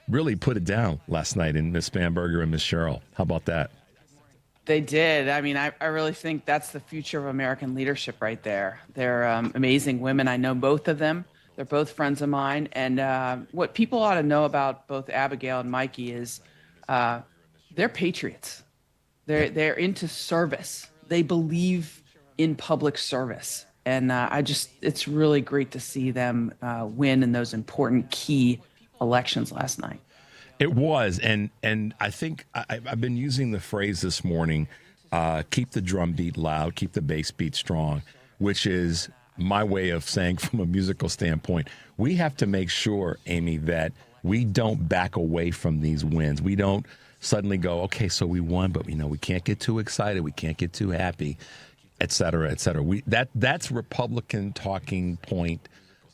really put it down last night in Miss Spanberger and Miss Sherrill. How about that? They did. I mean, I really think that's the future of American leadership right there. They're amazing women. I know both of them. They're both friends of mine. And what people ought to know about both Abigail and Mikey is they're patriots. They're into service. They believe in public service. And it's really great to see them win in those important key elections last night. It was. And I think I've been using the phrase this morning, keep the drum beat loud, keep the bass beat strong, which is my way of saying from a musical standpoint, we have to make sure, Amy, that we don't back away from these wins. We don't suddenly go, okay, so we won, but we can't get too excited. We can't get too happy, et cetera, et cetera. That's Republican talking point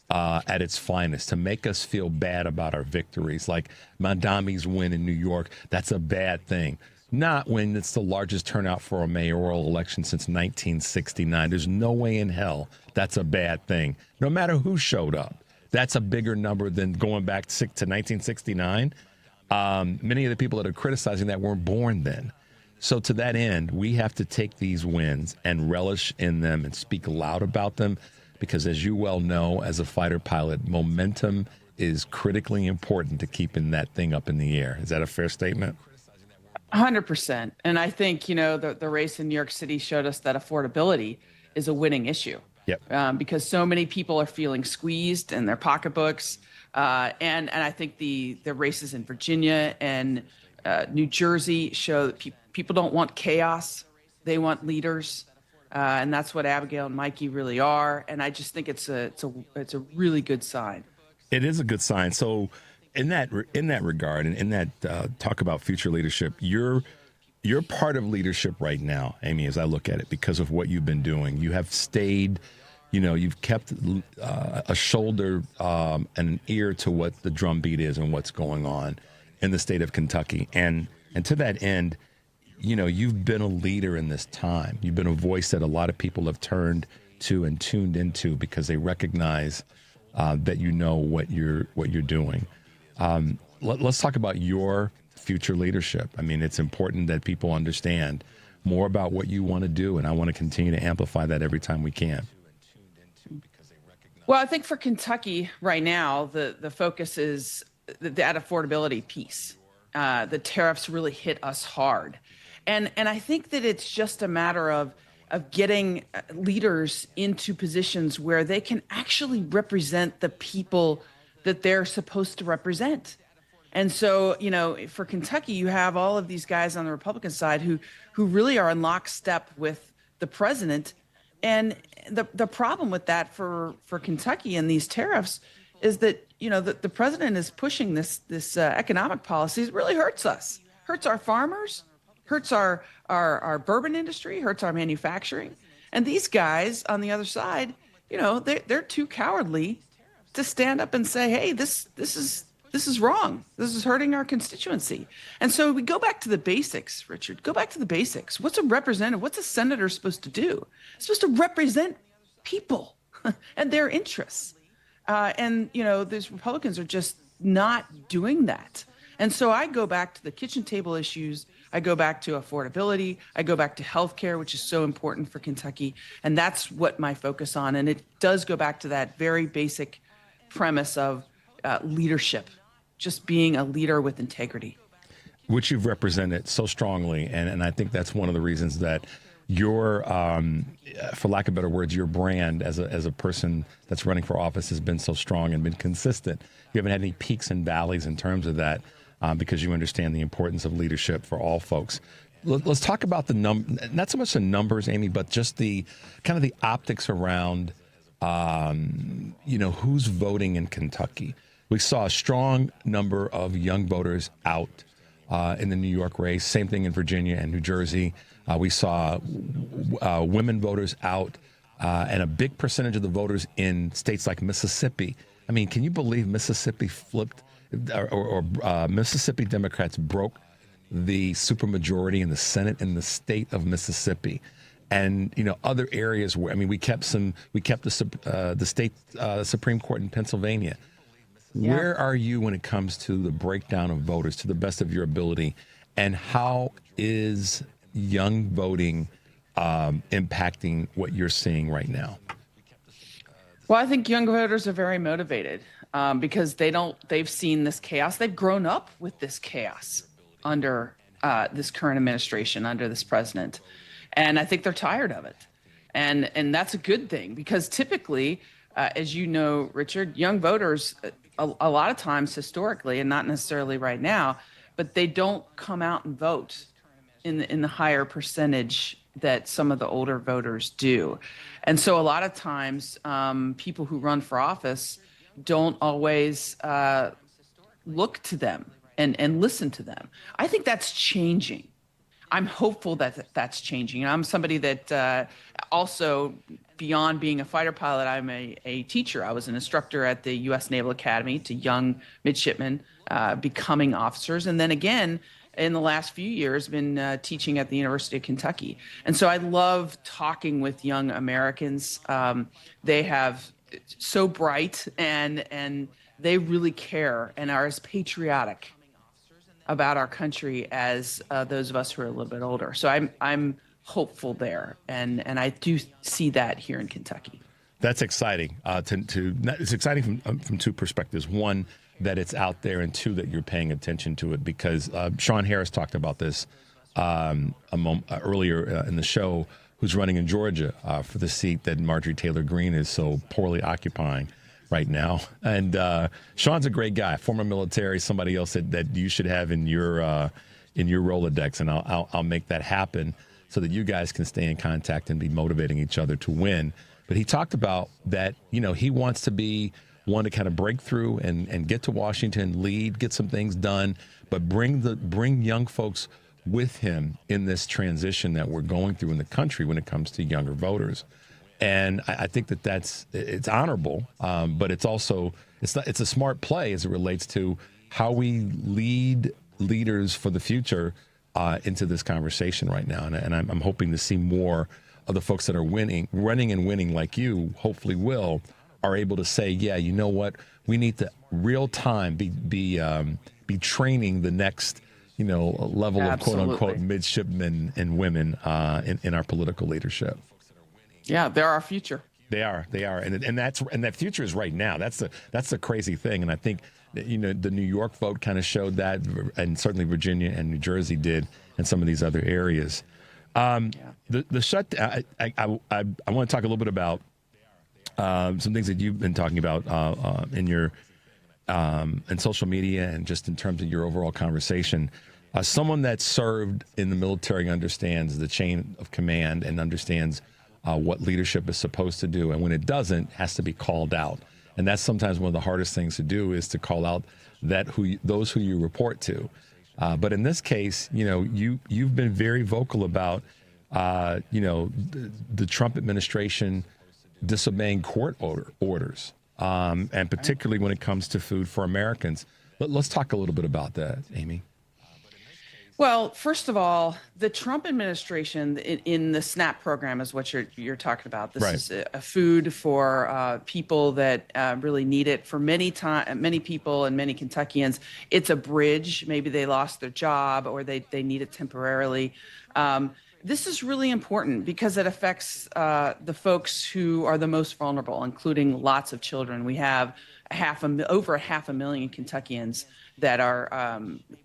at its finest, to make us feel bad about our victories. Like Mandami's win in New York, that's a bad thing. Not when it's the largest turnout for a mayoral election since 1969. There's no way in hell that's a bad thing. No matter who showed up, that's a bigger number than going back to 1969. Many of the people that are criticizing that weren't born then. So to that end, we have to take these wins and relish in them and speak loud about them, because as you well know, as a fighter pilot, momentum is critically important to keeping that thing up in the air. Is that a fair statement? 100%. And I think, the race in New York City showed us that affordability is a winning issue. Yep. Because so many people are feeling squeezed in their pocketbooks. And I think the races in Virginia and New Jersey show that people don't want chaos. They want leaders. And that's what Abigail and Mikey really are. And I just think it's a really good sign. It is a good sign. So in that regard, and in that talk about future leadership, you're part of leadership right now, Amy, as I look at it, because of what you've been doing. You have stayed, you've kept a shoulder and an ear to what the drumbeat is and what's going on in the state of Kentucky. And to that end, you've been a leader in this time. You've been a voice that a lot of people have turned to and tuned into because they recognize that what you're doing. Let's talk about your future leadership. I mean, it's important that people understand more about what you want to do, and I want to continue to amplify that every time we can. Well, I think for Kentucky right now, the focus is that affordability piece. The tariffs really hit us hard. And I think that it's just a matter of getting leaders into positions where they can actually represent the people that they're supposed to represent. And so, for Kentucky, you have all of these guys on the Republican side who really are in lockstep with the president. And the problem with that for Kentucky and these tariffs is that, the president is pushing this economic policy. It really hurts us, hurts our farmers, hurts our bourbon industry, hurts our manufacturing. And these guys on the other side, they're too cowardly to stand up and say, hey, this is wrong. This is hurting our constituency. And so we go back to the basics, Richard. Go back to the basics. What's a representative? What's a senator supposed to do? It's supposed to represent people and their interests. And these Republicans are just not doing that. And so I go back to the kitchen table issues. I go back to affordability. I go back to healthcare, which is so important for Kentucky. And that's what my focus on. And it does go back to that very basic premise of leadership, just being a leader with integrity. Which you've represented so strongly. And I think that's one of the reasons that your, for lack of better words, your brand as a person that's running for office has been so strong and been consistent. You haven't had any peaks and valleys in terms of that because you understand the importance of leadership for all folks. Let's talk about not so much the numbers, Amy, but just the kind of the optics around, who's voting in Kentucky. We saw a strong number of young voters out in the New York race. Same thing in Virginia and New Jersey. We saw women voters out and a big percentage of the voters in states like Mississippi. I mean, can you believe Mississippi flipped or Mississippi Democrats broke the supermajority in the Senate in the state of Mississippi? And, other areas where, we kept the state Supreme Court in Pennsylvania. Yeah. Where are you when it comes to the breakdown of voters to the best of your ability? And how is young voting impacting what you're seeing right now? Well, I think young voters are very motivated because they've seen this chaos. They've grown up with this chaos under this current administration, under this president. And I think they're tired of it. And that's a good thing because typically, as you know, Richard, young voters, a lot of times historically, and not necessarily right now, but they don't come out and vote in the higher percentage that some of the older voters do. And so a lot of times people who run for office don't always look to them and listen to them. I think that's changing. I'm hopeful that that's changing. And I'm somebody that also, beyond being a fighter pilot, I'm a teacher. I was an instructor at the U.S. Naval Academy to young midshipmen becoming officers. And then again, in the last few years, been teaching at the University of Kentucky. And so I love talking with young Americans. They have so bright and they really care and are as patriotic about our country as those of us who are a little bit older. So I'm hopeful there, and I do see that here in Kentucky. That's exciting. It's exciting from two perspectives. One, that it's out there, and two, that you're paying attention to it, because Shawn Harris talked about this earlier in the show, who's running in Georgia for the seat that Marjorie Taylor Greene is so poorly occupying right now. And Shawn's a great guy, former military, somebody else that you should have in your Rolodex, and I'll make that happen so that you guys can stay in contact and be motivating each other to win. But he talked about that, he wants to be one to kind of break through and get to Washington, lead, get some things done, but bring young folks with him in this transition that we're going through in the country when it comes to younger voters. And I think it's honorable, but it's also it's a smart play as it relates to how we lead leaders for the future into this conversation right now. And I'm hoping to see more of the folks that are running and winning like you, hopefully are able to say, yeah, you know what, we need to real time be training the next level of quote unquote midshipmen and women in our political leadership. Yeah, they're our future. They are, and that future is right now. That's the crazy thing, and I think the New York vote kind of showed that, and certainly Virginia and New Jersey did, and some of these other areas. The shutdown. I want to talk a little bit about some things that you've been talking about in your in social media and just in terms of your overall conversation. Someone that served in the military understands the chain of command and understands what leadership is supposed to do, and when it doesn't, has to be called out. And that's sometimes one of the hardest things to do, is to call out those who you report to. But in this case, you've been very vocal about the Trump administration disobeying court orders, and particularly when it comes to Food for Americans. Let's talk a little bit about that, Amy. Well, first of all, the Trump administration in the SNAP program is what you're talking about. This is a food for people that really need it. For many people and many Kentuckians, it's a bridge. Maybe they lost their job or they need it temporarily. This is really important because it affects the folks who are the most vulnerable, including lots of children. We have over 500,000 Kentuckians that are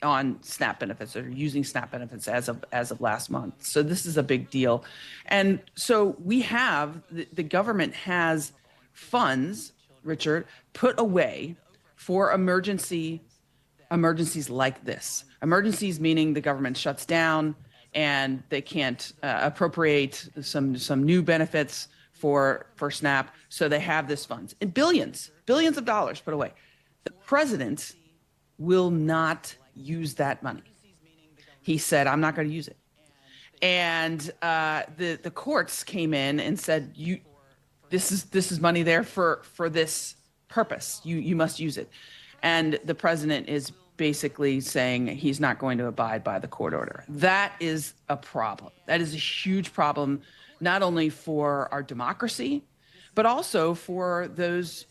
on SNAP benefits or using SNAP benefits as of last month. So this is a big deal. And so we have, the government has funds, Richard, put away for emergencies like this. Emergencies meaning the government shuts down and they can't appropriate some new benefits for SNAP. So they have this funds and billions of dollars put away. The president will not use that money. He said, I'm not going to use it. And the courts came in and said, this is money there for this purpose. You must use it. And the president is basically saying he's not going to abide by the court order. That is a problem. That is a huge problem, not only for our democracy, but also for those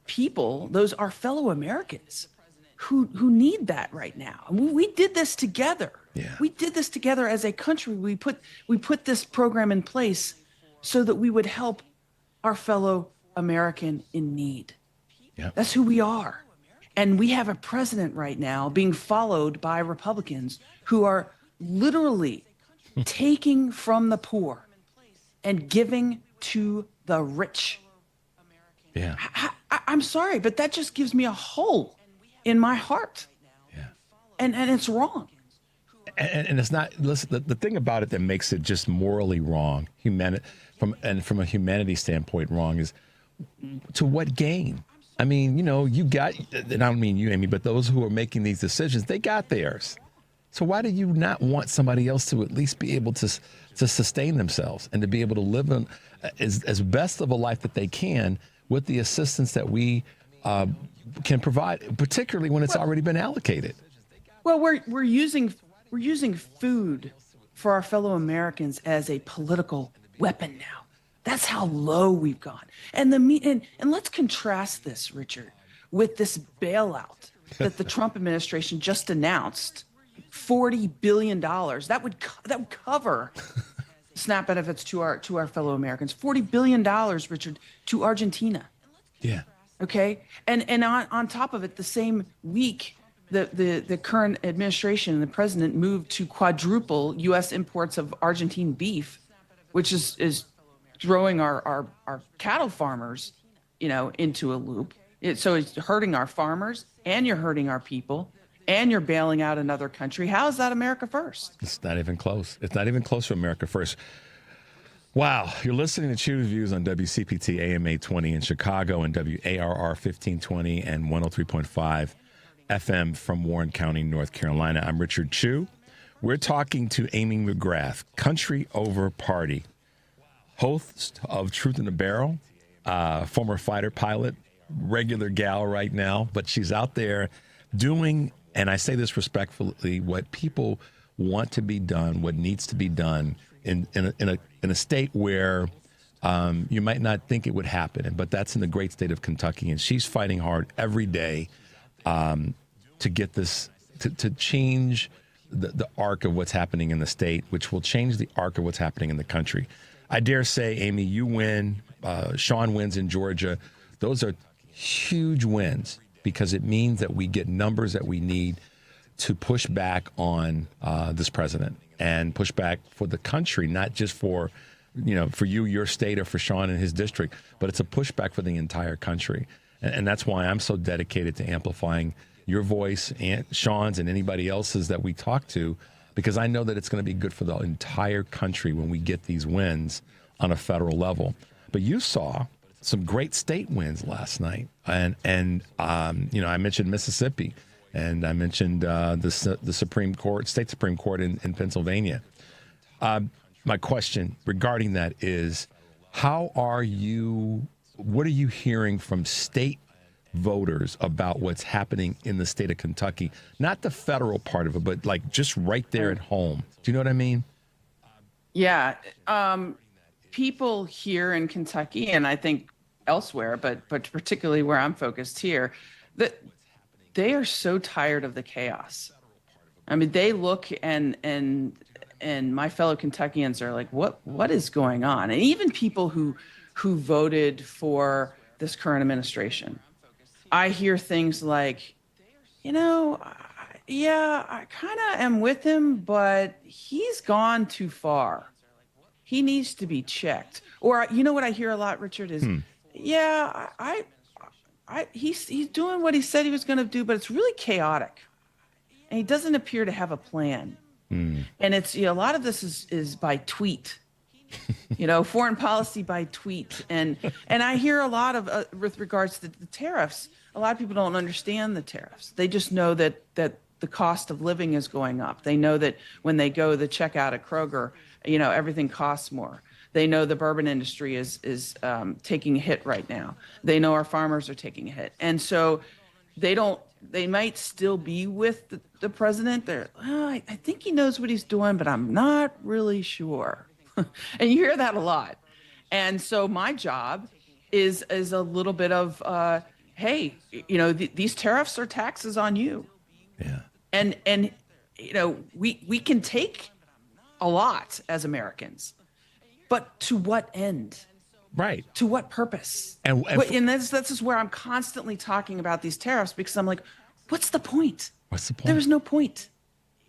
people, our fellow Americans who need that right now. I mean, we did this together. Yeah. We did this together as a country. We put this program in place so that we would help our fellow American in need. Yep. That's who we are. And we have a president right now being followed by Republicans who are literally taking from the poor and giving to the rich. Yeah. I'm sorry, but that just gives me a hole in my heart. Yeah. And it's wrong. And it's not, listen, the thing about it that makes it just morally wrong, from a humanity standpoint wrong, is to what gain? I mean, you got, and I don't mean you, Amy, but those who are making these decisions, they got theirs. So why do you not want somebody else to at least be able to sustain themselves and to be able to live as best of a life that they can with the assistance that we can provide, particularly when it's already been allocated? Well, we're using food for our fellow Americans as a political weapon now. That's how low we've gone. And let's contrast this, Richard, with this bailout that the Trump administration just announced. $40 billion. That would cover SNAP benefits to our fellow Americans. $40 billion, Richard, to Argentina. Yeah. Okay. And on top of it, the same week, the current administration and the president moved to quadruple U.S. imports of Argentine beef, which is throwing our cattle farmers, into a loop. So it's hurting our farmers, and you're hurting our people, and you're bailing out another country. How is that America first? It's not even close. It's not even close to America first. Wow. You're listening to Choose Views on WCPT AM 820 in Chicago and WARR 1520 and 103.5 FM from Warren County, North Carolina. I'm Richard Chu. We're talking to Amy McGrath, Country Over Party, host of Truth in the Barrel, former fighter pilot, regular gal right now, but she's out there doing, and I say this respectfully, what people want to be done, what needs to be done in a state where you might not think it would happen, but that's in the great state of Kentucky. And she's fighting hard every day to get this, to change the arc of what's happening in the state, which will change the arc of what's happening in the country. I dare say, Amy, you win. Shawn wins in Georgia. Those are huge wins, because it means that we get numbers that we need to push back on this president and push back for the country, not just for you, your state, or for Shawn and his district, but it's a pushback for the entire country. And that's why I'm so dedicated to amplifying your voice and Shawn's and anybody else's that we talk to, because I know that it's going to be good for the entire country when we get these wins on a federal level. But you saw some great state wins last night. And I mentioned Mississippi, and I mentioned the Supreme Court, state Supreme Court in Pennsylvania. My question regarding that is, what are you hearing from state voters about what's happening in the state of Kentucky? Not the federal part of it, but like just right there at home. Do you know what I mean? Yeah. People here in Kentucky, and I think elsewhere, but particularly where I'm focused here, that they are so tired of the chaos. I mean, they look and my fellow Kentuckians are like, what is going on? And even people who voted for this current administration, I hear things like, I kind of am with him, but he's gone too far. He needs to be checked. Or, what I hear a lot, Richard, is, he's doing what he said he was going to do, but it's really chaotic. And he doesn't appear to have a plan. And it's, a lot of this is by tweet, foreign policy by tweet. And I hear a lot of, with regards to the tariffs, a lot of people don't understand the tariffs. They just know that the cost of living is going up. They know that when they go the checkout at Kroger, everything costs more. They know the bourbon industry is taking a hit right now. They know our farmers are taking a hit. And so they might still be with the president. They're, I think he knows what he's doing, but I'm not really sure. And you hear that a lot. And so my job is a little bit of, hey, these tariffs are taxes on you. Yeah. And we can take a lot as Americans, but to what end? Right. To what purpose? And this is where I'm constantly talking about these tariffs, because I'm like, what's the point? What's the point? There is no point.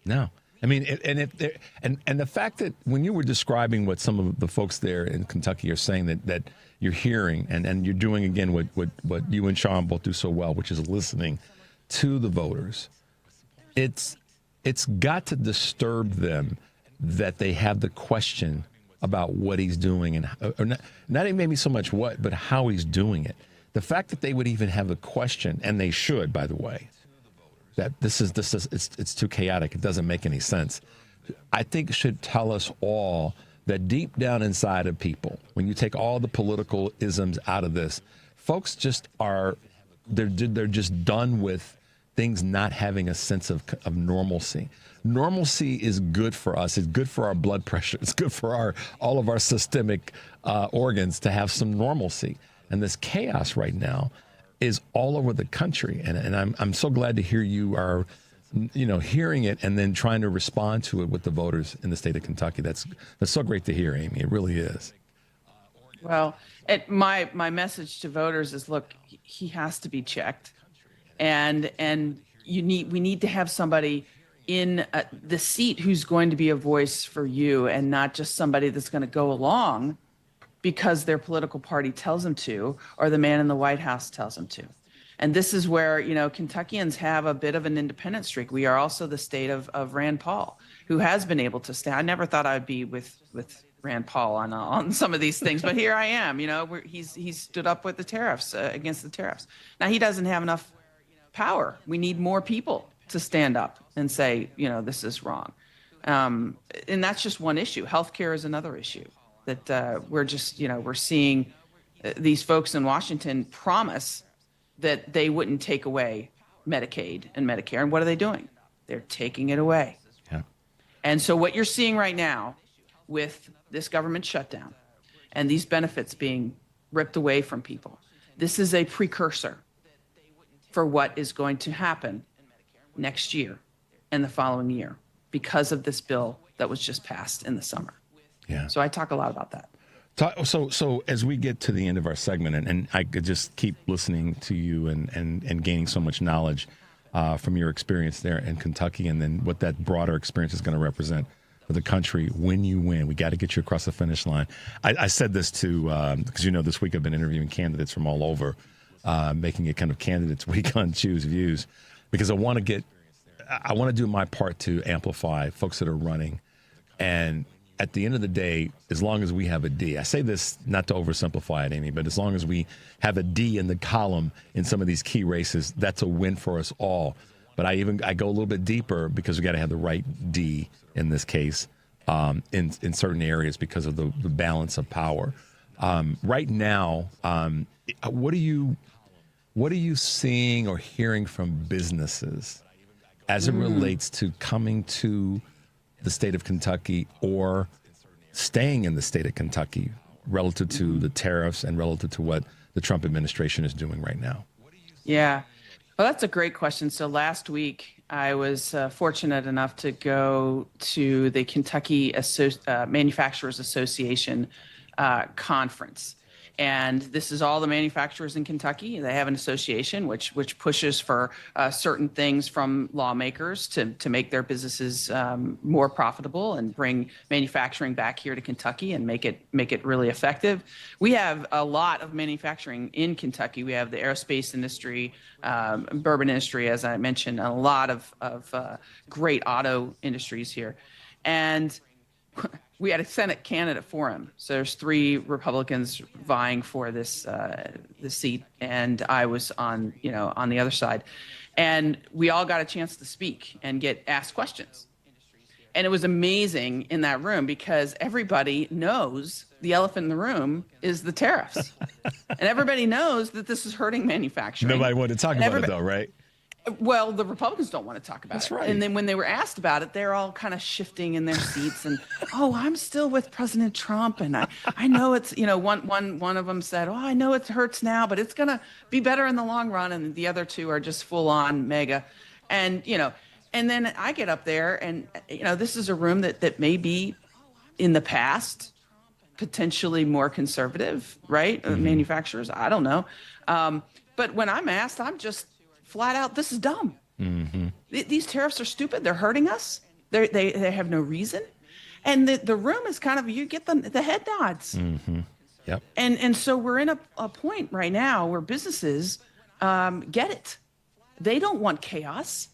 No. I mean, and the fact that when you were describing what some of the folks there in Kentucky are saying that you're hearing and you're doing again what you and Shawn both do so well, which is listening to the voters, it's got to disturb them that they have the question about what he's doing and or not even maybe so much what, but how he's doing it. The fact that they would even have the question, and they should, by the way, that it's too chaotic. It doesn't make any sense. I think should tell us all that deep down inside of people, when you take all the political isms out of this, folks just they're just done with things not having a sense of normalcy. Normalcy is good for us. It's good for our blood pressure. It's good for all of our systemic organs to have some normalcy. And this chaos right now is all over the country. And I'm so glad to hear you are, hearing it and then trying to respond to it with the voters in the state of Kentucky. That's so great to hear, Amy. It really is. Well, my message to voters is, look, he has to be checked. And we need to have somebody in the seat who's going to be a voice for you, and not just somebody that's going to go along because their political party tells them to, or the man in the White House tells them to. And this is where, Kentuckians have a bit of an independent streak. We are also the state of Rand Paul, who has been able to stay. I never thought I'd be with Rand Paul on some of these things, but here I am. He's stood up with the tariffs, against the tariffs. Now, he doesn't have enough power. We need more people to stand up and say, this is wrong. And that's just one issue. Healthcare is another issue that we're seeing these folks in Washington promise that they wouldn't take away Medicaid and Medicare. And what are they doing? They're taking it away. Yeah. And so what you're seeing right now with this government shutdown and these benefits being ripped away from people, this is a precursor for what is going to happen next year and the following year because of this bill that was just passed in the summer. Yeah. So I talk a lot about that. So as we get to the end of our segment, and I could just keep listening to you and gaining so much knowledge from your experience there in Kentucky, and then what that broader experience is going to represent for the country when you win. We got to get you across the finish line. I said this because this week I've been interviewing candidates from all over, making it kind of Candidates Week on Choose Views, because I want to do my part to amplify folks that are running. And at the end of the day, as long as we have a D, I say this not to oversimplify it, Amy, but as long as we have a D in the column in some of these key races, that's a win for us all. But I go a little bit deeper because we got to have the right D in this case, in certain areas because of the balance of power. Right now, what are you seeing or hearing from businesses as it relates to coming to the state of Kentucky or staying in the state of Kentucky relative to the tariffs and relative to what the Trump administration is doing right now? Yeah. Well, that's a great question. So last week, I was fortunate enough to go to the Kentucky Manufacturers Association conference. And this is all the manufacturers in Kentucky. They have an association which pushes for certain things from lawmakers to make their businesses more profitable and bring manufacturing back here to Kentucky and make it really effective. We have a lot of manufacturing in Kentucky. We have the aerospace industry, bourbon industry, as I mentioned, a lot of great auto industries here. And we had a Senate candidate for him. So there's 3 Republicans vying for this seat, and I was on the other side. And we all got a chance to speak and get asked questions. And it was amazing in that room because everybody knows the elephant in the room is the tariffs. And everybody knows that this is hurting manufacturing. Nobody wanted to talk about it though, right? Well, the Republicans don't want to talk about it. That's right. And then when they were asked about it, they're all kind of shifting in their seats and, I'm still with President Trump. And I know it's, one of them said, I know it hurts now, but it's going to be better in the long run. And the other 2 are just full on mega. And, and then I get up there and, this is a room that maybe in the past potentially more conservative, right? Manufacturers, I don't know. But when I'm asked, I'm just flat out, this is dumb. These tariffs are stupid. They're hurting us. They have no reason. And the room is kind of, you get the head nods. Yep. And so we're in a point right now where businesses get it. They don't want chaos.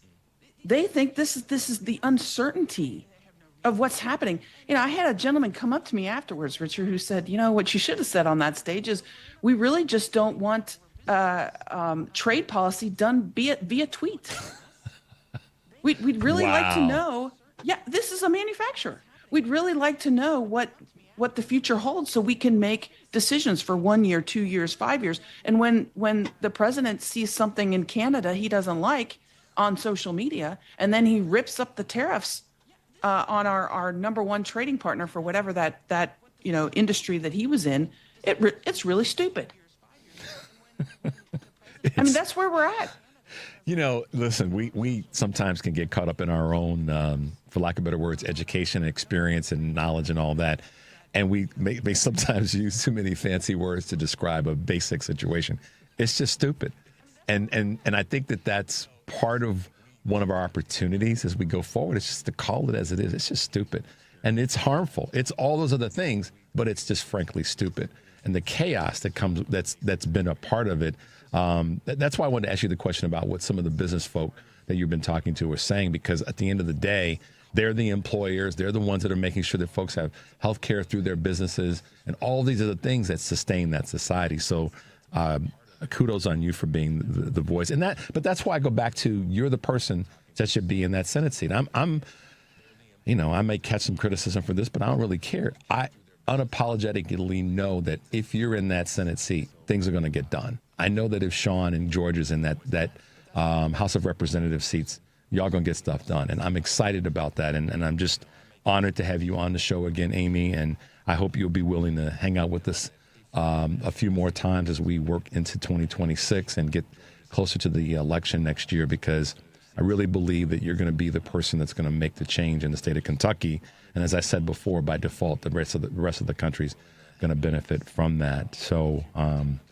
They think this is the uncertainty of what's happening. I had a gentleman come up to me afterwards, Richard, who said, what you should have said on that stage is, we really just don't want trade policy done via tweet. We'd really like to know. Yeah, this is a manufacturer. We'd really like to know what the future holds so we can make decisions for 1 year, 2 years, 5 years. And when the president sees something in Canada he doesn't like on social media, and then he rips up the tariffs on our number one trading partner for whatever that industry that he was in, it's really stupid. I mean, that's where we're at. Listen, we sometimes can get caught up in our own, for lack of better words, education, experience, and knowledge and all that. And we may sometimes use too many fancy words to describe a basic situation. It's just stupid. And I think that's part of one of our opportunities as we go forward. It's just to call it as it is. It's just stupid. And it's harmful. It's all those other things, but it's just frankly stupid. And the chaos that comes, that's been a part of it. That's why I wanted to ask you the question about what some of the business folk that you've been talking to are saying, because at the end of the day, they're the employers. They're the ones that are making sure that folks have health care through their businesses and all these other things that sustain that society. So kudos on you for being the voice. But that's why I go back to, you're the person that should be in that Senate seat. I may catch some criticism for this, but I don't really care. I unapologetically know that if you're in that Senate seat, things are going to get done. I know that if Shawn and George is in that House of Representatives seats, y'all going to get stuff done. And I'm excited about that. And I'm just honored to have you on the show again, Amy. And I hope you'll be willing to hang out with us a few more times as we work into 2026 and get closer to the election next year, because I really believe that you're going to be the person that's going to make the change in the state of Kentucky. And as I said before, by default, the rest of the country's going to benefit from that. So,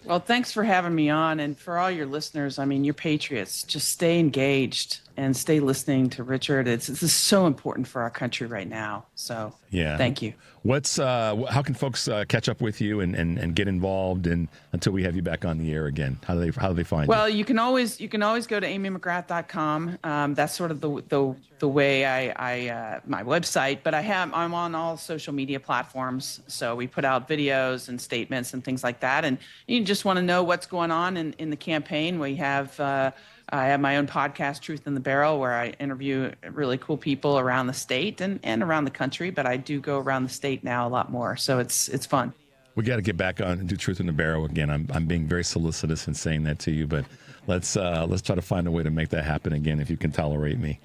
well, thanks for having me on. And for all your listeners, I mean, you're patriots. Just stay engaged and stay listening to Richard. This is so important for our country right now. So, yeah, thank you. How can folks catch up with you and get involved until we have you back on the air again? How do they find you? Well, you can always go to amymcgrath.com. That's sort of the way I my website, but I'm on all social media platforms. So we put out videos and statements and things like that. And you just want to know what's going on in the campaign. We have I have my own podcast, Truth in the Barrel, where I interview really cool people around the state and around the country. But I do go around the state now a lot more, so it's fun. We got to get back on and do Truth in the Barrel again. I'm being very solicitous in saying that to you, but let's try to find a way to make that happen again if you can tolerate me.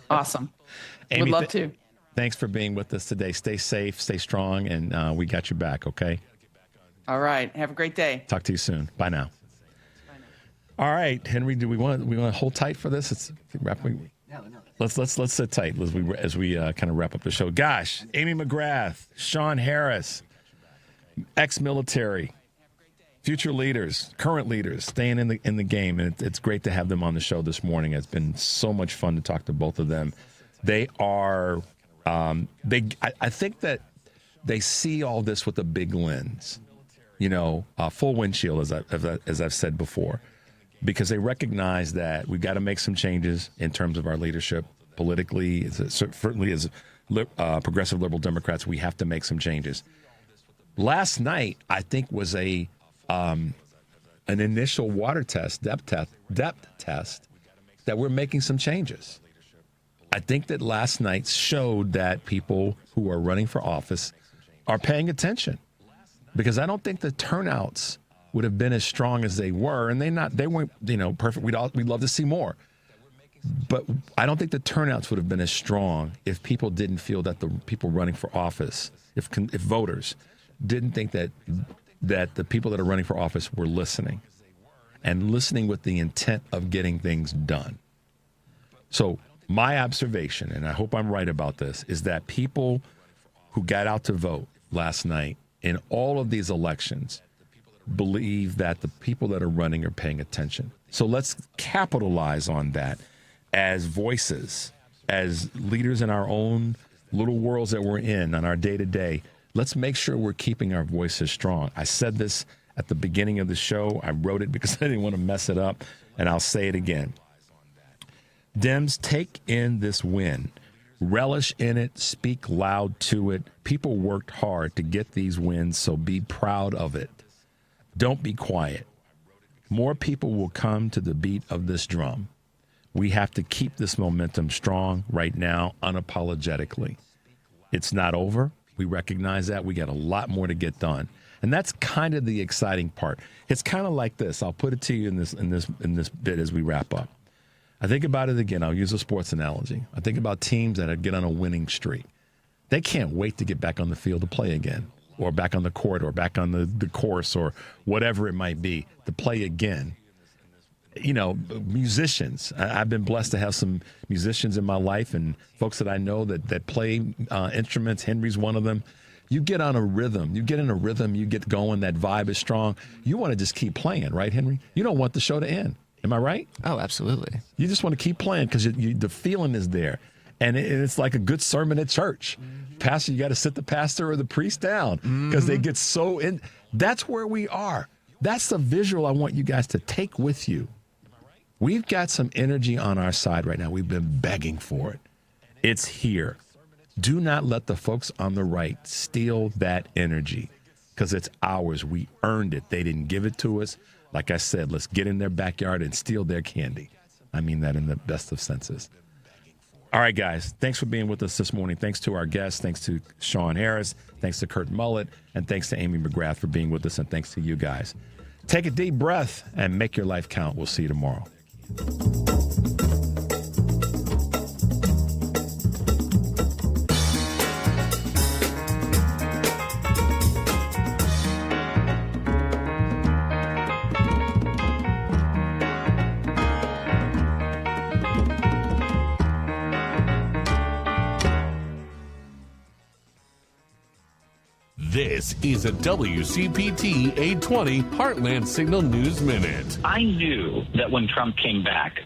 Awesome. Amy, would love to. Thanks for being with us today. Stay safe, stay strong, and we got you back. Okay. All right. Have a great day. Talk to you soon. Bye now. All right, Henry. Do we want to hold tight for this? Let's sit tight as we kind of wrap up the show. Gosh, Amy McGrath, Shawn Harris, ex-military, future leaders, current leaders, staying in the game, and it's great to have them on the show this morning. It's been so much fun to talk to both of them. They are, I think that they see all this with a big lens, full windshield, as I've said before. Because they recognize that we've got to make some changes in terms of our leadership politically. Certainly as progressive liberal Democrats, we have to make some changes. Last night, I think, was an initial water test, depth test, that we're making some changes. I think that last night showed that people who are running for office are paying attention, because I don't think the turnouts would have been as strong as they were, and they weren't perfect. We'd love to see more, but I don't think the turnouts would have been as strong if people didn't feel that the people running for office, if voters didn't think that the people that are running for office were listening with the intent of getting things done. So my observation, and I hope I'm right about this, is that people who got out to vote last night in all of these elections believe that the people that are running are paying attention. So let's capitalize on that as voices, as leaders in our own little worlds that we're in on our day-to-day. Let's make sure we're keeping our voices strong. I said this at the beginning of the show. I wrote it because I didn't want to mess it up, and I'll say it again. Dems, take in this win. Relish in it. Speak loud to it. People worked hard to get these wins, so be proud of it. Don't be quiet. More people will come to the beat of this drum. We have to keep this momentum strong right now, unapologetically. It's not over. We recognize that. We got a lot more to get done. And that's kind of the exciting part. It's kind of like this. I'll put it to you in this bit as we wrap up. I think about it again. I'll use a sports analogy. I think about teams that get on a winning streak. They can't wait to get back on the field to play again, or back on the court, or back on the course, or whatever it might be, to play again. You know, musicians. I've been blessed to have some musicians in my life and folks that I know that play instruments. Henry's one of them. You get on a rhythm. You get in a rhythm. You get going. That vibe is strong. You want to just keep playing, right, Henry? You don't want the show to end. Am I right? Oh, absolutely. You just want to keep playing because the feeling is there. And it's like a good sermon at church. Pastor, you got to sit the pastor or the priest down because they get so in. That's where we are. That's the visual I want you guys to take with you. We've got some energy on our side right now. We've been begging for it. It's here. Do not let the folks on the right steal that energy because it's ours. We earned it. They didn't give it to us. Like I said, let's get in their backyard and steal their candy. I mean that in the best of senses. All right, guys, thanks for being with us this morning. Thanks to our guests. Thanks to Shawn Harris. Thanks to Kurt Mullett. And thanks to Amy McGrath for being with us. And thanks to you guys. Take a deep breath and make your life count. We'll see you tomorrow. This is a WCPT 820 Heartland Signal News Minute. I knew that when Trump came back,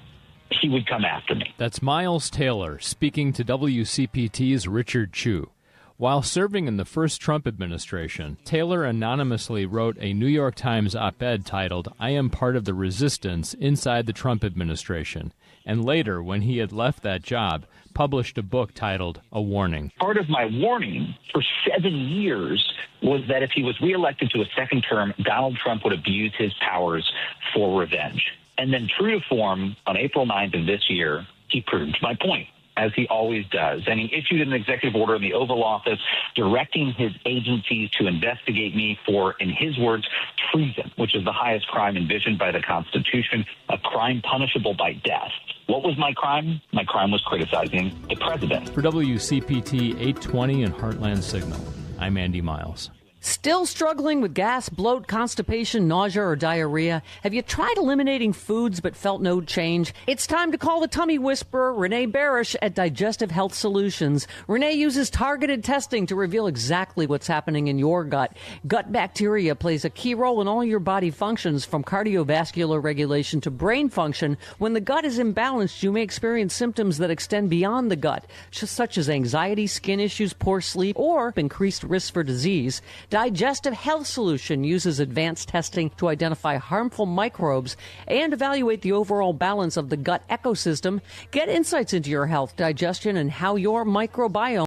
he would come after me. That's Miles Taylor speaking to WCPT's Richard Chu. While serving in the first Trump administration, Taylor anonymously wrote a New York Times op-ed titled, "I am part of the resistance inside the Trump administration," and later, when he had left that job, published a book titled A Warning. Part of my warning for 7 years was that if he was reelected to a second term, Donald Trump would abuse his powers for revenge. And then true to form, on April 9th of this year, he proved my point, as he always does. And he issued an executive order in the Oval Office directing his agencies to investigate me for, in his words, treason, which is the highest crime envisioned by the Constitution, a crime punishable by death. What was my crime? My crime was criticizing the president. For WCPT 820 and Heartland Signal, I'm Andy Miles. Still struggling with gas, bloat, constipation, nausea, or diarrhea? Have you tried eliminating foods but felt no change? It's time to call the tummy whisperer, Renee Barish, at Digestive Health Solutions. Renee uses targeted testing to reveal exactly what's happening in your gut. Gut bacteria plays a key role in all your body functions, from cardiovascular regulation to brain function. When the gut is imbalanced, you may experience symptoms that extend beyond the gut, such as anxiety, skin issues, poor sleep, or increased risk for disease. Digestive Health Solution uses advanced testing to identify harmful microbes and evaluate the overall balance of the gut ecosystem. Get insights into your health, digestion, and how your microbiome